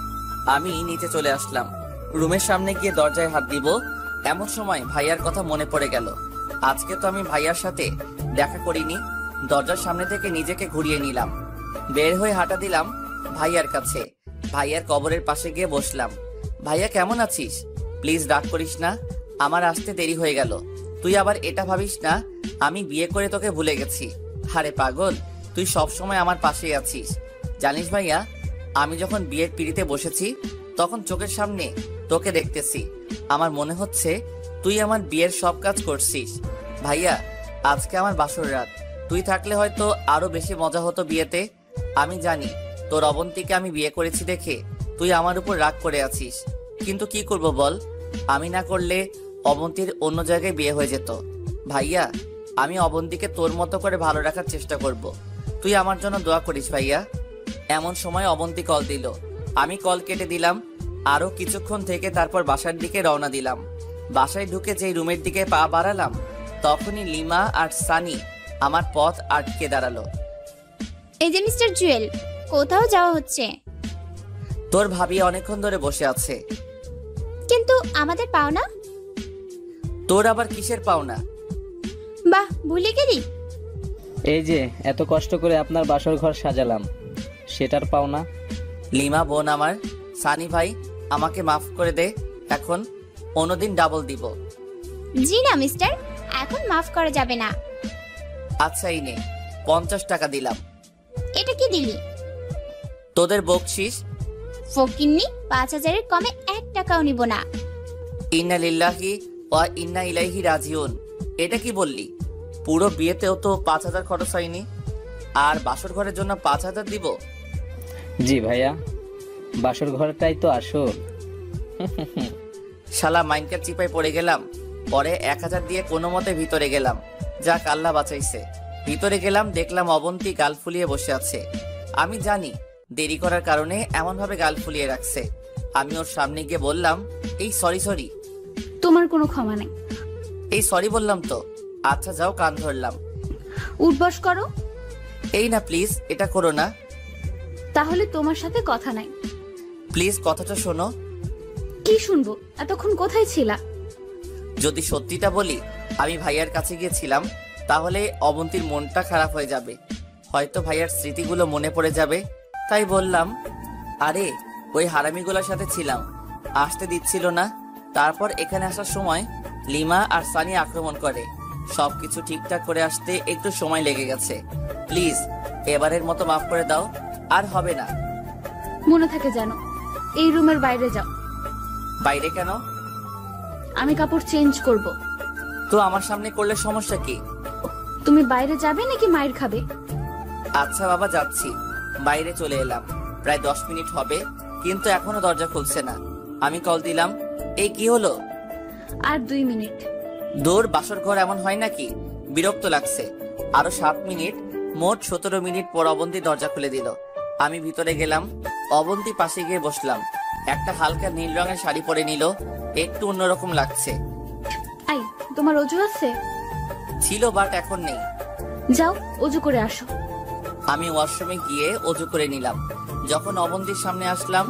S1: আমি নিচে চলে আসলাম। রুমের সামনে গিয়ে দরজায় হাত দিব, এমন সময় ভাইয়ার কথা মনে পড়ে গেল। আজকে তো আমি ভাইয়ার সাথে দেখা করিনি। দরজার সামনে থেকে নিজেকে ঘুরিয়ে নিলাম, বের হয়ে হাঁটা দিলাম ভাইয়ার কাছে। ভাইয়ার কবরের পাশে গিয়ে বসলাম। ভাইয়া কেমন আছিস? প্লিজ রাগ করিস না, আমার আসতে দেরি হয়ে গেল। তুই আবার এটা ভাবিস না আমি বিয়ে করে তোকে ভুলে গেছি। আরে পাগল, তুই সব সময় আমার পাশেই আছিস। জানিস ভাইয়া, আমি যখন বিয়ের পিড়িতে বসেছি তখন চোখের সামনে তোকে দেখতেছি। আমার মনে হচ্ছে তুই আমার বিয়ের সব কাজ করছিস। ভাইয়া, আজকে আমার বাসর রাত, তুই থাকলে হয়তো আরো বেশি মজা হতো বিয়েতে। আমি জানি তোর অবন্তীকে আমি বিয়ে করেছি দেখে তুই আমার উপর রাগ করে আছিস, কিন্তু কি করব বল, আমি না করলে অবন্তীর অন্য জায়গায় বিয়ে হয়ে যেত। ভাইয়া, আমি অবন্তীকে তোর মতো করে ভালো রাখার চেষ্টা করব, তুই আমার জন্য দোয়া করিস ভাইয়া। এমন সময় অবন্তী কল দিল। আমি কল কেটে দিলাম। আরো কিছুক্ষণ থেকে তারপর বাসার দিকে রওনা দিলাম। বাসায় ঢুকে যেই রুমের দিকে পা বাড়ালাম তখনই লিমা আর সানি আমার পথ আটকে দাঁড়ালো।
S8: এই যে মিস্টার জুয়েল, কোথাও যাওয়া হচ্ছে?
S1: তোর ভাবি অনেকক্ষণ ধরে বসে আছে।
S8: কিন্তু আমাদের পাওনা?
S1: তোর আবার কিসের পাওনা?
S8: বাহ, ভুলে গেলি?
S10: এই যে এত কষ্ট করে আপনার বাসর ঘর সাজালাম, সেটার পাওনা।
S1: লিমা বোন আমার, সানি ভাই, আমাকে মাফ করে দে, এখন অন্যদিন ডাবল দিব।
S8: জি না মিস্টার, এখন মাফ করা যাবে না।
S1: আচ্ছা এই নে, 50 টাকা দিলাম।
S8: এটা কি দিলি?
S1: তোদের বকশিস।
S8: ফকিন্নি, 5000-এর কমে 1 টাকাও নিব না।
S1: ইন্না লিল্লাহি ওয়া ইন্না ইলাইহি রাজিউন। এটা কি বললি? পুরো বিয়েতেও তো 5000 খরচ হয়নি, আর বাসর ঘরের জন্য 5000 দিব?
S10: জি ভাইয়া, বাসর ঘরটাই তো আসল।
S1: শালা মাইনকার চিপায় পড়ে গেলাম। পরে 1000 দিয়ে কোনো মতে ভিতরে গেলাম। যাক, আল্লাহ বাঁচাইছে। ভিতরে গেলাম, দেখলাম অবন্তী গাল ফুলিয়ে বসে আছে। আমি জানি দেরি করার কারণে এমন ভাবে গাল ফুলিয়ে রাখছে। আমি ওর সামনে গিয়ে বললাম, এই সরি।
S2: তোমার কোনো ক্ষমা নেই।
S1: এই সরি বললাম তো, আচ্ছা যাও, কান ধরলাম।
S2: উঠবস করো।
S1: এই না প্লিজ, এটা করো না।
S2: তাহলে তোমার সাথে কথা নাই।
S1: প্লিজ কথাটা শোনো।
S2: কি শুনবো? এতক্ষণ কোথায় ছিলা?
S1: যদি সত্যিটা বলি, আমি ভাইয়ার কাছে গিয়েছিলাম, তাহলে অবন্তীর মনটা খারাপ হয়ে যাবে, হয়তো ভাইয়ার স্মৃতিগুলো মনে পড়ে যাবে। তাই বললাম, আরে ওই হারামিগুলোর সাথে ছিলাম, আসতে দিচ্ছিল না। তারপর এখানে আসার সময় লিমা আর সানি আক্রমণ করে। সবকিছু ঠিকঠাক করে আসতে একটু সময় লেগে গেছে। প্লিজ এবারের মতো মাফ করে দাও, আর হবে না।
S2: মনে থাকে জানো, এই রুমের বাইরে যাও।
S1: বাইরে কেন?
S2: আমি কাপড় চেঞ্জ করব।
S1: তো আমার সামনে করলে সমস্যা কি?
S2: তুমি বাইরে যাবে নাকি মায়ের খাবে?
S1: আচ্ছা বাবা, যাচ্ছি। বাইরে চলে এলাম, প্রায় 10 মিনিট হবে, কিন্তু এখনো দরজা খুলছে না। আমি কল দিলাম, এই কি হলো?
S2: আর 2 মিনিট।
S1: দূর, বাসর ঘর এমন হয় নাকি? বিরক্ত লাগছে। আরো 7 মিনিট, মোট 17 মিনিট পর অবন্তী দরজা খুলে দিল। আমি ভিতরে গেলাম, অবন্তী পাশে গিয়ে বসলাম। একটা হালকা নীল রঙের শাড়ি পরে নিল, একটু অন্যরকম লাগছে।
S2: আই, তোমার অজু আছে?
S1: ছিল, বাট এখন নেই।
S2: যাও অজু করে আসো।
S1: আমি ওয়াশরুমে গিয়ে অজু করে নিলাম। যখন অবন্তীর সামনে আসলাম,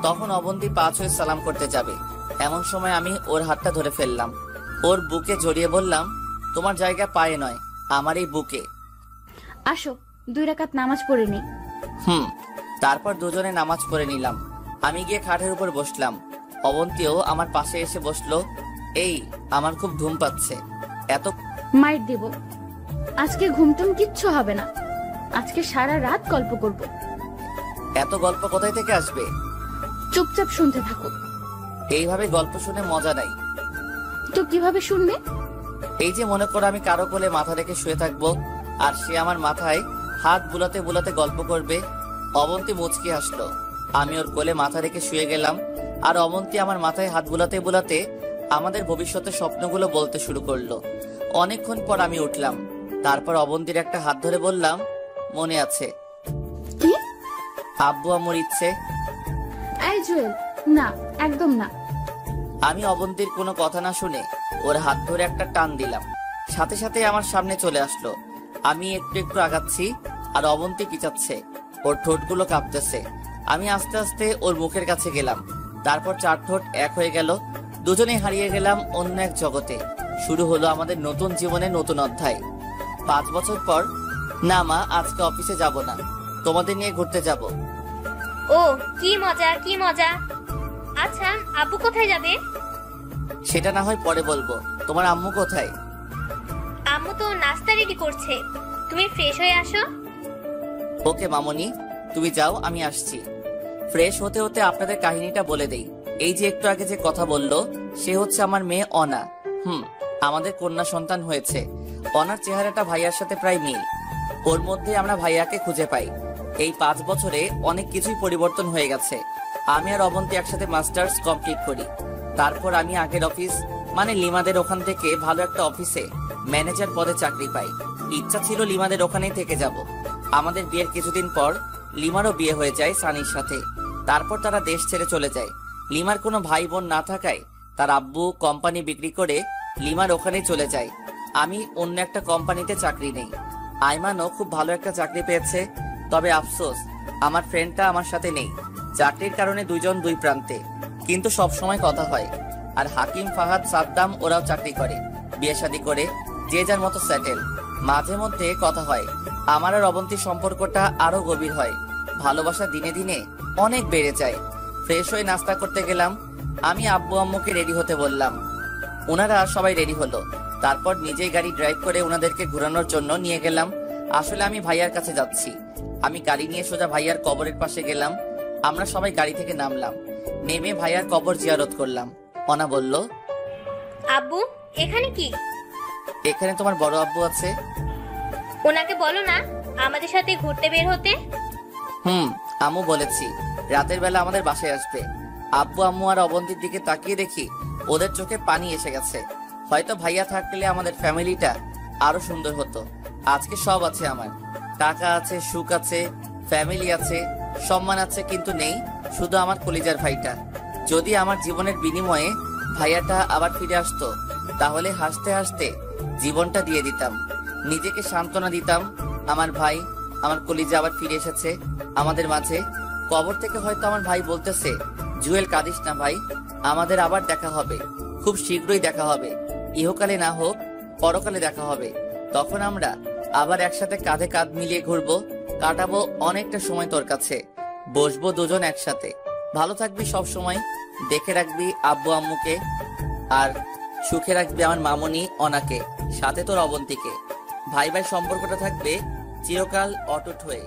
S1: তখন অবন্তী পা ছুঁয়ে সালাম করতে যাবে, এমন সময় আমি ওর হাতটা ধরে ফেললাম। ওর বুকে জড়িয়ে বললাম, তোমার জায়গা পায়ে নয়, আমার এই বুকে।
S2: আসো 2 রাকাত নামাজ পড়ে নি।
S1: তারপর দুজনে নামাজ পড়ে নিলাম। আমি গিয়ে খাটের উপর বসলাম, অবন্তীও আমার পাশে এসে বসলো। এই, আমার খুব ঘুম পাচ্ছে। এত
S2: মাইর দেব। আজকে ঘুমটুম কিচ্ছু হবে না, আজকে সারা রাত গল্প করব।
S1: এত গল্প কোথায় থেকে আসবে?
S2: চুপচাপ শুনতে থাকো।
S1: এইভাবে গল্প শুনে মজা নাই।
S2: তো কিভাবে শুনবে?
S1: এই যে মনে করো আমি কারো কোলে মাথা রেখে শুয়ে থাকবো, আর সে আমার মাথায় হাত বুলাতে বুলাতে গল্প করবে। অবন্তী মুচকি হাসলো। আমি ওর কোলে মাথা রেখে শুয়ে গেলাম, আর অবন্তী আমার মাথায় হাত বুলাতে বুলাতে আমাদের ভবিষ্যতের স্বপ্নগুলো বলতে শুরু করলো। অনেকক্ষণ পর আমি উঠলাম। তারপর অবন্তীর একটা হাত ধরে বললাম, মনে আছে?
S2: কি?
S1: আব্বু আম্মুর ইচ্ছে।
S2: এই জুয়েল, না, একদম না।
S1: আমি অবন্তীর কোনো কথা না শুনে ওর হাত ধরে একটা টান দিলাম, সাথে সাথে আমার সামনে চলে আসলো। আমি একটু একটু আগাচ্ছি, আর অবন্তী পিছাচ্ছে। ওর ঠোঁটগুলো কাঁপতেছে। আমি আস্তে আস্তে ওর মুখের কাছে গেলাম। তারপর 4 ঠোঁট এক হয়ে গেল। দুজনেই হারিয়ে গেলাম অন্য এক জগতে। শুরু হলো আমাদের নতুন জীবনের নতুন অধ্যায়। 5 বছর পর। না মা, আজকে অফিসে যাব না, তোমাদের নিয়ে ঘুরতে যাব।
S5: ও, কি মজা, কি মজা। আচ্ছা, আব্বু কোথায় যাবে?
S1: সেটা না হয় পরে বলবো। তোমার আম্মু কোথায়?
S5: আম্মু তো নাস্তা রেডি করছে, তুমি ফ্রেশ হয়ে আসো।
S1: ওকে মামনি, তুমি যাও, আমি আসছি। ফ্রেশ হতে হতে আপনাদের কাহিনীটা বলে দেই। এই যে একটু আগে যে কথা বললো, সে হচ্ছে আমার মেয়ে অনা। আমাদের কন্যা সন্তান হয়েছে। অনার চেহারাটা ভাইয়ার সাথে প্রায় মিল। ওর মধ্যে আমরা ভাইয়াকে খুঁজে পাই। এই 5 বছরে অনেক কিছুই পরিবর্তন হয়ে গেছে। আমি আর অবন্তী একসাথে মাস্টার্স কমপ্লিট করি। তারপর আমি আগের অফিস, মানে লিমাদের ওখান থেকে ভালো একটা অফিসে ম্যানেজার পদে চাকরি পাই। ইচ্ছা ছিল লিমাদের ওখানেই থেকে যাব। আমাদের বিয়ের কিছুদিন পর লিমারও বিয়ে হয়ে যায় সানির সাথে। তারপর তারা দেশ ছেড়ে চলে যায়। লিমার কোনো ভাই বোন না থাকায় তার আব্বু কোম্পানি বিক্রি করে লিমার ওখানেই চলে যায়। আমি অন্য একটা কোম্পানিতে চাকরি নেই। আইমানও খুব ভালো একটা চাকরি পেয়েছে, তবে আফসোস আমার ফ্রেন্ডটা আমার সাথে নেই। চাকরির কারণে দুইজন দুই প্রান্তে, কিন্তু সব সময় কথা হয়। আর হাকিম, ফাহাদ, সাদ্দাম ওরাও চাকরি করে, বিয়ে শাদী করে যে যার মতো সেটেল। মাঝে মধ্যে কথা হয়। আমার আর অবন্তীর সম্পর্কটা আরো গভীর হয়। ভালোবাসা দিনে দিনে অনেক বেড়ে যায়। ফ্রেশ হয়ে নাস্তা করতে গেলাম। আমি আব্বু আম্মুকে রেডি হতে বললাম। ওনারা সবাই রেডি হলো। তারপর নিজেই গাড়ি ড্রাইভ করে ওনাদেরকে ঘোরানোর জন্য নিয়ে গেলাম। আসলে আমি ভাইয়ার কাছে যাচ্ছি। আমি গাড়ি নিয়ে সোজা ভাইয়ার কবরের পাশে গেলাম। আমরা সবাই গাড়ি থেকে নামলাম। নেমে ভাইয়ার কবর জিয়ারত করলাম। অনা বলল,
S5: আব্বু এখানে কি?
S1: এখানে তোমার বড় আব্বু আছে।
S5: ওনাকে বলো না আমাদের সাথে ঘুরতে বের হতে।
S1: আম্মু বলেছি রাতের বেলা আমাদের বাসায় আসবে। আব্বু আম্মু আর অবন্তীর দিকে তাকিয়ে দেখি ওদের চোখে পানি এসে গেছে। হয়তো ভাইয়া থাকলে আমাদের ফ্যামিলিটা আরো সুন্দর হতো। আজকে সব আছে আমার, টাকা আছে, সুখ আছে, ফ্যামিলি আছে, সম্মান আছে, কিন্তু নেই শুধু আমার কলিজার ভাইটা। যদি আমার জীবনের বিনিময়ে ভাইয়াটা আবার ফিরে আসতো, তাহলে হাসতে হাসতে জীবনটা দিয়ে দিতাম, নিজেকে সান্ত্বনা দিতাম। আমার ভাই, আমার কলিজা আবার ফিরে এসেছে আমাদের মাঝে। কবর থেকে হয়তো আমার ভাই বলতেছে, জুয়েল কাঁদিস না ভাই, আমাদের আবার দেখা হবে, খুব শীঘ্রই দেখা হবে, ইহকালে না হোক পরকালে দেখা হবে। তখন আমরা আবার একসাথে কাঁধে কাঁধ মিলিয়ে ঘুরবো, কাটাবো অনেকটা সময় তোর কাছে, বসবো দুজন একসাথে। ভালো থাকবি সব সময়, দেখে রাখবি আব্বু আম্মুকে, আর সুখে রাখবি আমার মামনি অনাকে, সাথে তোর অবন্তীকে। ভাই ভাই সম্পর্কটা থাকবে চিরকাল অটুট হয়ে।